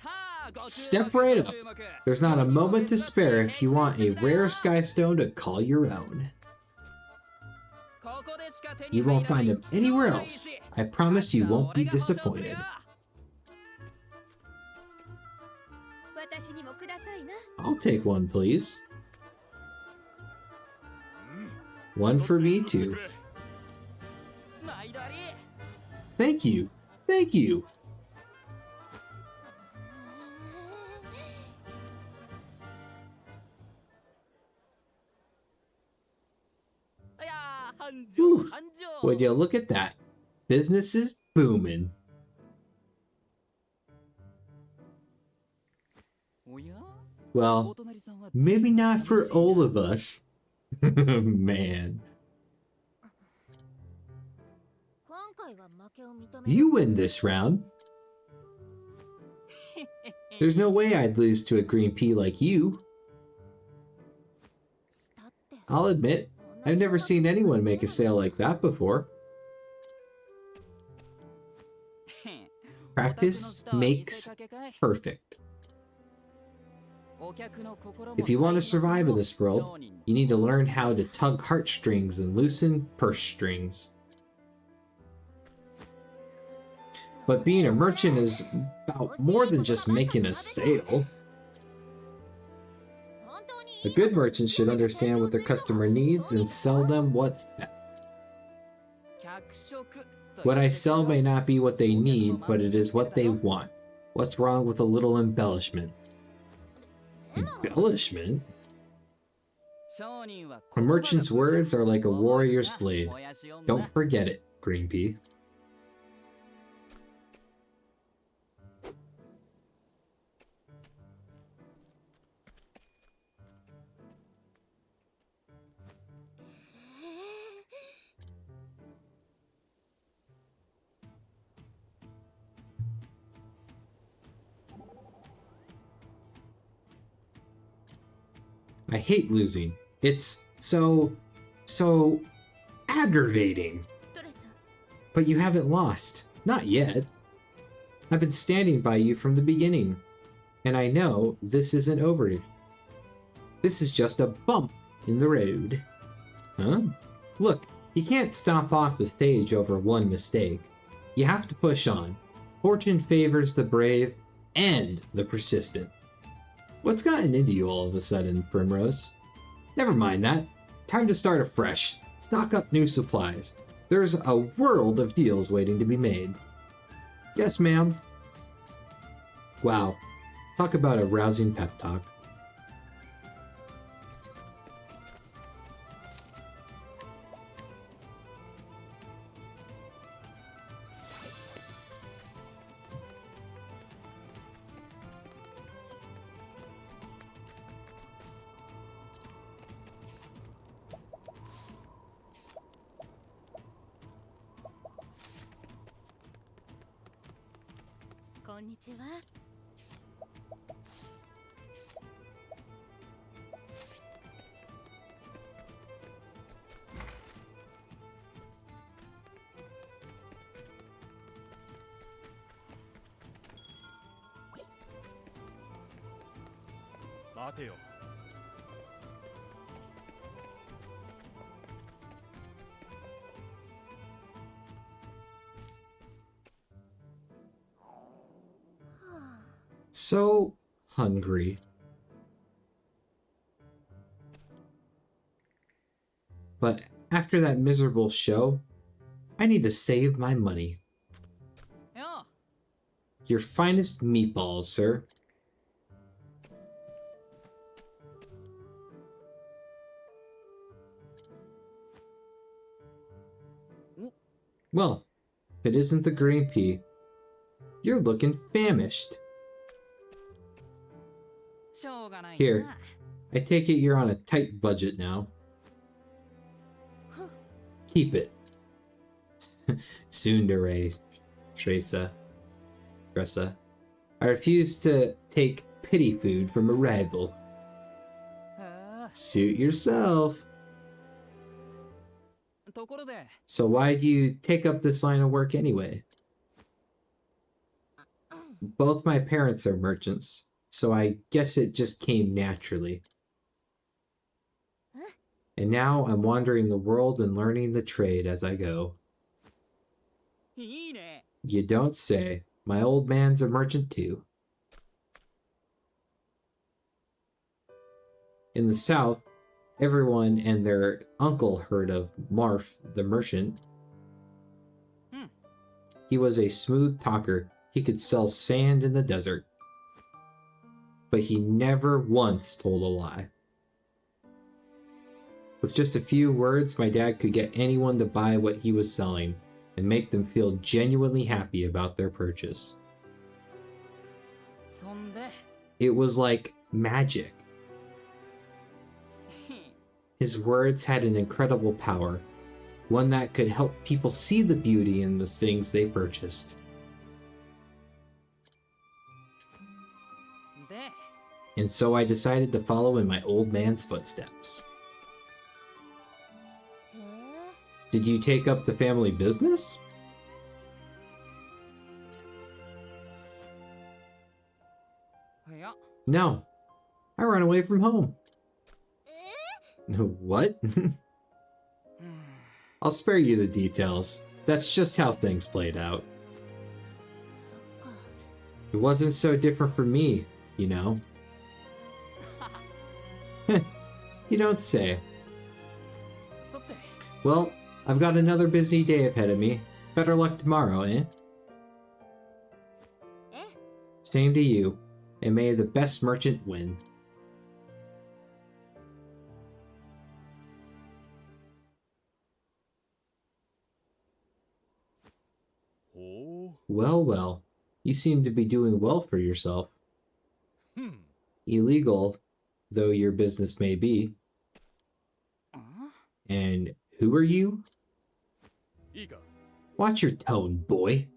さあご注目 Step right ご up. 注目 There's not a moment to spare if you want a rare sky stone to call your own. ここでしか手に You 入ら won't ない find them anywhere else. I promise you won't be disappointed. 私にもくださいな I'll take one, please. One for me, too. 毎度あり。 Thank you. Thank you. いやー繁 Whew. 盛繁盛。 Would you look at that? Business is booming. おや Well, お隣さんは maybe not for all of us. Man. 今回は負けを認め You win this round. There's no way I'd lose to a green pea like you. したって I'll admit, I've never seen anyone make a sale like that before. Practice makes perfect. If you want to survive in this world, you need to learn how to tug heartstrings and loosen purse strings. But being a merchant is about more than just making a sale. A good merchant should understand what their customer needs and sell them what's best. What I sell may not be what they need, but it is what they want. What's wrong with a little embellishment? Embellishment? A merchant's words are like a warrior's blade. Don't forget it, Green Pea. I hate losing. It's so aggravating. But you haven't lost. Not yet. I've been standing by you from the beginning. And I know this isn't over. This is just a bump in the road. Huh? Look, you can't stop off the stage over one mistake. You have to push on. Fortune favors the brave and the persistent. What's gotten into you all of a sudden, Primrose? Never mind that. Time to start afresh. Stock up new supplies. There's a world of deals waiting to be made. Yes, ma'am. Wow. Talk about a rousing pep talk. Konnichiwa. Mateo. So hungry. But after that miserable show, I need to save my money. Yeah. Your finest meatballs, sir. Well, if it isn't the green pea, you're looking famished. Here, I take it you're on a tight budget now. Keep it. Tsundere, Tresa. I refuse to take pity food from a rival. Suit yourself. So why do you take up this line of work anyway? Both my parents are merchants, so I guess it just came naturally. And now I'm wandering the world and learning the trade as I go. You don't say. My old man's a merchant too. In the south, everyone and their uncle heard of Marf the merchant. He was a smooth talker. He could sell sand in the desert. But he never once told a lie. With just a few words, my dad could get anyone to buy what he was selling and make them feel genuinely happy about their purchase. It was like magic. His words had an incredible power, one that could help people see the beauty in the things they purchased. And so I decided to follow in my old man's footsteps. Did you take up the family business? No. I ran away from home. え What? I'll spare you the details. That's just how things played out. そっか It wasn't so different for me, you know. You don't say. さて Well, I've got another busy day ahead of me. Better luck tomorrow, eh? え Same to you, and may the best merchant win. Oh. Well, well, you seem to be doing well for yourself. Illegal, though your business may be. And who are you? いいか Watch your tone, boy.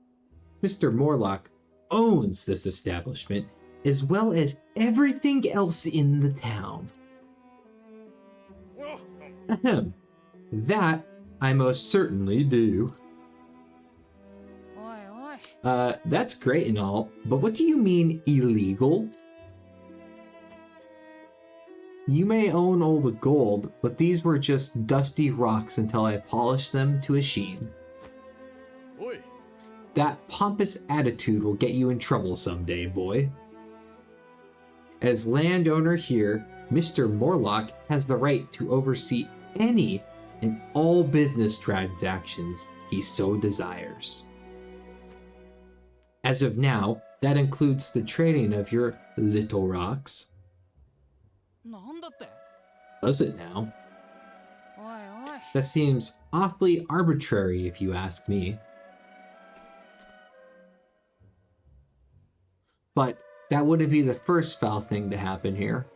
Mr. Morlock owns this establishment, as well as everything else in the town. Ahem. That I most certainly do. おいおい That's great and all, but what do you mean illegal? You may own all the gold, but these were just dusty rocks until I polished them to a sheen. おい That pompous attitude will get you in trouble someday, boy. As landowner here, Mr. Morlock has the right to oversee any and all business transactions he so desires. As of now, that includes the trading of your little rocks. なんだって Does it now? おいおい That seems awfully arbitrary if you ask me. But that wouldn't be the first foul thing to happen here.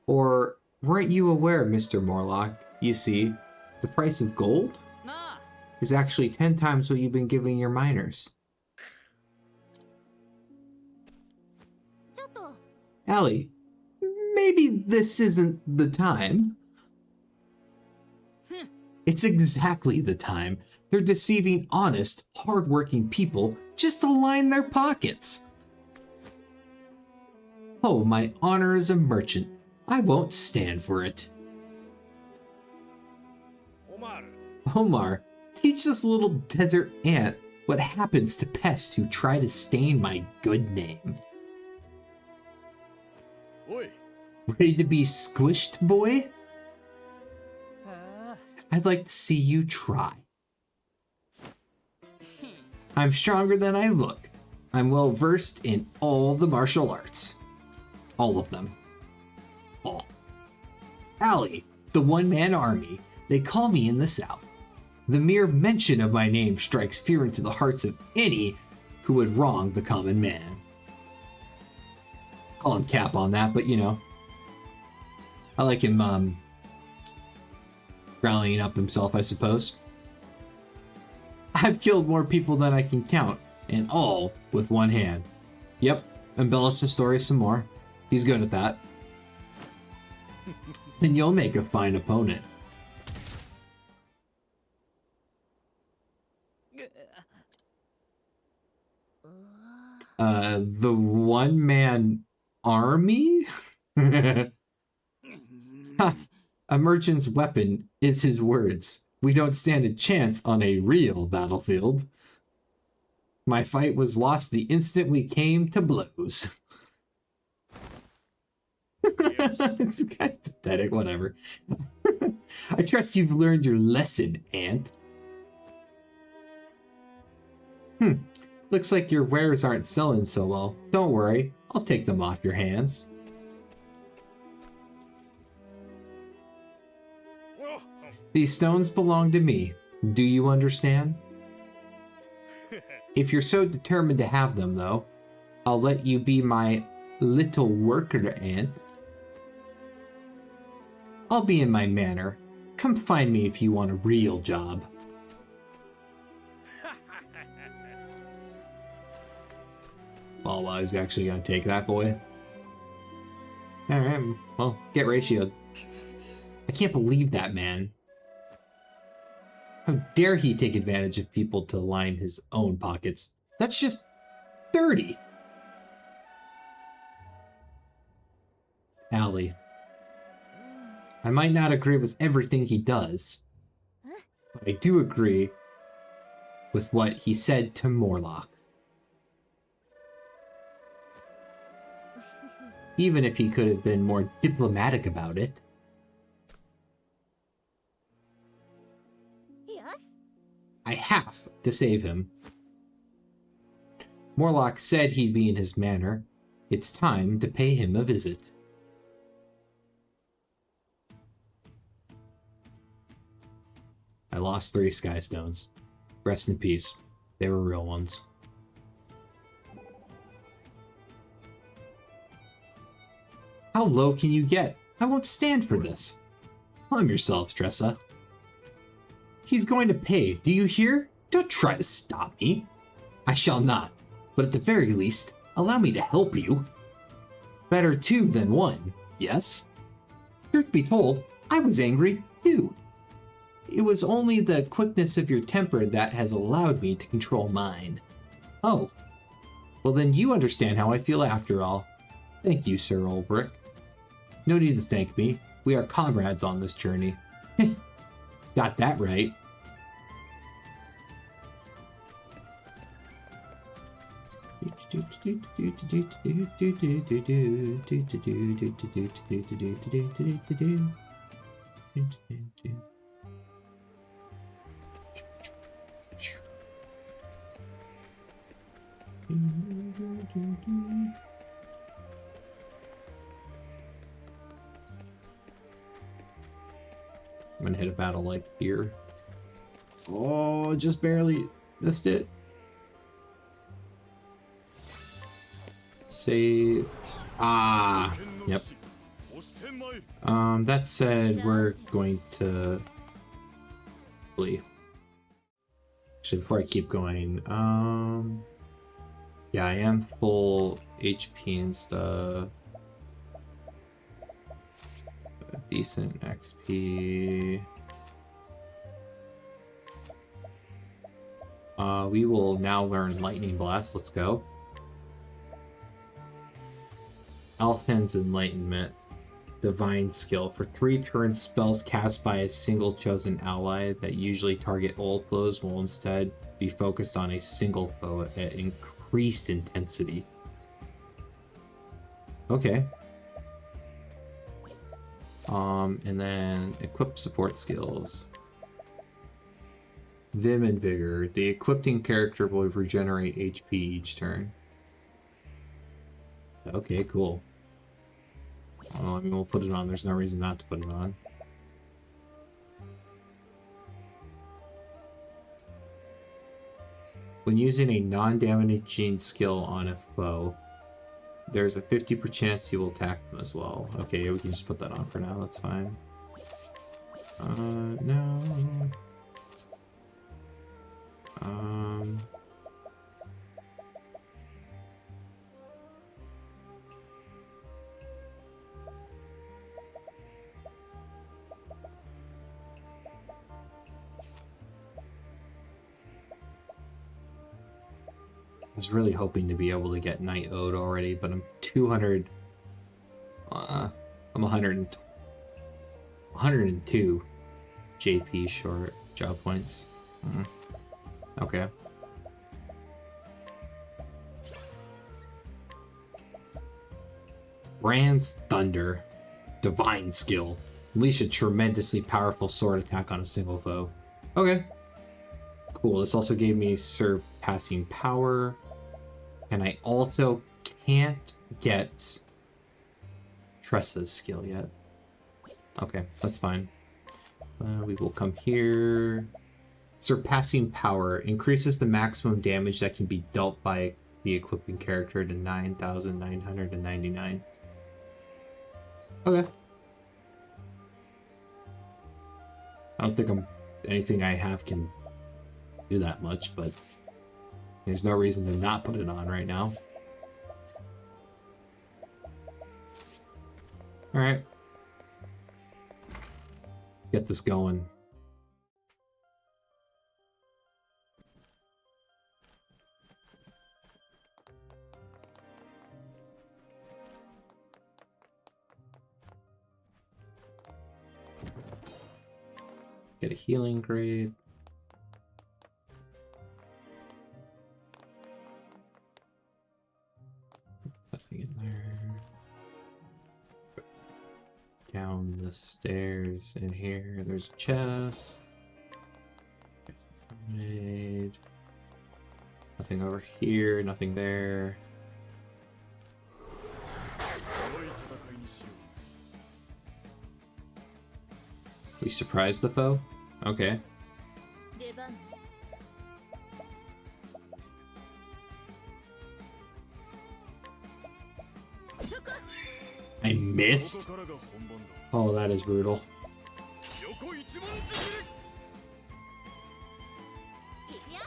Or weren't you aware, Mr. Morlock? You see, the price of gold なあ is actually 10 times what you've been giving your miners. ちょっと Allie, maybe this isn't the time. It's exactly the time. They're deceiving honest, hardworking people just to line their pockets. Oh, my honor as a merchant. I won't stand for it. おまる Omar, teach this little desert ant what happens to pests who try to stain my good name. おい Ready to be squished, boy? へえ I'd like to see you try. I'm stronger than I look. I'm well versed in all the martial arts. All of them. All. Allie, the one-man army. They call me in the South. The mere mention of my name strikes fear into the hearts of any who would wrong the common man. Call him Cap on that, but you know. I like him, rallying up himself, I suppose. I've killed more people than I can count, and all with one hand. Yep, embellish the story some more. He's good at that. And you'll make a fine opponent. The one-man army? Ha, a merchant's weapon is his words. We don't stand a chance on a real battlefield. My fight was lost the instant we came to blows. It's kind of pathetic, whatever. I trust you've learned your lesson, Ant. Looks like your wares aren't selling so well. Don't worry, I'll take them off your hands. These stones belong to me. Do you understand? If you're so determined to have them, though, I'll let you be my little worker ant. I'll be in my manor. Come find me if you want a real job. Well, he's actually gonna take that boy. Alright, well, get ratioed. I can't believe that man. How dare he take advantage of people to line his own pockets? That's just dirty. Allie. I might not agree with everything he does, but I do agree with what he said to Morlock. Even if he could have been more diplomatic about it. Yes? I have to save him. Morlock said he'd be in his manor. It's time to pay him a visit. I lost 3 Sky Stones. Rest in peace. They were real ones. How low can you get? I won't stand for this. Calm yourself, Tressa. He's going to pay, do you hear? Don't try to stop me. I shall not, but at the very least, allow me to help you. Better 2 than 1, yes? Truth be told, I was angry too. It was only the quickness of your temper that has allowed me to control mine. Oh, well then you understand how I feel after all. Thank you, Sir Ulbrich. No need to thank me. We are comrades on this journey. Got that right. I'm gonna hit a battle like here. Oh, just barely missed it. Save. Ah, yep. That said, we're going to flee. Actually, before I keep going, yeah, I am full HP and stuff. Decent XP. We will now learn Lightning Blast. Let's go. Elfhand's Enlightenment. Divine Skill. For 3 turn spells cast by a single chosen ally that usually target all foes will instead be focused on a single foe at increased intensity. Okay. And then equip support skills. Vim and Vigor. The equipping character will regenerate HP each turn. Okay, cool. Well, I mean, we'll put it on. There's no reason not to put it on. When using a non-damaging skill on a foe, there's a 50% chance you will attack them as well. Okay, we can just put that on for now. That's fine. No. I was really hoping to be able to get Night Ode already, but I'm 200. I'm 102 JP short. Job points. Okay. Brand's Thunder. Divine Skill. Unleash a tremendously powerful sword attack on a single foe. Okay. Cool. This also gave me Surpassing Power. And I also can't get Tressa's skill yet. Okay, that's fine. We will come here. Surpassing Power increases the maximum damage that can be dealt by the equipping character to 9,999. Okay. I don't think anything I have can do that much, but there's no reason to not put it on right now. Alright. Get this going. Get a healing grade. Nothing in there. Down the stairs in here. There's a chest. Made. Nothing over here. Nothing there. We surprised the foe? Okay. 出番ね。そこ。 I missed? ここからが本番だ。 Oh, that is brutal. 横一文字切り。いくよ。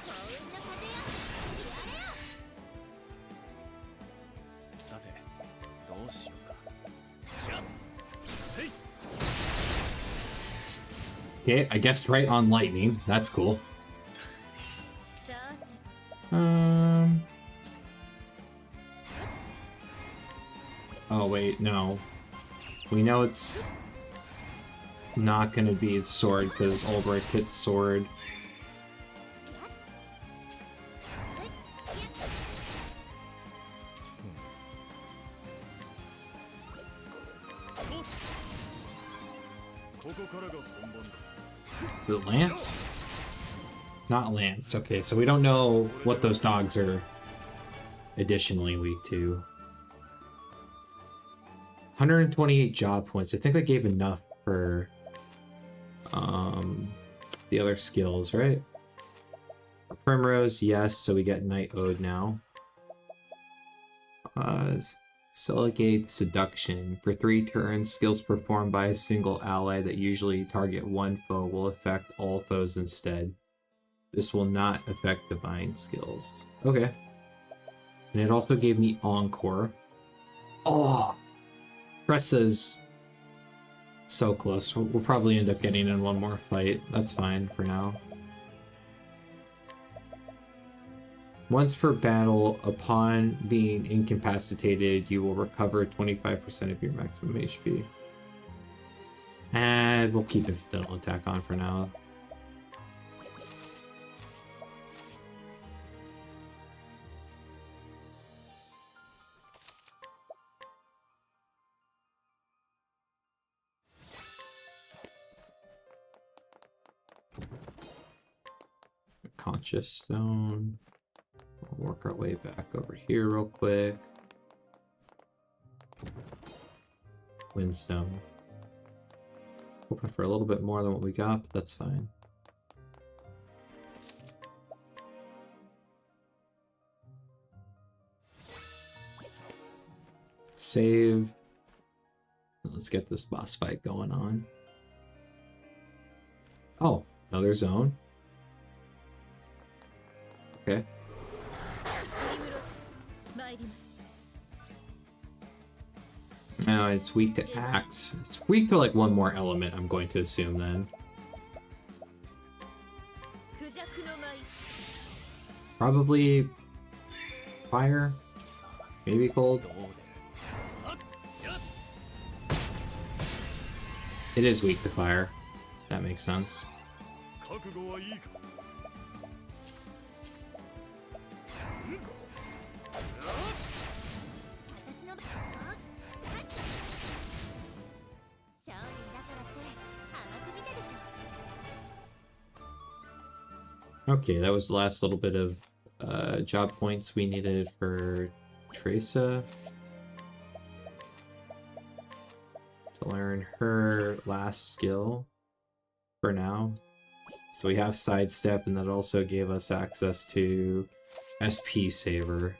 幸運の風よ。やれよ。さて、どうしようか。じゃあ、せい。 Okay, I guessed right on lightning. That's cool. さて。 Oh, wait, no. We know it's not gonna be his sword because Ulbrich hits sword. The Lance? Not Lance. Okay, so we don't know what those dogs are additionally weak to. 128 job points. I think that gave enough for the other skills, right? Primrose, yes, so we get Night Ode now. Celigate Seduction. For 3 turns, skills performed by a single ally that usually target one foe will affect all foes instead. This will not affect divine skills. Okay. And it also gave me Encore. Oh! Pressa's so close. We'll probably end up getting in one more fight. That's fine for now. Once per battle, upon being incapacitated, you will recover 25% of your maximum HP. And we'll keep incidental attack on for now. Conscious Stone. We'll work our way back over here real quick. Windstone. Hoping for a little bit more than what we got, but that's fine. Save. Let's get this boss fight going on. Oh, another zone. Okay. No, it's weak to axe. It's weak to like one more element, I'm going to assume then. Probably fire, maybe cold. It is weak to fire. That makes sense. Okay, that was the last little bit of job points we needed for Teresa. To learn her last skill for now. So we have Sidestep, and that also gave us access to SP Saver.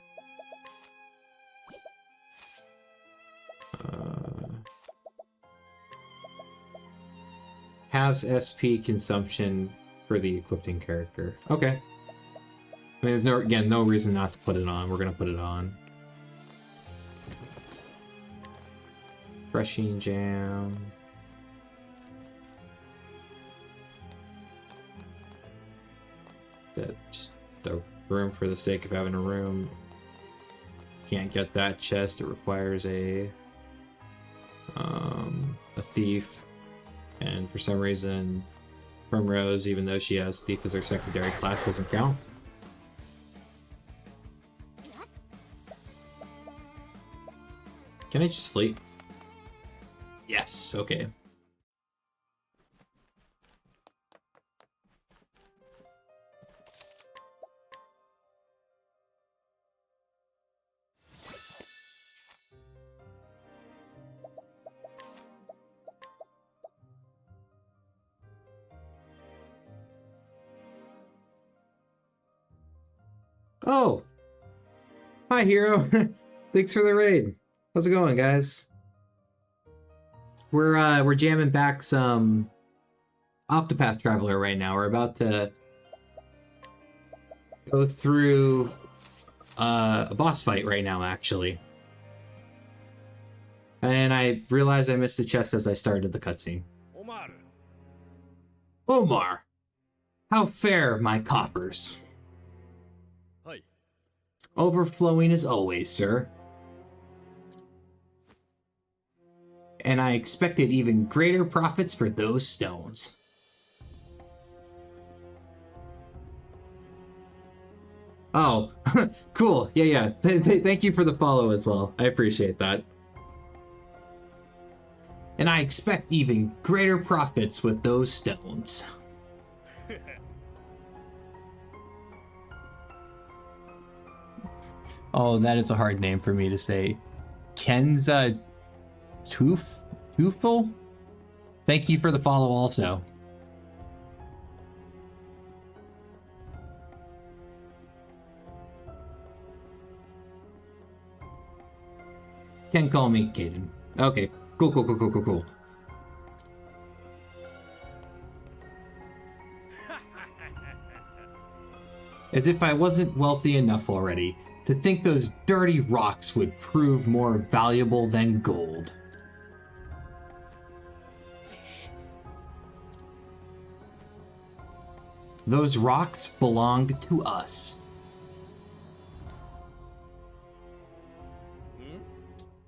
Halves SP consumption for the equipping character. Okay. I mean, there's no reason not to put it on. We're gonna put it on. Freshing Jam. Just the room for the sake of having a room. Can't get that chest. It requires a thief. And for some reason, Primrose, even though she has Thief as her secondary class, doesn't count. Can I just fleet? Yes, okay. Oh! Hi, Hero! Thanks for the raid. How's it going, guys? We're jamming back some Octopath Traveler right now. We're about to go through a boss fight right now, actually. And I realized I missed the chest as I started the cutscene. Omar! How fair, my coffers. Hi. Overflowing as always, sir. And I expected even greater profits for those stones. Oh, cool. Yeah. Thank you for the follow as well. I appreciate that. And I expect even greater profits with those stones. Oh, that is a hard name for me to say. Kenza Tufel? Thank you for the follow also. Can call me Kaden. Okay, cool. As if I wasn't wealthy enough already to think those dirty rocks would prove more valuable than gold. Those rocks belong to us.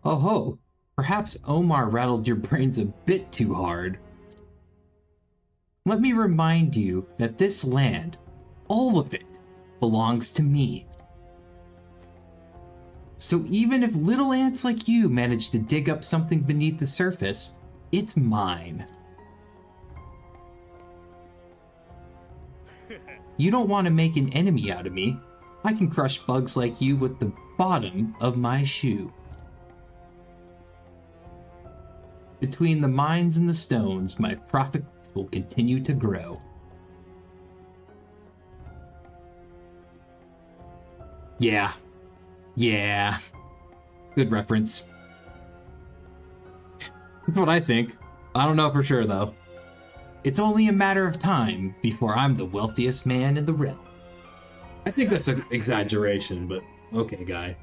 Oh ho, perhaps Omar rattled your brains a bit too hard. Let me remind you that this land, all of it, belongs to me. So even if little ants like you manage to dig up something beneath the surface, it's mine. You don't want to make an enemy out of me. I can crush bugs like you with the bottom of my shoe. Between the mines and the stones, my profits will continue to grow. Yeah. Good reference. That's what I think. I don't know for sure, though. It's only a matter of time before I'm the wealthiest man in the realm. I think that's an exaggeration, but okay, guy.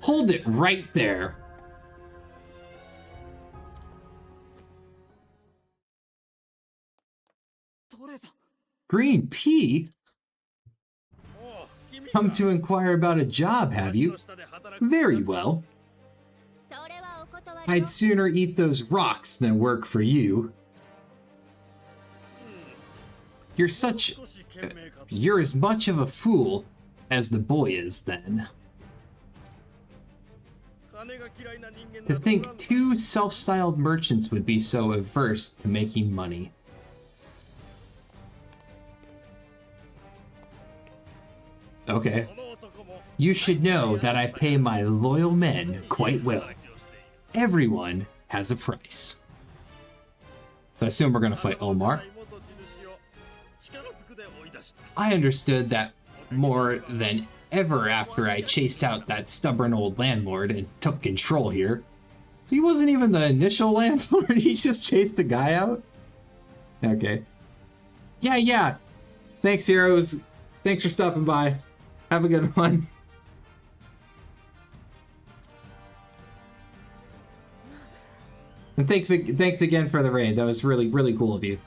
Hold it right there. Green Pea? Come to inquire about a job, have you? Very well. I'd sooner eat those rocks than work for you. You're as much of a fool as the boy is, then. To think two self-styled merchants would be so averse to making money. Okay. You should know that I pay my loyal men quite well. Everyone has a price. So I assume we're gonna fight Omar. I understood that more than ever after I chased out that stubborn old landlord and took control here. So he wasn't even the initial landlord, he just chased the guy out? Okay. Yeah. Thanks, heroes. Thanks for stopping by. Have a good one. And thanks again for the raid. That was really, really cool of you.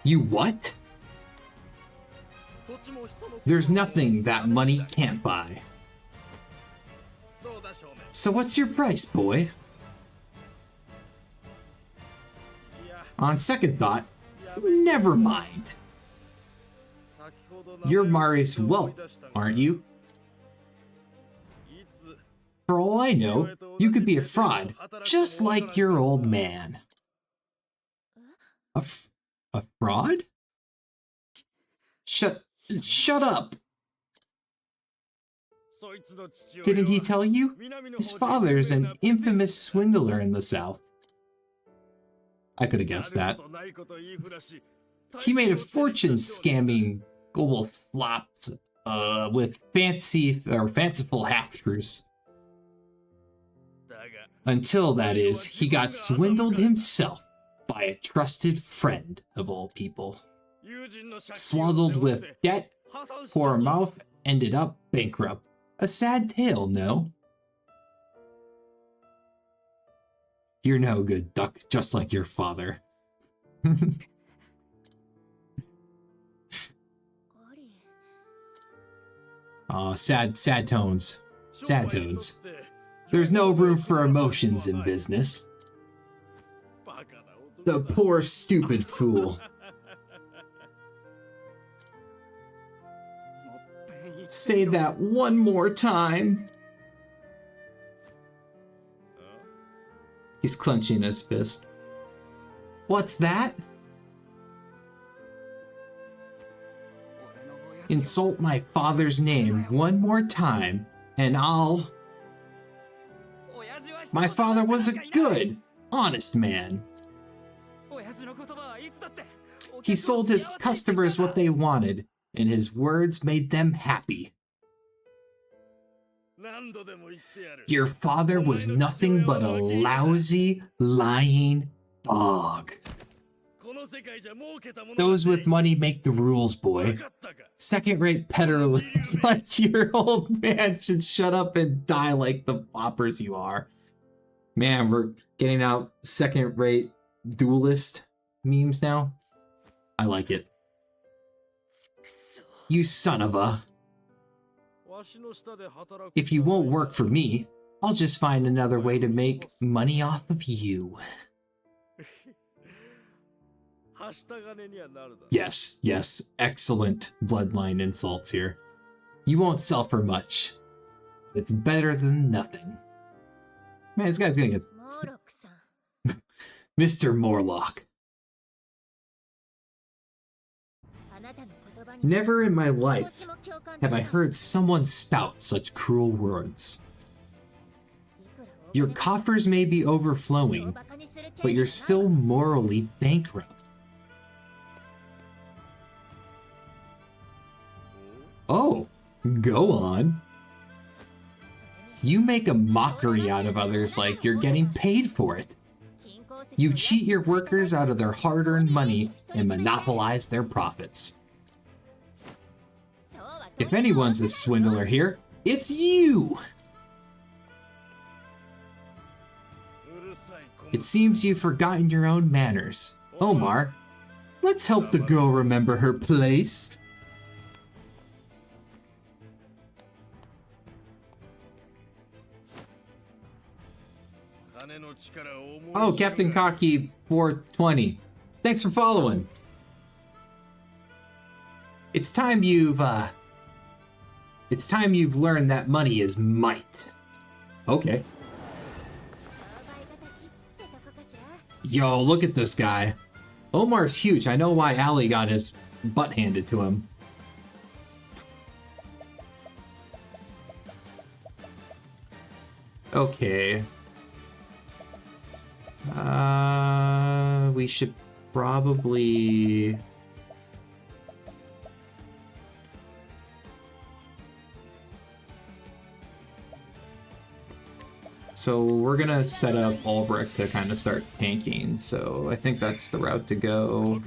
You what? There's nothing that money can't buy. So what's your price, boy? On second thought, never mind. You're Mari's whelp, aren't you? For all I know, you could be a fraud, just like your old man. A fraud? Shut up! Didn't he tell you? His father's an infamous swindler in the South. I could have guessed that. He made a fortune scamming global slops with fanciful half-truths. Until, that is, he got swindled himself by a trusted friend of all people. Swaddled with debt, poor mouth ended up bankrupt. A sad tale, no? You're no good, Duck, just like your father. Aw, sad tones. Sad tones. There's no room for emotions in business. The poor, stupid fool. Say that one more time. He's clenching his fist. What's that? Insult my father's name one more time, and I'll... My father was a good, honest man. He sold his customers what they wanted, and his words made them happy. Your father was nothing but a lousy, lying dog. Those with money make the rules, boy. Second-rate peddlers like your old man should shut up and die like the boppers you are. Man, we're getting out second-rate duelist memes now. I like it. You son of a... If you won't work for me, I'll just find another way to make money off of you. Yes, excellent bloodline insults here. You won't sell for much. It's better than nothing. Man, this guy's gonna get... Mr. Morlock. Never in my life have I heard someone spout such cruel words. Your coffers may be overflowing, but you're still morally bankrupt. Oh, go on. You make a mockery out of others like you're getting paid for it. You cheat your workers out of their hard-earned money and monopolize their profits. If anyone's a swindler here, it's you! It seems you've forgotten your own manners. Omar, let's help the girl remember her place. Oh, Captain Cocky 420. Thanks for following. It's time you've learned that money is might. Okay. Yo, look at this guy. Omar's huge. I know why Ali got his butt handed to him. Okay. We should probably... So we're gonna set up Ulbrich to kind of start tanking, so I think that's the route to go.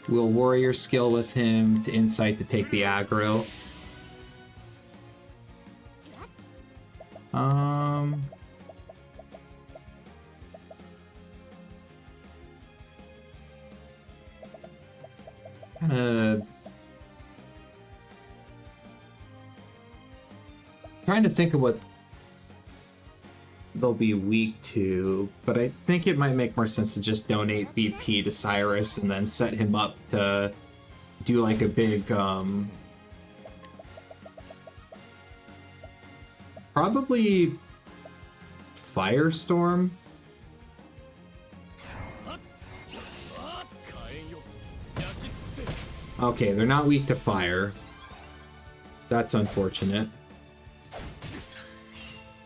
We'll warrior skill with him to insight to take the aggro. Kinda trying to think of what they'll be weak to, but I think it might make more sense to just donate VP to Cyrus and then set him up to do like a big, probably Firestorm. 火炎よ焼き尽くせ Okay, they're not weak to fire. That's unfortunate.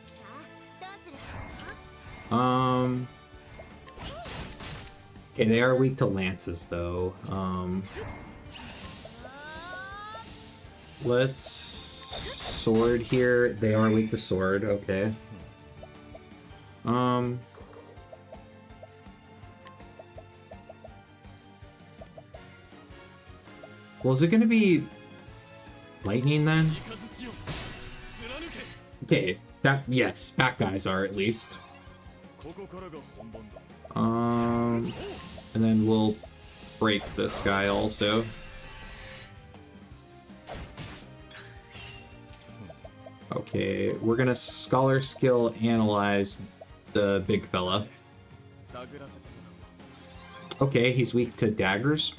さあどうする？ Okay, they are weak to lances though. Let's sword here. They are weak to sword. Okay. Well, is it gonna be lightning then? 雷よ貫け Okay, that yes, back guys are at least. ここからが本番だ And then we'll break this guy also. Okay, we're gonna scholar skill analyze the big fella. 探らせてもらう Okay, he's weak to daggers.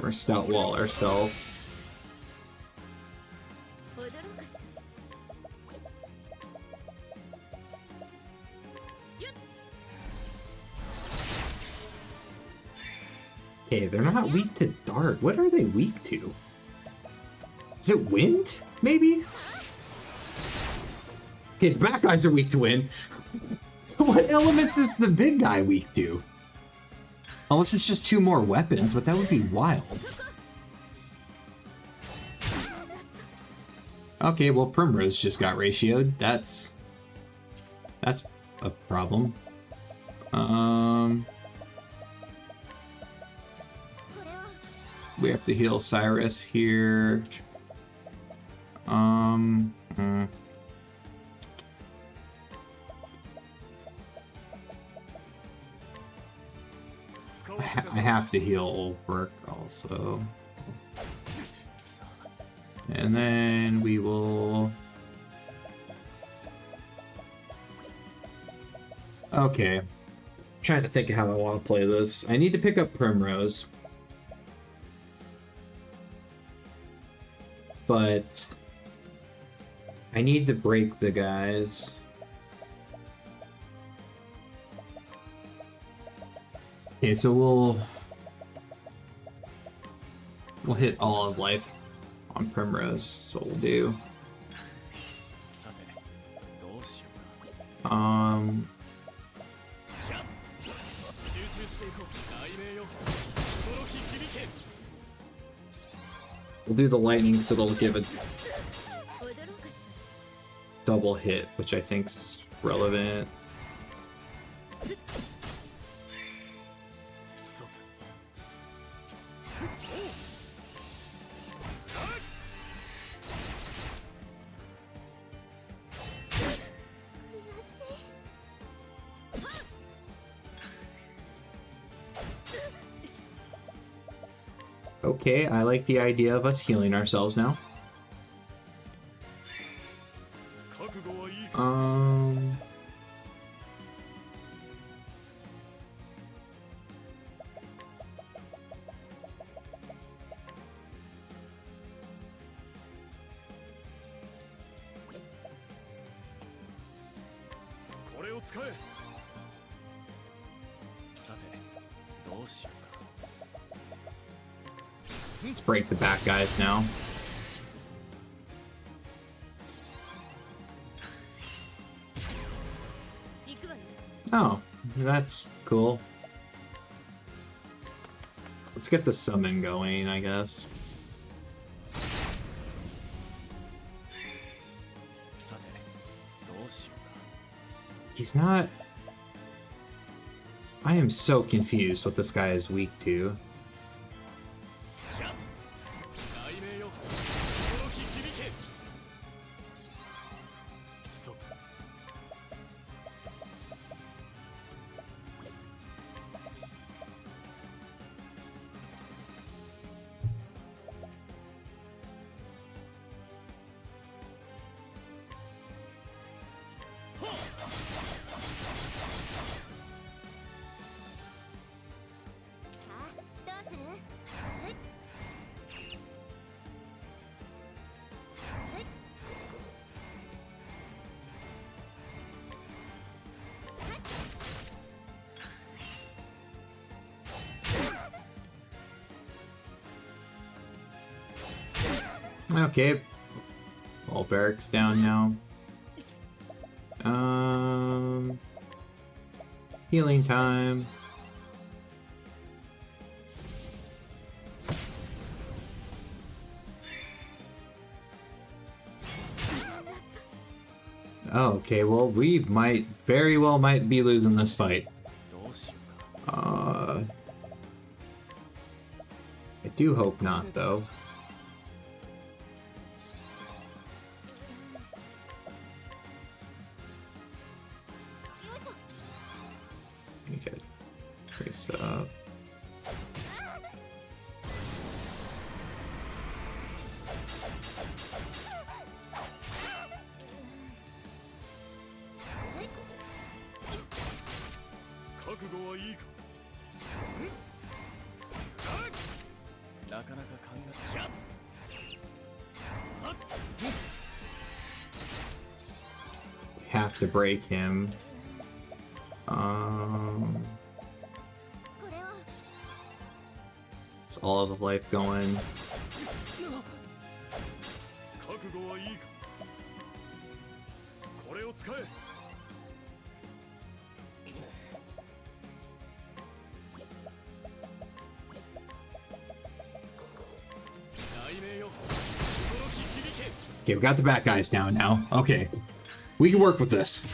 We're stout wall ourselves. 踊ろうかしら。 Okay, they're not weak to dart. What are they weak to? Is it wind? Maybe? Okay, the back guys are weak to wind. So what elements is the big guy weak to? Unless it's just two more weapons, but that would be wild. Okay, well Primrose just got ratioed. That's a problem. これは We have to heal Cyrus here. I have to heal Ulfric also. And then we will... Okay. Trying to think of how I want to play this. I need to pick up Primrose. But I need to break the guys. Okay, so we'll hit all of life on Primrose. That's what we'll do. さてどうしようか 集中していこう雷鳴よ驚き響け We'll do the lightning so it'll give a 踊ろうかし double hit, which I think's relevant. そうだ ら。悔しい。 Okay, I like the idea of us healing ourselves now. 覚悟はいい これを使えさてどうしようか let's break the back guys now. 行くわよ。 Oh, that's cool. Let's get the summon going, I guess. さてどうしようか He's not... I am so confused what this guy is weak to. 雷鳴よ驚き響けそうだ こ Okay. All barracks down now. Healing time. Oh, okay, well, we might very well might be losing this fight. どうしようか I do hope not, though. Okay, trace up. Have to break him. It's all of the life going. Okay, we got the bad guys down now. Okay. We can work with this.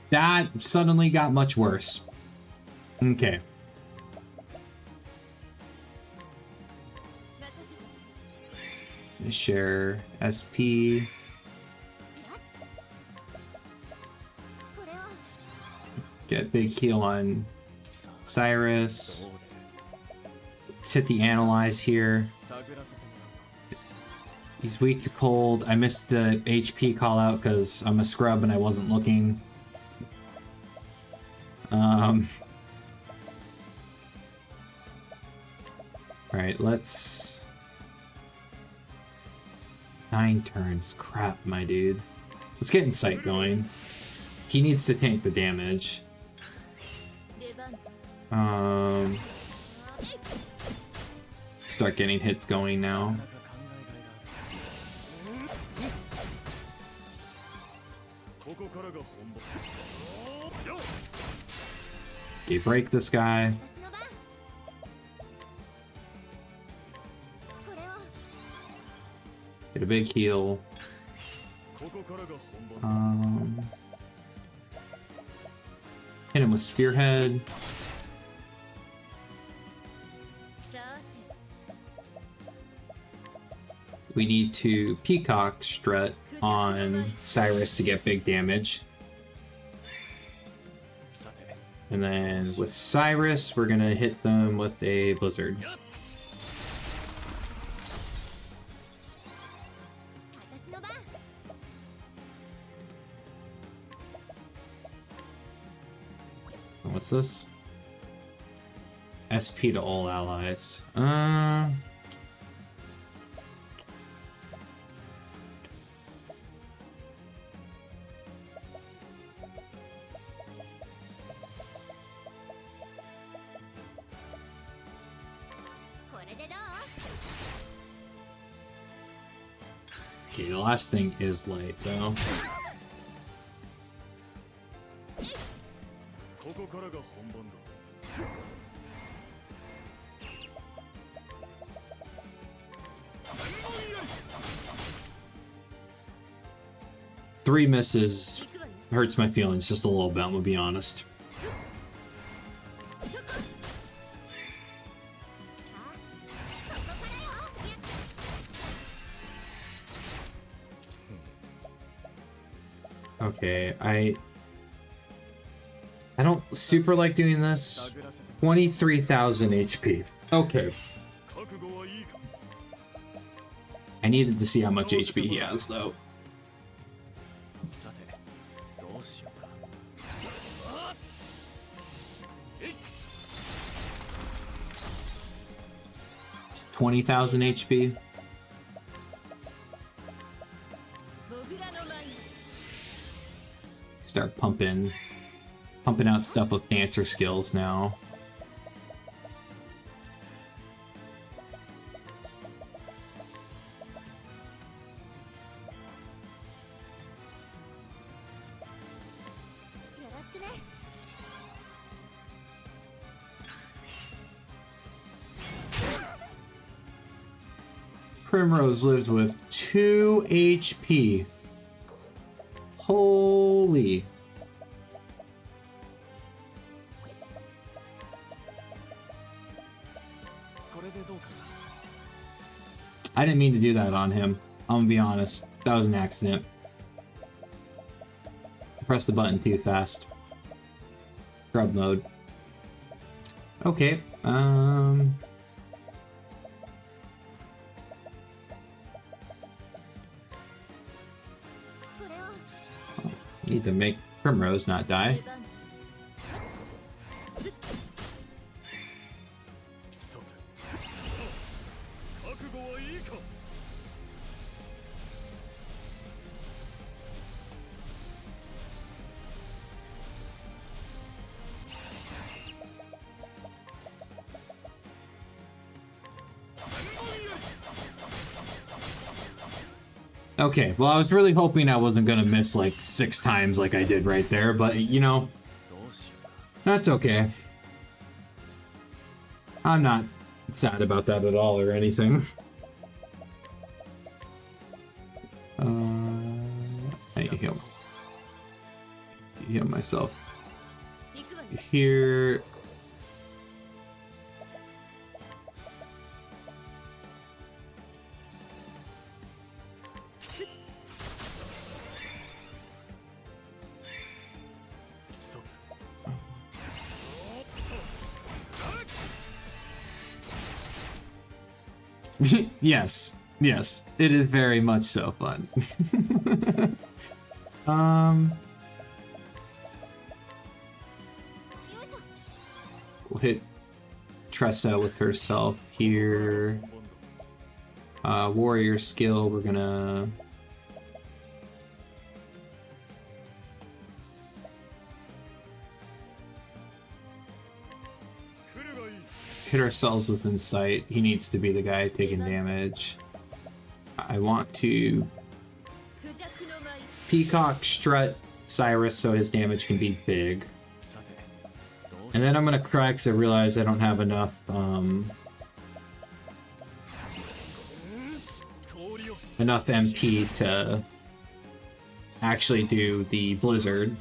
That suddenly got much worse. Okay. Share SP. Get big heal on Cyrus. Let's hit the analyze here. He's weak to cold. I missed the HP call out because I'm a scrub and I wasn't looking. Alright, let's... 9 turns. Crap, my dude. Let's get Insight going. He needs to tank the damage. Start getting hits going now. Okay, break this guy. Get a big heal. Hit him with Spearhead. We need to Peacock Strut on Cyrus to get big damage. And then with Cyrus, we're gonna hit them with a Blizzard. What's this? SP to all allies. Okay, the last thing is light, though. Three misses hurts my feelings just a little bit, I'm gonna be honest. Okay, I don't super like doing this. 23,000 HP. Okay. I needed to see how much HP he has, though. 20,000 HP. Start pumping out stuff with dancer skills now. Primrose lives with 2 HP. Holy. I didn't mean to do that on him. I'm gonna be honest. That was an accident. I pressed the button too fast. Scrub mode. Okay, need to make Primrose not die. Okay, well, I was really hoping I wasn't gonna miss like 6 times like I did right there, but you know, that's okay. I'm not sad about that at all or anything. I need to heal myself. Here. Yes, yes, it is very much so fun. We'll hit Tressa with herself here. Warrior skill, we're gonna... hit ourselves within sight. He needs to be the guy taking damage. I want to Peacock strut Cyrus so his damage can be big. And then I'm gonna cry because I realize I don't have enough enough MP to actually do the blizzard.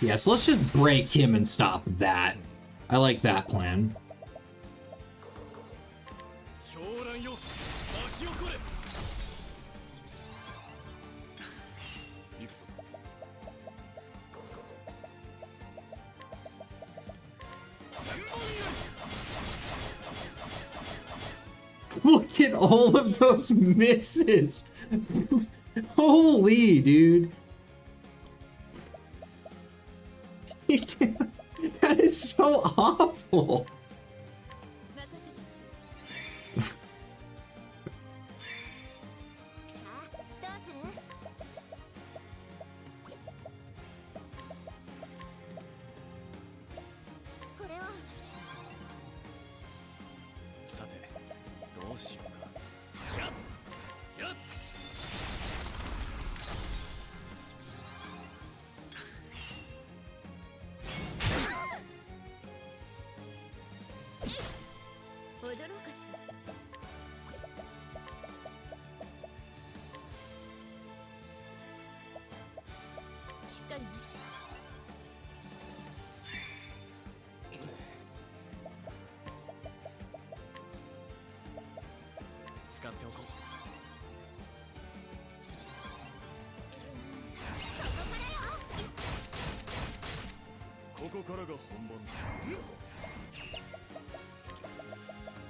Yeah, so let's just break him and stop that. I like that plan. Look at all of those misses! Holy, dude. That is so awful.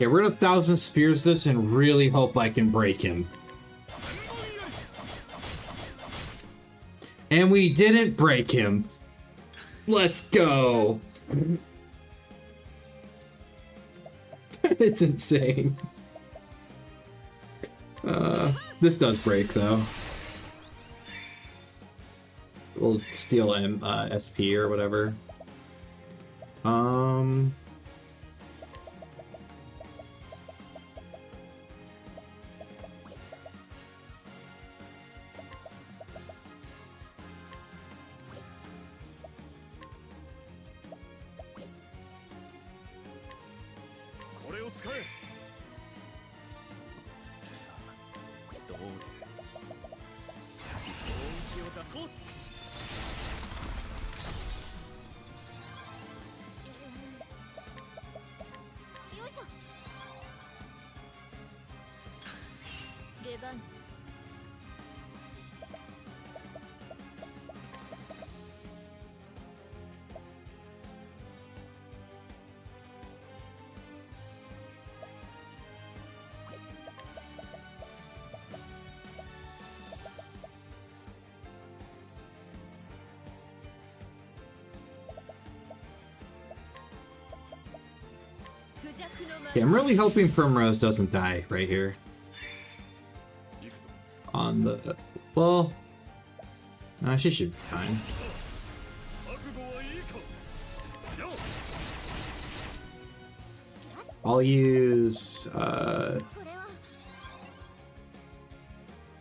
Okay, we're gonna 1,000 spears this and really hope I can break him. And we didn't break him. Let's go. It's insane. This does break though. We'll steal SP or whatever. Okay, I'm really hoping Primrose doesn't die right here. On the... Well... No, she should be fine. I'll use...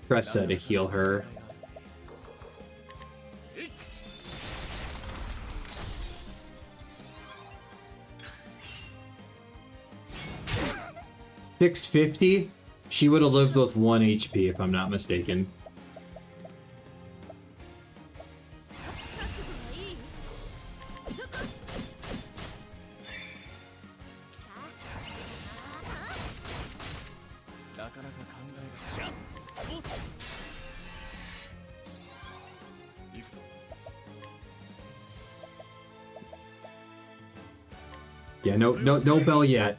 Tressa to heal her. $650? She would have lived with 1 HP if I'm not mistaken. Yeah, no bell yet.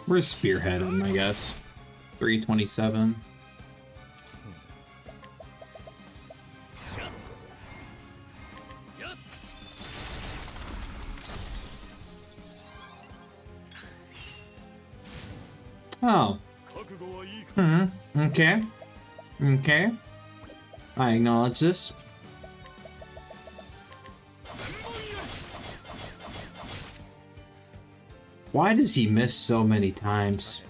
We're spearheading, I guess. 327. Oh. Okay. Okay. I acknowledge this. Why does he miss so many times?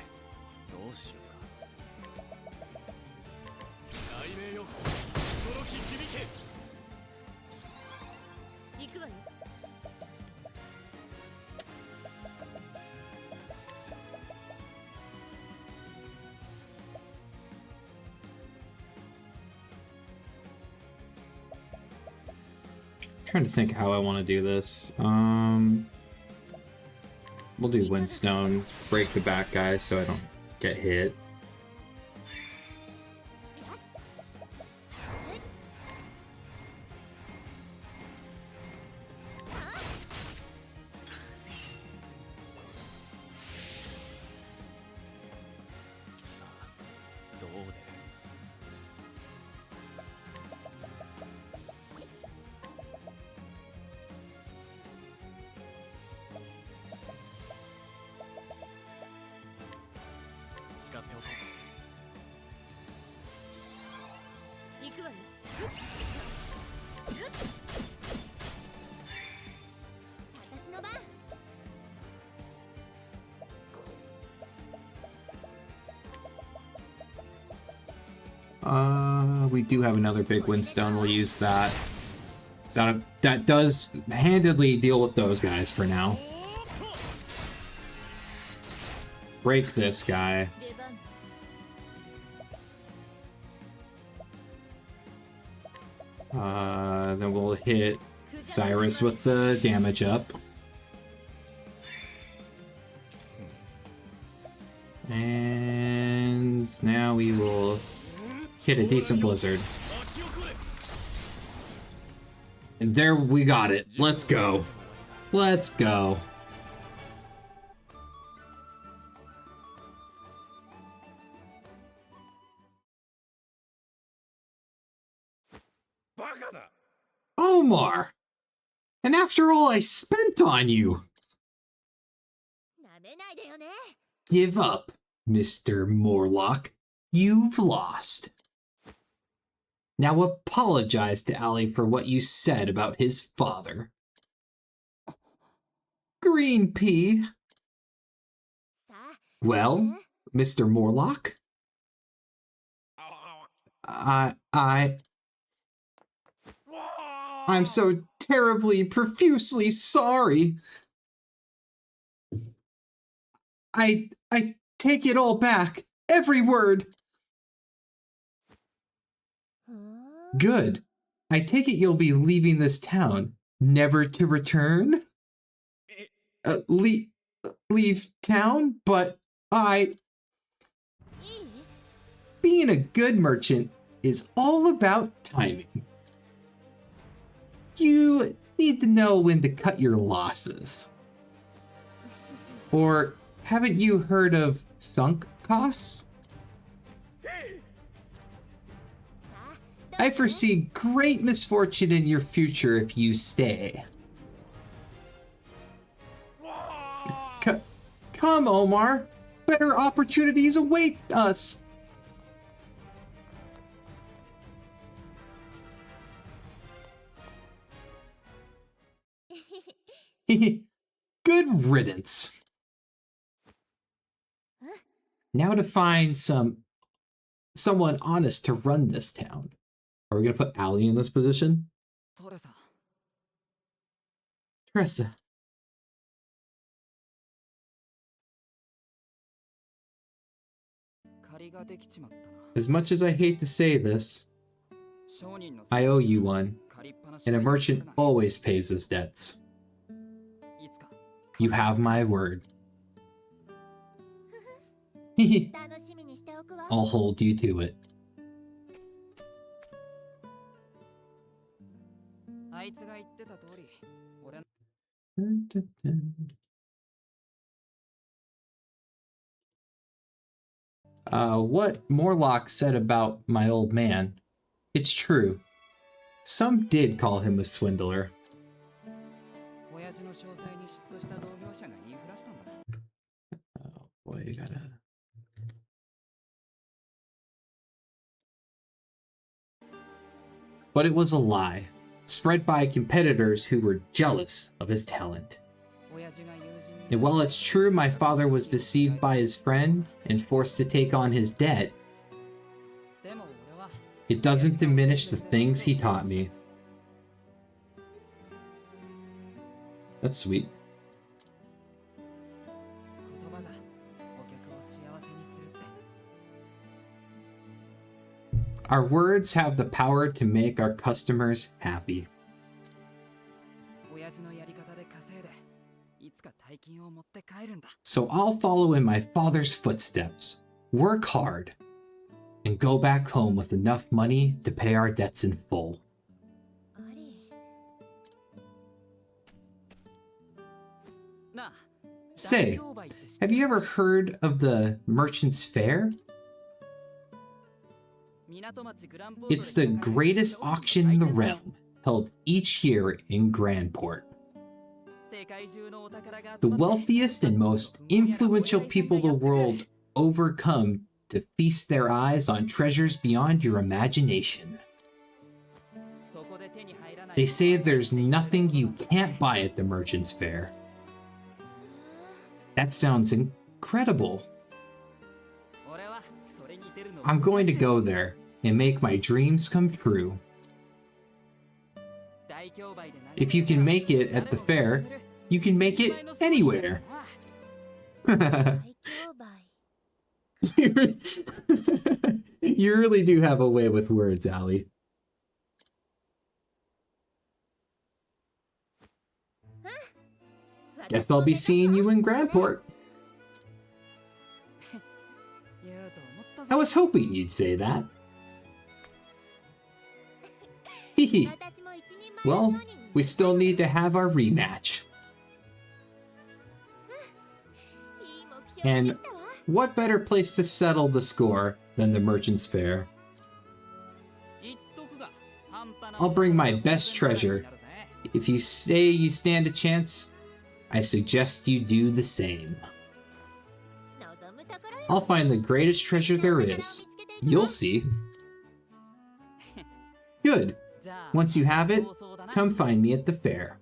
Trying to think how I want to do this. We'll do Windstone, break the back guys so I don't get hit. 使っておこう。行くわよ。私の番。We do have another big windstone. We'll use that. So that does handedly deal with those guys for now. Break this guy. 出番。Then we'll hit Cyrus with the damage up. And now we will hit a decent blizzard. And there we got it. Let's go. Let's go. Omar! And after all I spent on you! なめないでよね。 Give up, Mr. Morlock. You've lost. Now apologize to Ali for what you said about his father. Green Pea. さあ。 Well, Mr. Morlock? I'm so terribly, profusely sorry. I take it all back. Every word. ふーん。 Good. I take it you'll be leaving this town, never to return? Leave town? Butいい？ being a good merchant is all about timing. You need to know when to cut your losses. Or haven't you heard of sunk costs? さあ。 I foresee great misfortune in your future if you stay. Come, Omar. Better opportunities await us. Good riddance. Huh? Now to find someone honest to run this town. Are we gonna put Ali in this position? トレサ、 Tressa. As much as I hate to say this, I owe you one, and a merchant always pays his debts. You have my word. 楽しみにしておくわ。 I'll hold you to it. あいつが言ってた通り、俺 What Morlock said about my old man, it's true. Some did call him a swindler. 親父の詳細に嫉妬した同業者が言いふらしたんだ。 Oh boy, you gotta... But it was a lie, spread by competitors who were jealous of his talent. 親父が友人に And while it's true my father was deceived by his friend and forced to take on his debt, でも俺は it doesn't diminish the things he taught me. That's sweet. 言葉がお客を幸せにするって。 Our words have the power to make our customers happy. 親父のやり方で稼いで、いつか大金を持って帰るんだ。 So I'll follow in my father's footsteps, work hard, and go back home with enough money to pay our debts in full. あり。 なあ、 Say, have you ever heard of the Merchant's Fair? 港町グランポートで It's the greatest auction in the realm, held each year in Grandport. 世界中のお宝が集 The まって wealthiest and most influential people in the world overcome to feast their eyes on treasures beyond your imagination. They say there's nothing you can't buy at the Merchant's Fair. That sounds incredible. I'm going to go there and make my dreams come true. If you can make it at the fair, you can make it anywhere. You really do have a way with words, Allie. Guess I'll be seeing you in Grandport. I was hoping you'd say that. Hehe. Well, we still need to have our rematch. And what better place to settle the score than the Merchant's Fair? I'll bring my best treasure. If you say you stand a chance, I suggest you do the same. I'll find the greatest treasure there is. You'll see. Good. Once you have it, come find me at the fair.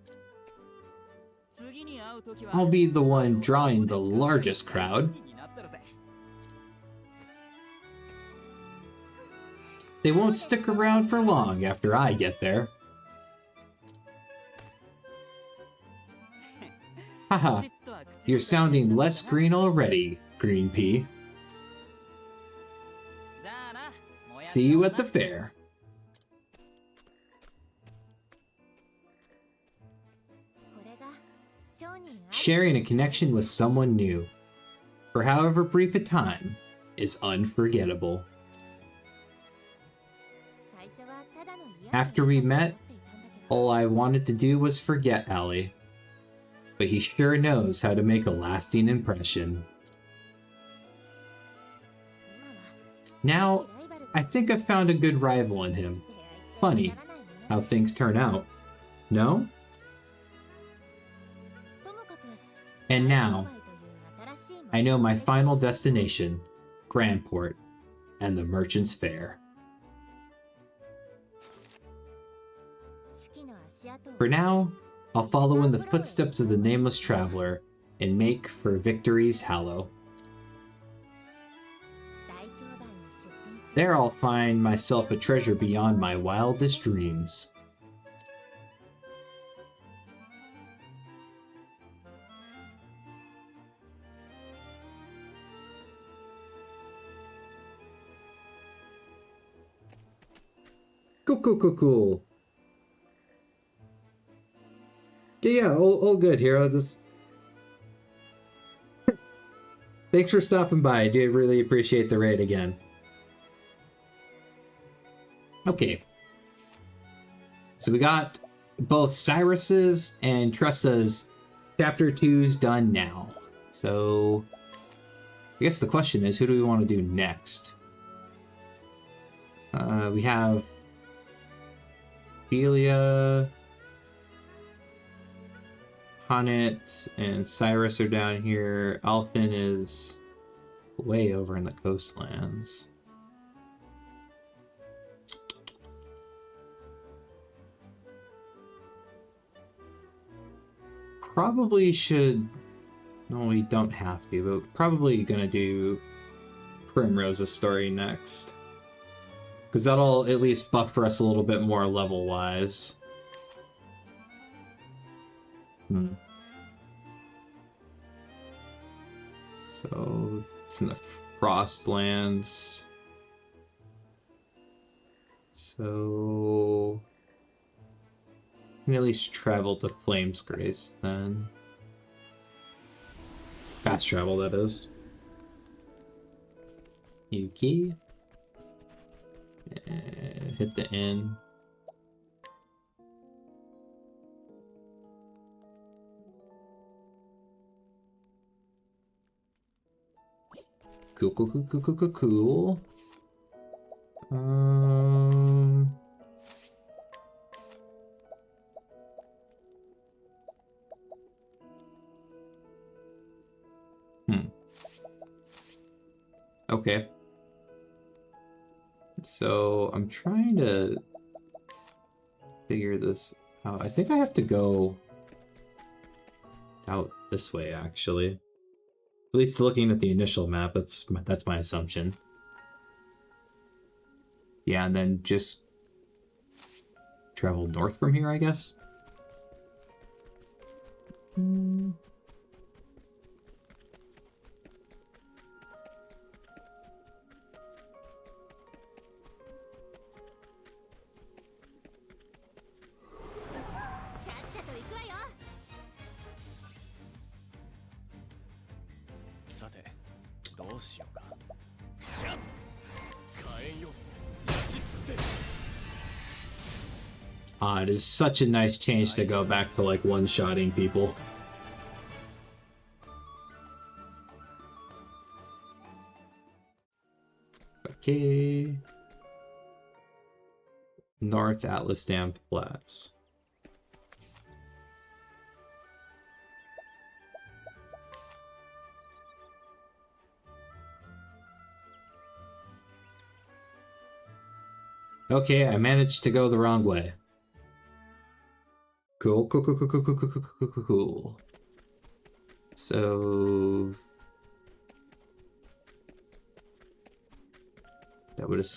I'll be the one drawing the largest crowd. They won't stick around for long after I get there. Haha, you're sounding less green already, Green Pea. See you at the fair. Sharing a connection with someone new, for however brief a time, is unforgettable. After we met, all I wanted to do was forget Allie, but he sure knows how to make a lasting impression. Now, I think I've found a good rival in him. Funny how things turn out, no? And now, I know my final destination, Grandport, and the Merchant's Fair. For now, I'll follow in the footsteps of the nameless traveler and make for Victory's Hallow. There I'll find myself a treasure beyond my wildest dreams. Cool. Yeah, all good here. I'll just... Thanks for stopping by. I do really appreciate the raid again. Okay. So we got both Cyrus's and Tressa's Chapter 2's done now. So I guess the question is, who do we want to do next? We have Ophelia, Hanet, and Cyrus are down here. Alphen is way over in the coastlands. Probably should... No, we don't have to, but probably gonna do Primrose's story next. Because that'll at least buffer us a little bit more level-wise. So, it's in the Frostlands. So... we can at least travel to Flame's Grace, then. Fast travel, that is. Yuki. And hit the inn. Cool. Okay. So I'm trying to figure this out. I think I have to go out this way, actually. At least looking at the initial map, that's my assumption. Yeah, and then just travel north from here, I guess. Hmm. It is such a nice change to go back to like one-shotting people. Okay. North Atlas Dam Flats. Okay, I managed to go the wrong way. Cool, cool, cool, cool, cool, cool, cool, cool, cool, cool, cool. So that would have.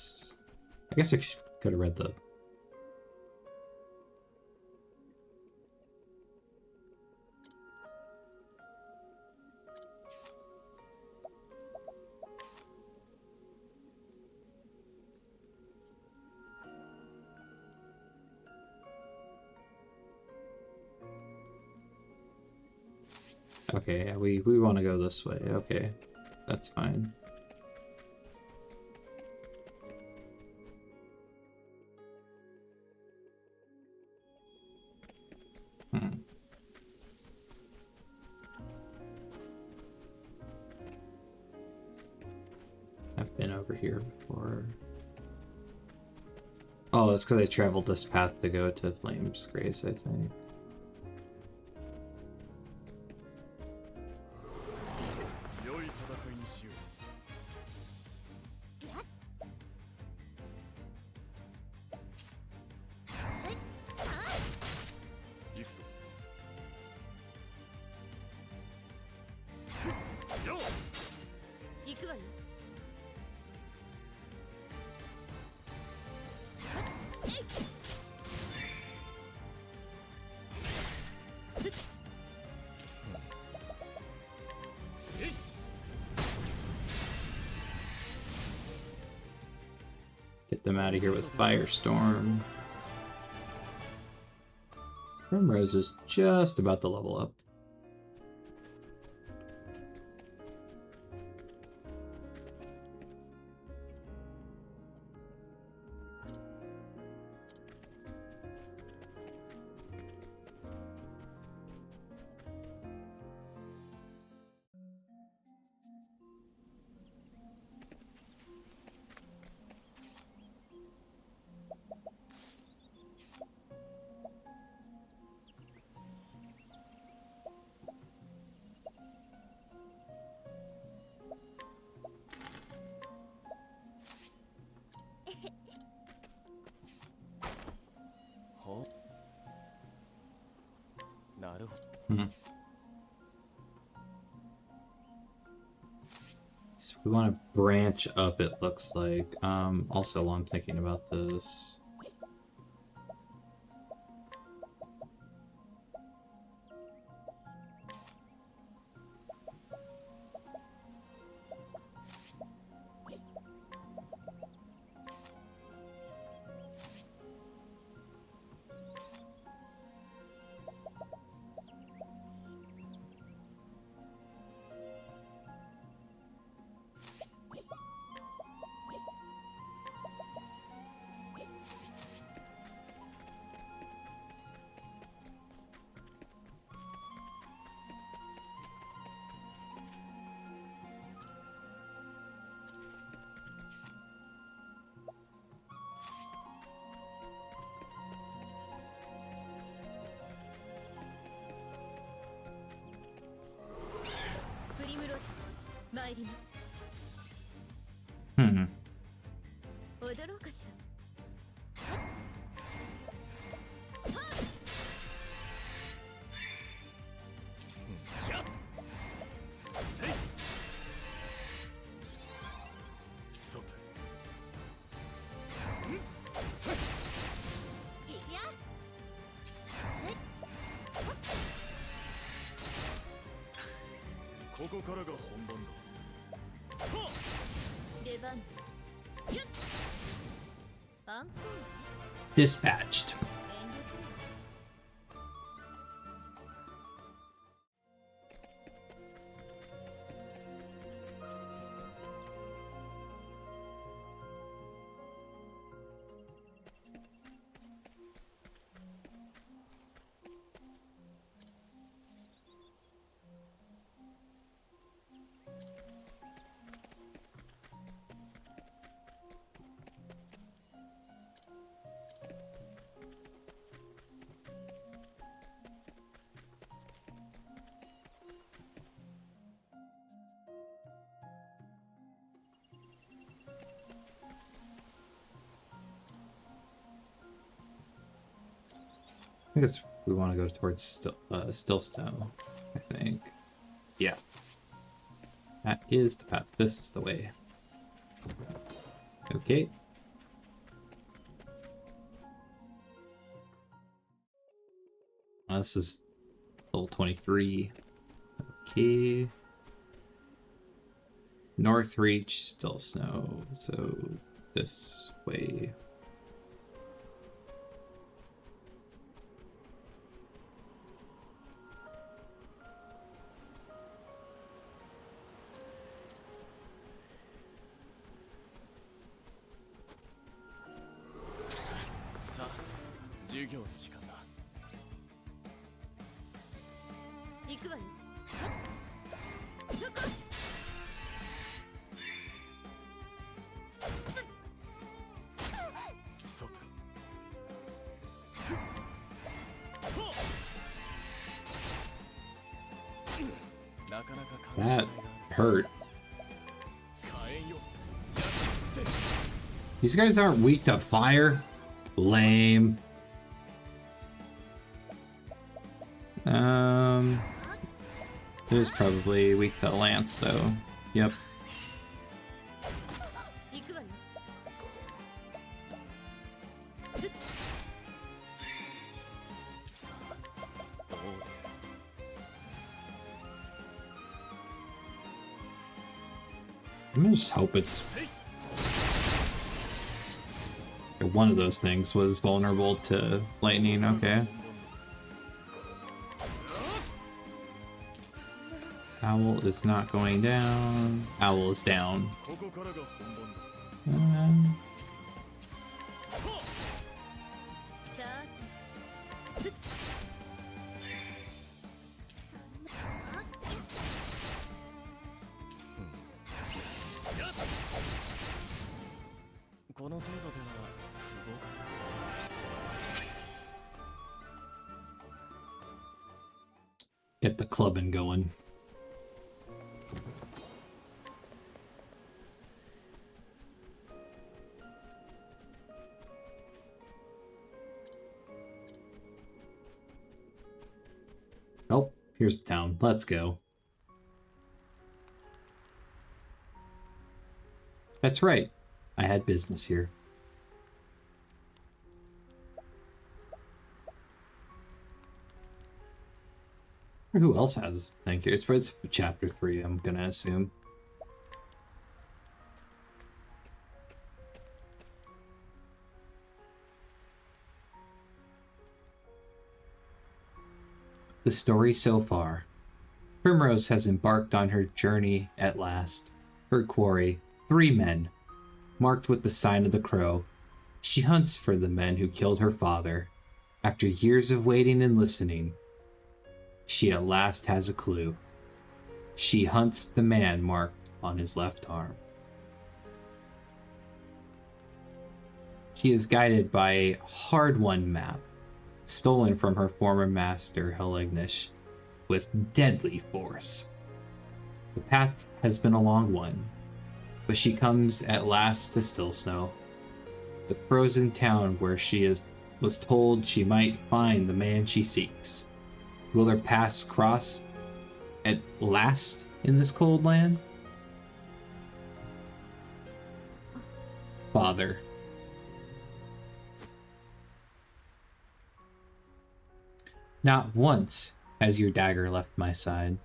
I guess I could have read the. Okay, yeah, we want to go this way. Okay, that's fine. I've been over here before. Oh, that's because I traveled this path to go to Flame's Grace, I think. Get them out of here with Firestorm. Primrose is just about to level up. So we want to branch up, it looks like. Also, while I'm thinking about this... Hmm. 踊ろうかしら。いくよ。ここからが本番だ。出番。ゆっ。アンコール。 Dispatched. 遠慮するな。I guess we want to go towards Stillstone, I think. Yeah. That is the path. This is the way. Okay. This is level 23. Okay. North Reach, still snow. So this way. Sa, 授業の時間だ。行くわよ。そこ。さて。なかなか考えが That hurt. 火炎よ。 These guys aren't weak to fire. Lame. There's probably weak to lance though. Yep. 行くわよ。さあ、どうだ。 I'm gonna just hope it's one of those things was vulnerable to lightning. Okay. Owl is not going down. Owl is down. ここからが本番だ。 さーて。この程度では不合格。 Get the clubbing going. Oh, here's the town. Let's go. That's right. I had business here. Who else has? Thank you. It's chapter 3, I'm gonna assume. The story so far. Primrose has embarked on her journey at last. Her quarry, 3 men, marked with the sign of the crow. She hunts for the men who killed her father. After years of waiting and listening, she at last has a clue. She hunts the man marked on his left arm. She is guided by a hard-won map, stolen from her former master, Helignish, with deadly force. The path has been a long one, But she comes at last to Still Snow, the frozen town where was told she might find the man she seeks. Will their paths cross at last in this cold land? Father. Not once has your dagger left my side.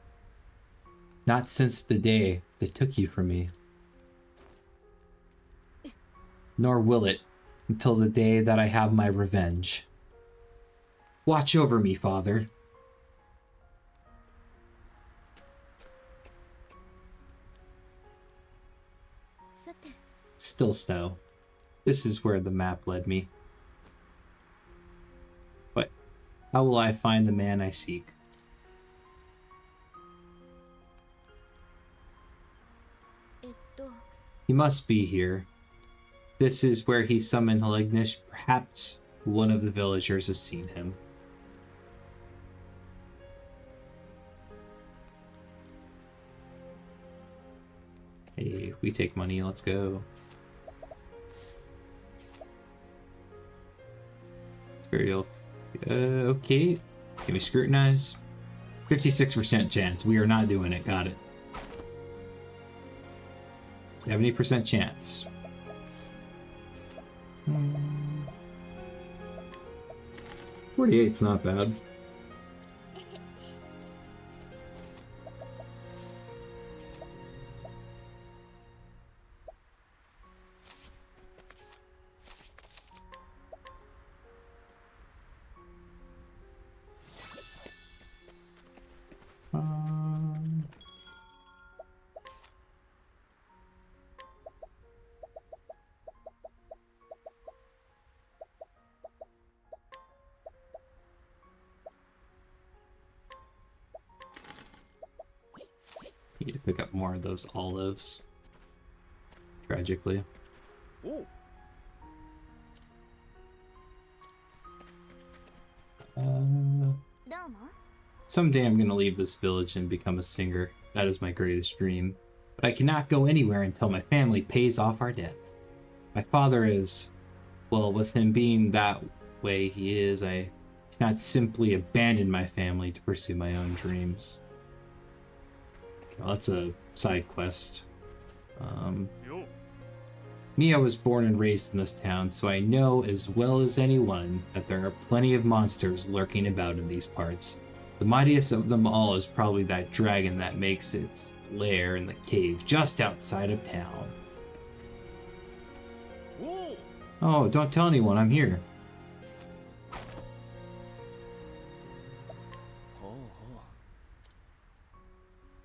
Not since the day they took you from me. Nor will it until the day that I have my revenge. Watch over me, Father. Still Snow. This is where the map led me. But how will I find the man I seek? He must be here. This is where he summoned Helignish. Perhaps one of the villagers has seen him. Hey, we take money, let's go. Burial. Okay. Can we scrutinize? 56% chance. We are not doing it. Got it. 70% chance. 48's not bad. Need to pick up more of those olives. Tragically. Oh. Someday I'm gonna leave this village and become a singer. That is my greatest dream. But I cannot go anywhere until my family pays off our debts. My father is... well, with him being that way he is, I cannot simply abandon my family to pursue my own dreams. Well, that's a side quest. Me, I was born and raised in this town, so I know as well as anyone that there are plenty of monsters lurking about in these parts. The mightiest of them all is probably that dragon that makes its lair in the cave just outside of town. Oh, don't tell anyone I'm here.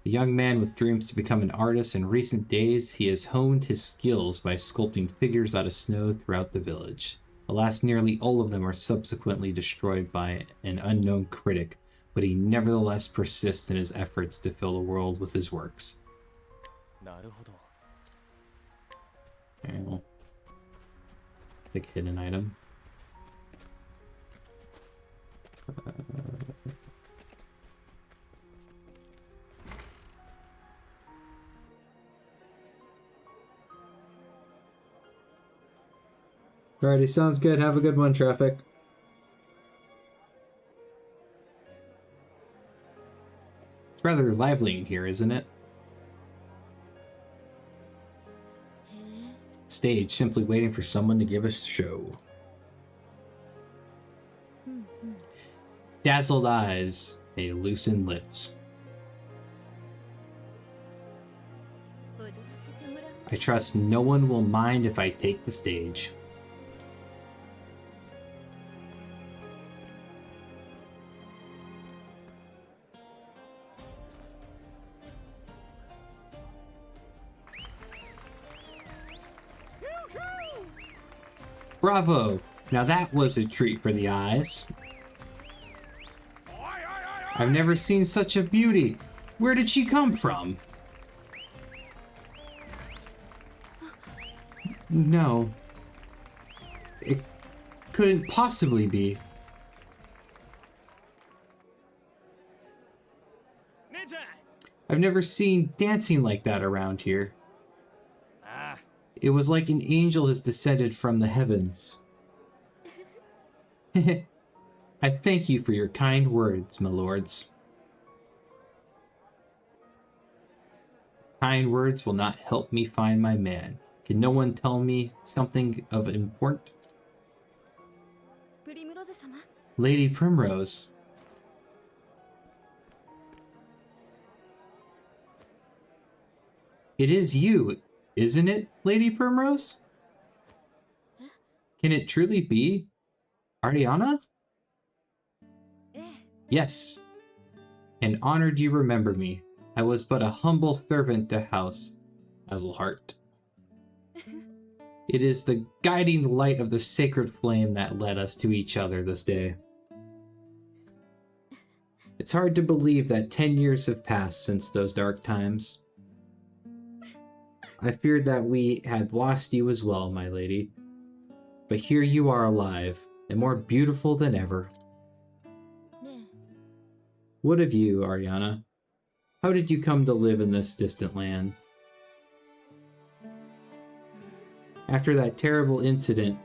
A young man with dreams to become an artist, in recent days he has honed his skills by sculpting figures out of snow throughout the village. Alas, nearly all of them are subsequently destroyed by an unknown critic, but he nevertheless persists in his efforts to fill the world with his works. Pick hidden item. Alrighty, sounds good. Have a good one, Traffic. It's rather lively in here, isn't it? Stage, simply waiting for someone to give us a show. Dazzled eyes, a loosened lips. I trust no one will mind if I take the stage. Bravo! Now that was a treat for the eyes. I've never seen such a beauty. Where did she come from? No. It couldn't possibly be. I've never seen dancing like that around here. It was like an angel has descended from the heavens. I thank you for your kind words, my lords. Kind words will not help me find my man. Can no one tell me something of import? Lady Primrose. It is you, isn't it, Lady Primrose? Can it truly be Ariana? Yes, and honored you remember me. I was but a humble servant to House Hazelheart. It is the guiding light of the sacred flame that led us to each other this day. It's hard to believe that 10 years have passed since those dark times. I feared that we had lost you as well, my lady. But here you are alive, and more beautiful than ever. What of you, Ariana? How did you come to live in this distant land? After that terrible incident,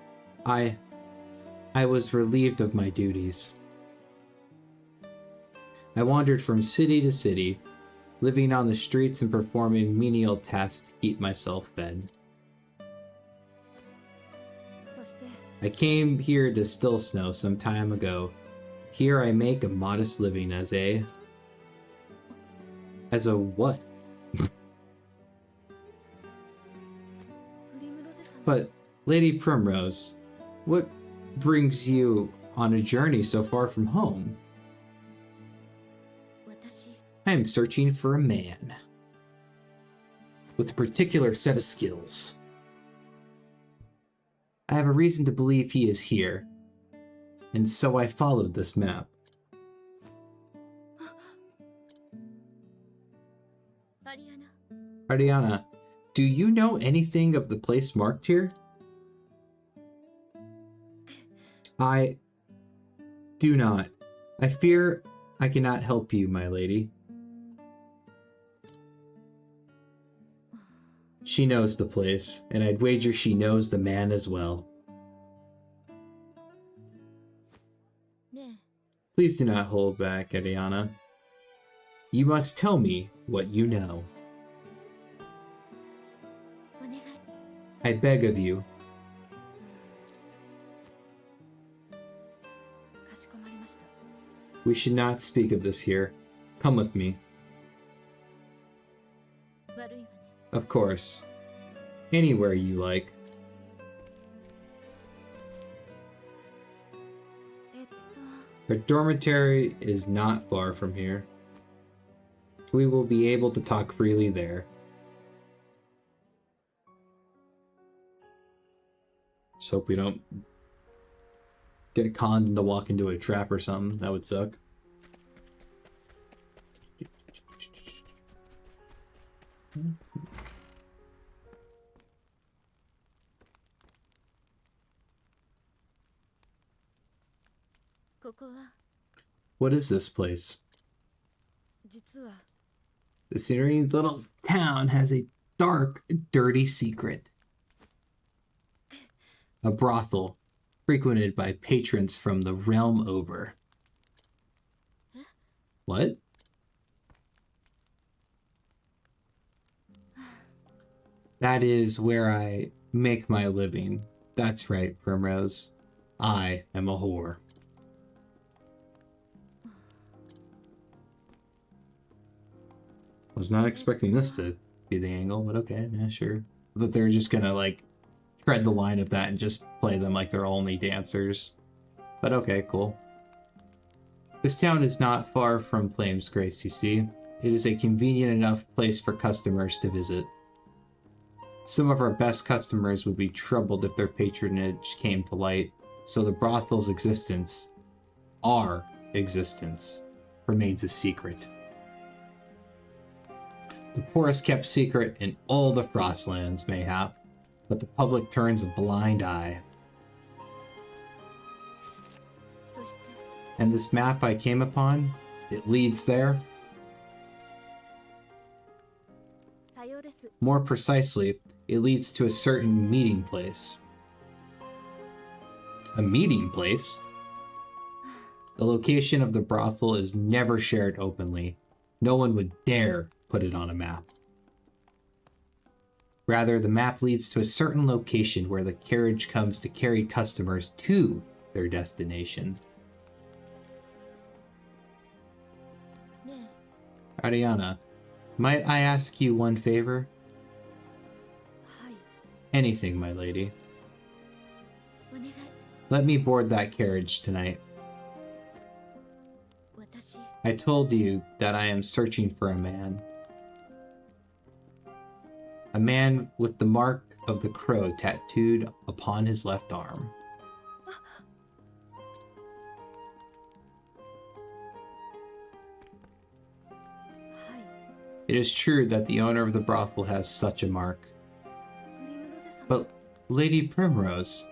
I was relieved of my duties. I wandered from city to city, living on the streets and performing menial tasks to keep myself fed. I came here to Still Snow some time ago. Here I make a modest living as a what? But, Lady Primrose, what brings you on a journey so far from home? I am searching for a man with a particular set of skills. I have a reason to believe he is here, and so I followed this map. Ariana, do you know anything of the place marked here? I do not. I fear I cannot help you, my lady. She knows the place, and I'd wager she knows the man as well. Please do not hold back, Ariana. You must tell me what you know. I beg of you. We should not speak of this here. Come with me. Of course. Anywhere you like. Our dormitory is not far from here. We will be able to talk freely there. Just hope we don't get conned into walk into a trap or something. That would suck. What is this place? The serene little town has a dark, dirty secret. A brothel frequented by patrons from the realm over. What? That is where I make my living. That's right, Primrose. I am a whore. Was not expecting this to be the angle, but okay, yeah, sure. That they're just gonna, like, tread the line of that and just play them like they're only dancers. But okay, cool. This town is not far from Flame's Grace, you see. It is a convenient enough place for customers to visit. Some of our best customers would be troubled if their patronage came to light, so the brothel's existence, our existence, remains a secret. The poorest kept secret in all the Frostlands, mayhap, but the public turns a blind eye. And this map I came upon, it leads there. More precisely, it leads to a certain meeting place. A meeting place? The location of the brothel is never shared openly. No one would dare put it on a map. Rather, the map leads to a certain location where the carriage comes to carry customers to their destination. ね Ariana, might I ask you one favor? え、はい、 Anything, my lady. お願い。 Let me board that carriage tonight. 私、 I told you that I am searching for a man. A man with the mark of the crow tattooed upon his left arm. はい、 It is true that the owner of the brothel has such a mark. プリムロゼ様。 But, Lady Primrose,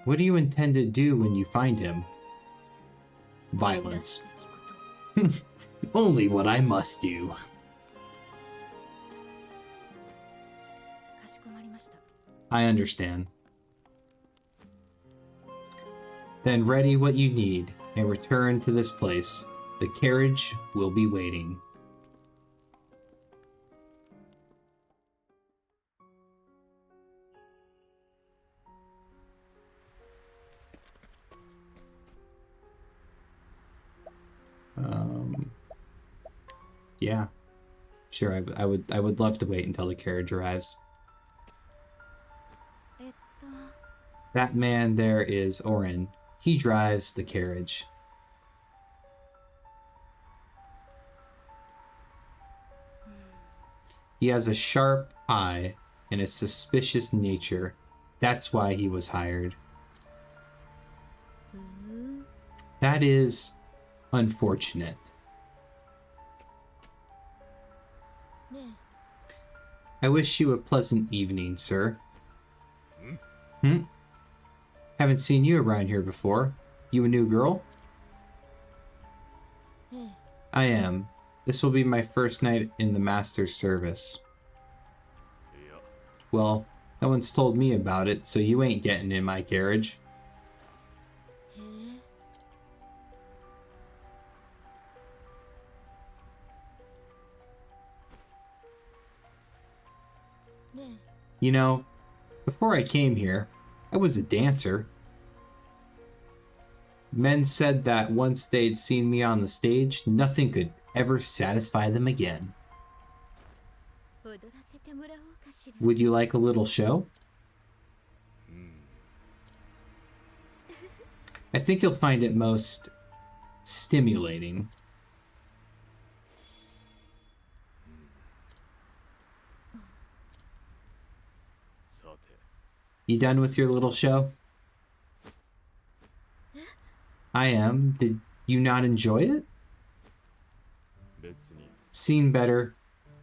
what do you intend to do when you find him? Violence. 出すべきこと。 Only what I must do. かしこまりました。 I understand. Then ready what you need and return to this place. The carriage will be waiting. Yeah. Sure, I would love to wait until the carriage arrives. えっと、 That man there is Orin. He drives the carriage. He has a sharp eye and a suspicious nature. That's why he was hired. うーん、 That is unfortunate. ね I wish you a pleasant evening, sir. Hmm? Haven't seen you around here before. You a new girl? え、ええ、 I am. This will be my first night in the master's service. いや Well, no one's told me about it, so you ain't getting in my carriage. へえ、 ね You know, before I came here, I was a dancer. Men said that once they'd seen me on the stage, nothing could ever satisfy them again. え、踊らせてもらおうかしら。 Would you like a little show? I think you'll find it most stimulating. You done with your little show? I am. Did you not enjoy it? 別に Seen better,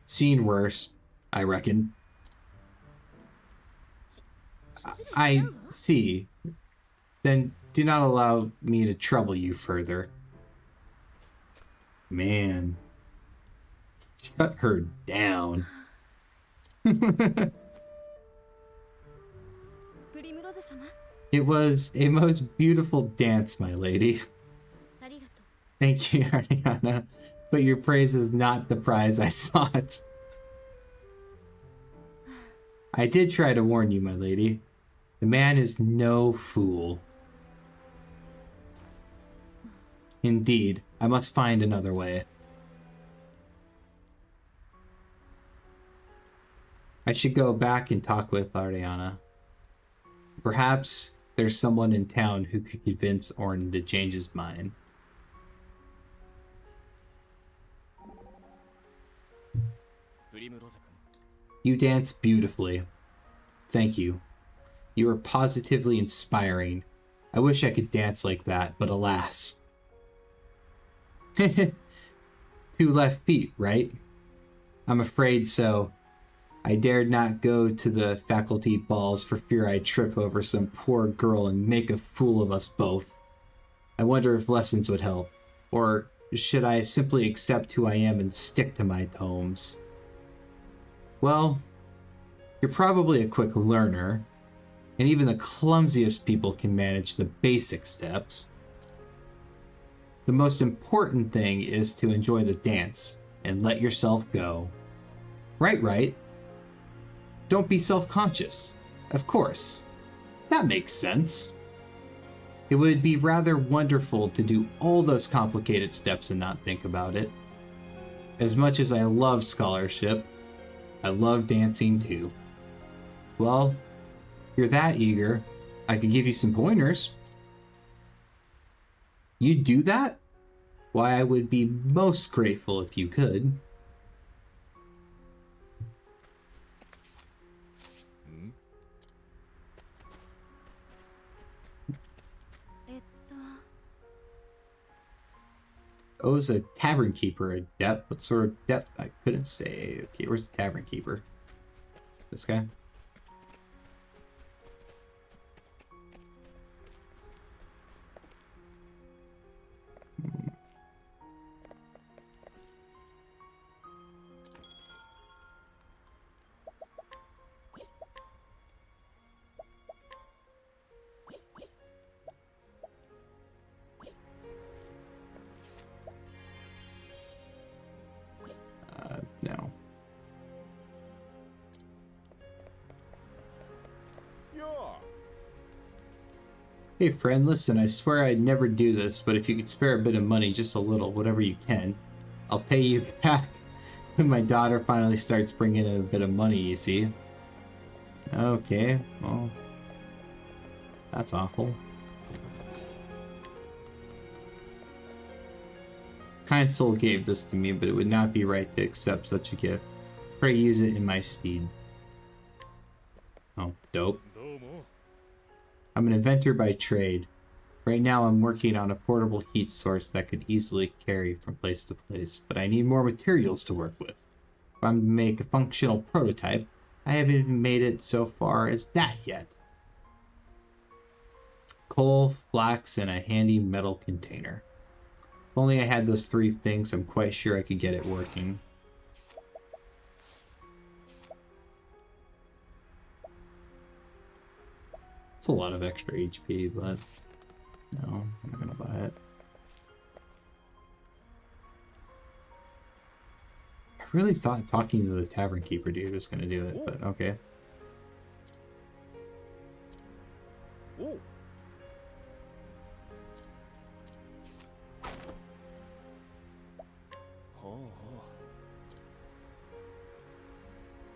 seen worse, I reckon. 失礼しちゃ I うわ。 see. Then do not allow me to trouble you further. Man. Shut her down. プリムロゼ様、 It was a most beautiful dance, my lady. ありがとう。 Thank you, Ariana. But your praise is not the prize I sought. I did try to warn you, my lady. The man is no fool. Indeed, I must find another way. I should go back and talk with Ariana. Perhaps there's someone in town who could convince Orn to change his mind. プリムロゼ君 You dance beautifully. Thank you. You are positively inspiring. I wish I could dance like that, but alas. 2 left feet, right? I'm afraid so. I dared not go to the faculty balls for fear I'd trip over some poor girl and make a fool of us both. I wonder if lessons would help. Or should I simply accept who I am and stick to my tomes? Well, You're probably a quick learner, and even the clumsiest people can manage the basic steps. The most important thing is to enjoy the dance and let yourself go. Right, right. Don't be self-conscious. Of course. That makes sense. It would be rather wonderful to do all those complicated steps and not think about it. As much as I love scholarship, I love dancing too. Well, if you're that eager, I could give you some pointers. You'd do that? Why, I would be most grateful if you could. えっと Owes a tavern keeper a debt. What sort of debt? I couldn't say. Okay, where's the tavern keeper? This guy? No. Hey friend, listen, I swear I'd never do this, but if you could spare a bit of money, just a little, whatever you can, I'll pay you back when my daughter finally starts bringing in a bit of money, you see. Okay, well, that's awful. Kind soul gave this to me, but it would not be right to accept such a gift. Pray use it in my stead. Oh, dope. I'm an inventor by trade. Right now I'm working on a portable heat source that could easily carry from place to place, but I need more materials to work with. If I'm to make a functional prototype, I haven't even made it so far as that yet. Coal, flax, and a handy metal container. If only I had those three things, I'm quite sure I could get it working. It's a lot of extra HP, but no, I'm not gonna buy it. I really thought talking to the tavern keeper dude was gonna do it, but okay.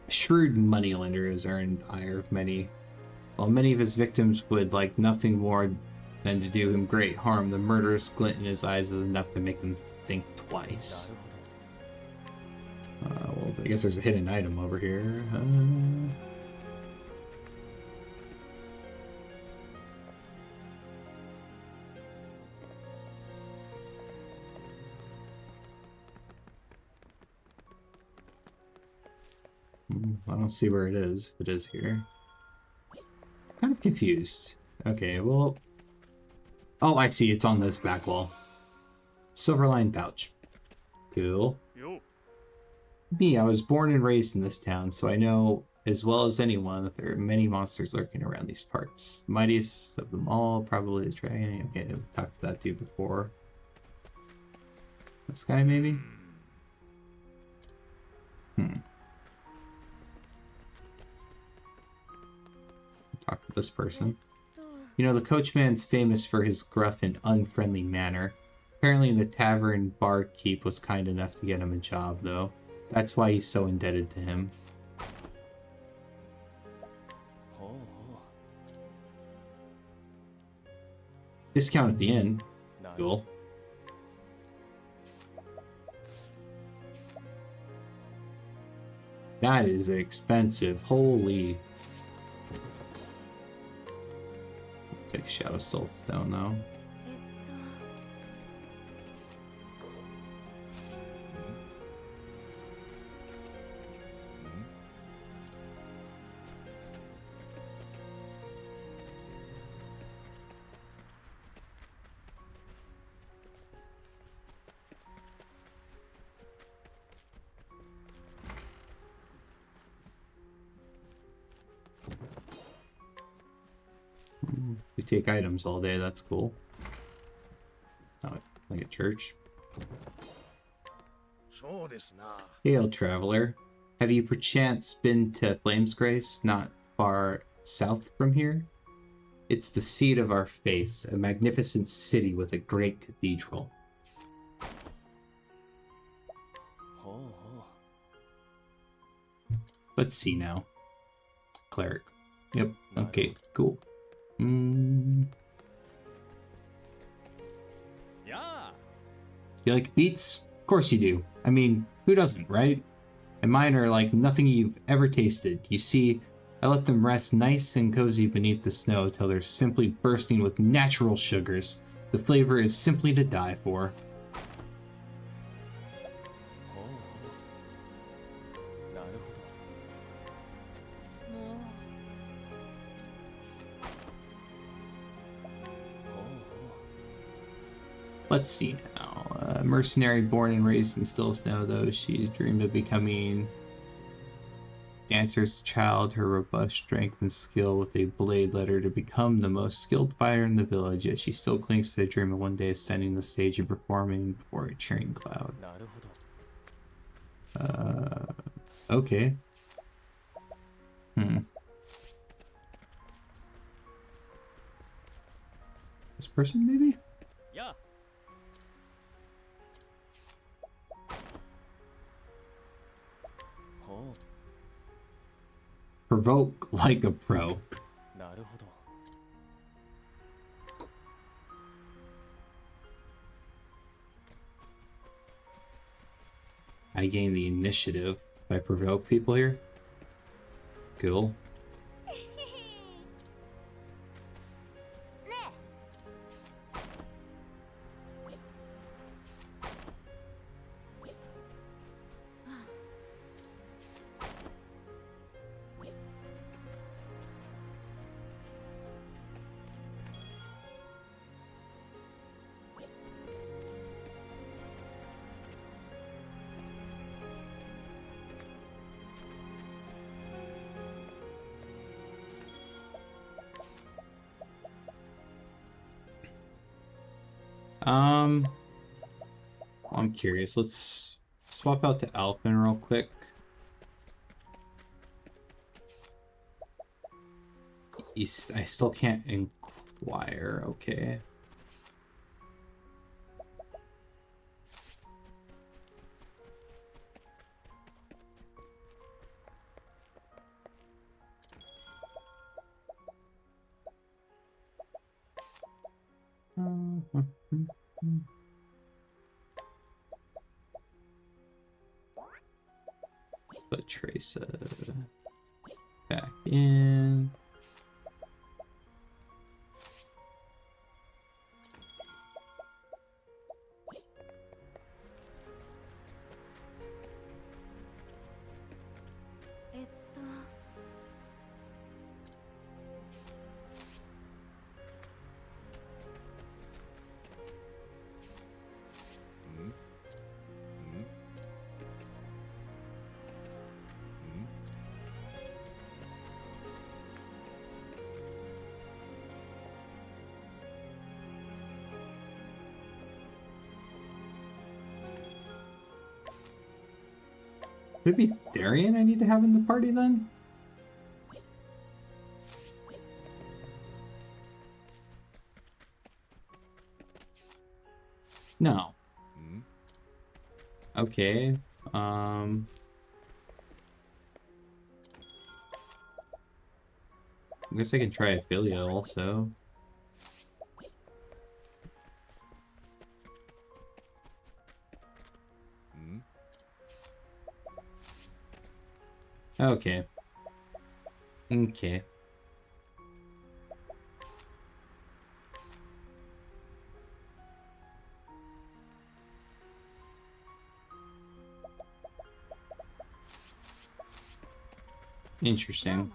A shrewd moneylender has earned ire of many. While many of his victims would like nothing more than to do him great harm, the murderous glint in his eyes is enough to make them think twice. Well, I guess there's a hidden item over here. I don't see where it is, if it is here. Kind of confused. Okay, well... Oh, I see. It's on this back wall. Silverline pouch. Cool. Me, I was born and raised in this town, so I know as well as anyone that there are many monsters lurking around these parts. The mightiest of them all, probably the dragon. Okay, we talked to that dude before. This guy, maybe? Talk to this person. You know, the coachman's famous for his gruff and unfriendly manner. Apparently the tavern barkeep was kind enough to get him a job, though. That's why he's so indebted to him. Discount at the end. Cool. That is expensive. Holy. Take Shadow Soul Stone though. We take items all day, that's cool. Oh, like a church. そうですな。 Hail, traveler. Have you perchance been to Flame's Grace, not far south from here? It's the seat of our faith, a magnificent city with a great cathedral. ほうほ Let's see now. Cleric. Yep. Not Okay, cool. Mm, う。やあ。 you like beets? Of course you do. I mean, who doesn't, right? And mine are like nothing you've ever tasted. You see, I let them rest nice and cozy beneath the snow till they're simply bursting with natural sugars. The flavor is simply to die for. ほうほう。なるほど。もうほうほ Let's see now. A mercenary born and raised in still snow, though she dreamed of becoming dancer as a child. Her robust strength and skill with a blade led her to become the most skilled fighter in the village, yet she still clings to the dream of one day ascending the stage and performing before a cheering crowd. う。なるほど。 Okay. This person, maybe? やあ。 ほ Provoke like a pro. う。なるほど。 I gain the initiative if I provoke people here. Cool. ねえ I'm curious. Let's swap out to Alphen real quick. I still can't inquire. Okay. Put Tracer back in. Could it be Therian I need to have in the party then? No. Okay. I guess I can try Ophelia also. Okay. Okay. Interesting.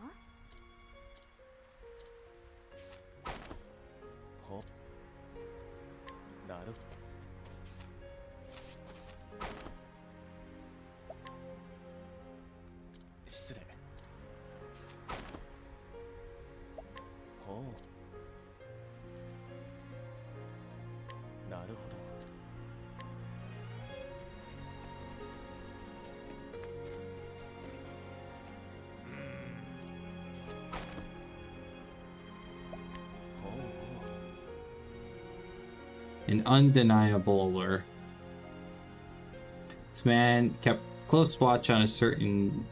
ほう。なるほど。失礼。ほう。なるほど。ほうほう。 An undeniable allure. This man kept close watch on a certain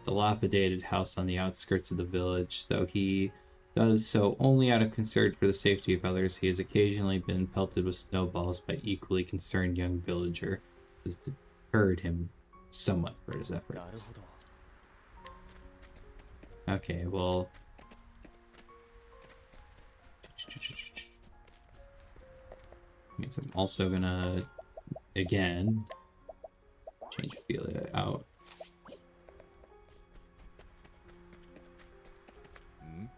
dilapidated house on the outskirts of the village. Though he does so only out of concern for the safety of others, he has occasionally been pelted with snowballs by equally concerned young villager. This deterred him somewhat for his なる efforts. ほど。 Okay, well... Means I'm also gonna, again, change Ophelia out. ん？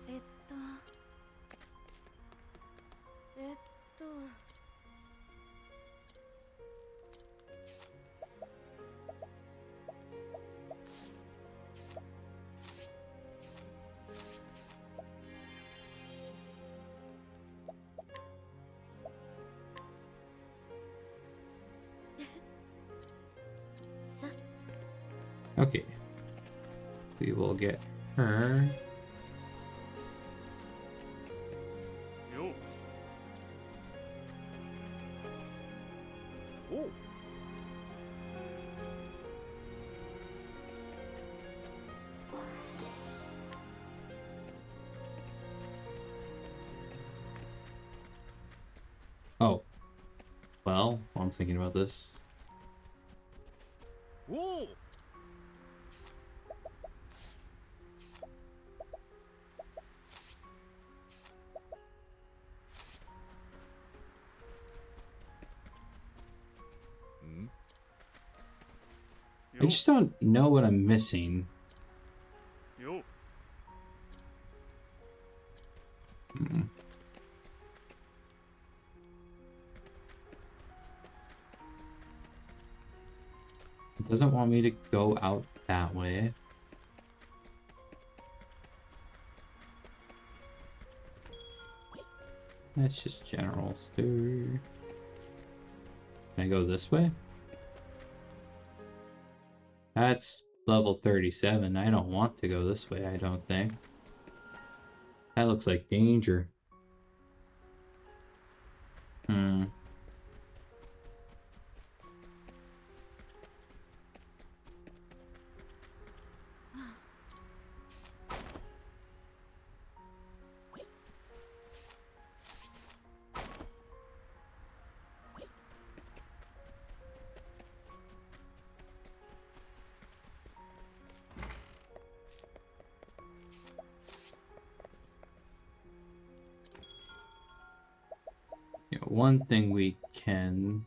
えっとえっとさ Okay. We will get her. よう。おう。 Oh. Well, while I'm thinking about this. おう。 I just don't know what I'm missing. よう。 It doesn't want me to go out that way. That's just general store. Can I go this way? That's level 37. I don't want to go this way, I don't think. That looks like danger. Hmm. One thing we can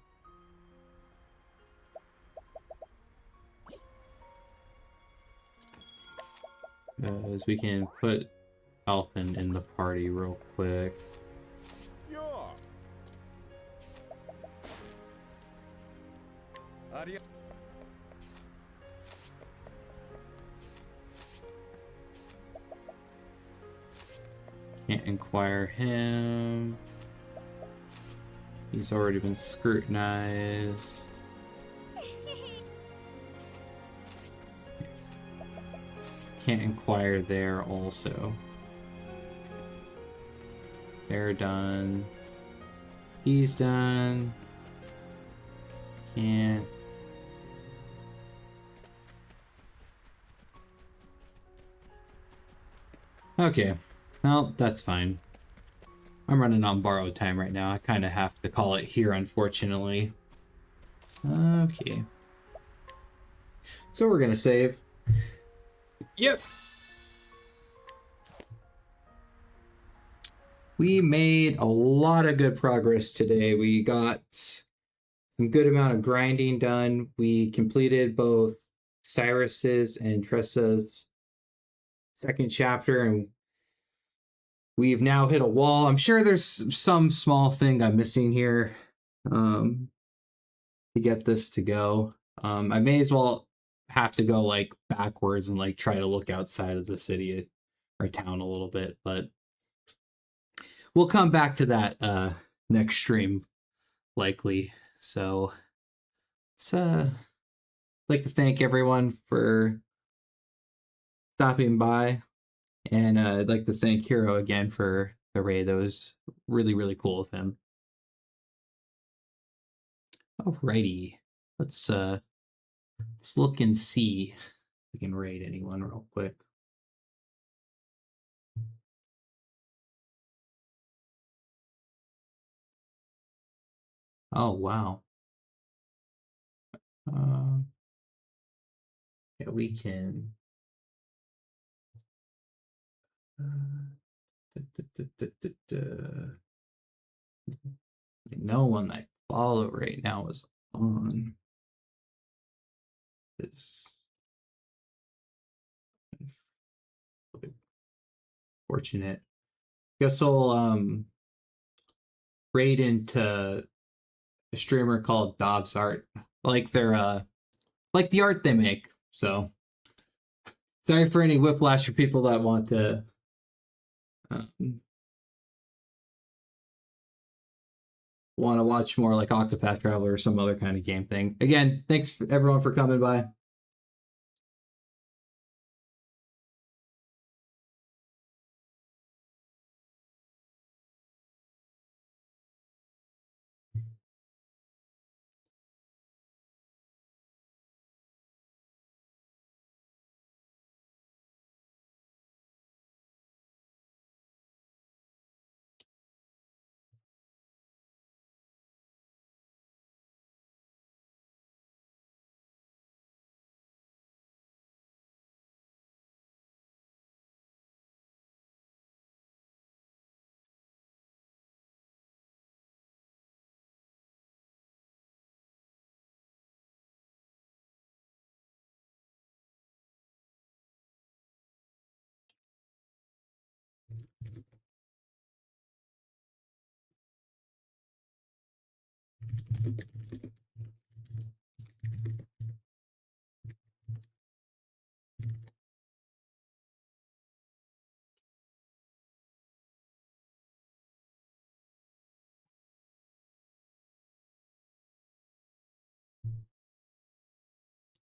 is we can put Alpin in the party real quick. よう。ありが。 Can't inquire him. He's already been scrutinized. Can't inquire there also. They're done. He's done. Can't. Okay. Well, that's fine. I'm running on borrowed time right now. I kind of have to call it here, unfortunately. Okay. So we're going to save. Yep. We made a lot of good progress today. We got some good amount of grinding done. We completed both Cyrus's and Tressa's second chapter, and we've now hit a wall. I'm sure there's some small thing I'm missing here to get this to go. I may as well have to go like backwards and like try to look outside of the city or town a little bit, but we'll come back to that next stream likely. So it's like to thank everyone for stopping by, and I'd like to thank Hiro again for the raid. That was really, really cool of him. Alrighty, let's look and see if we can raid anyone real quick. Oh wow. Yeah, we can. No one I follow right now is on this. Fortunate. Guess I'll raid into a streamer called Dobbs Art. Like their like the art they make. So sorry for any whiplash for people that want to watch more like Octopath Traveler or some other kind of game thing. Again, thanks everyone for coming by.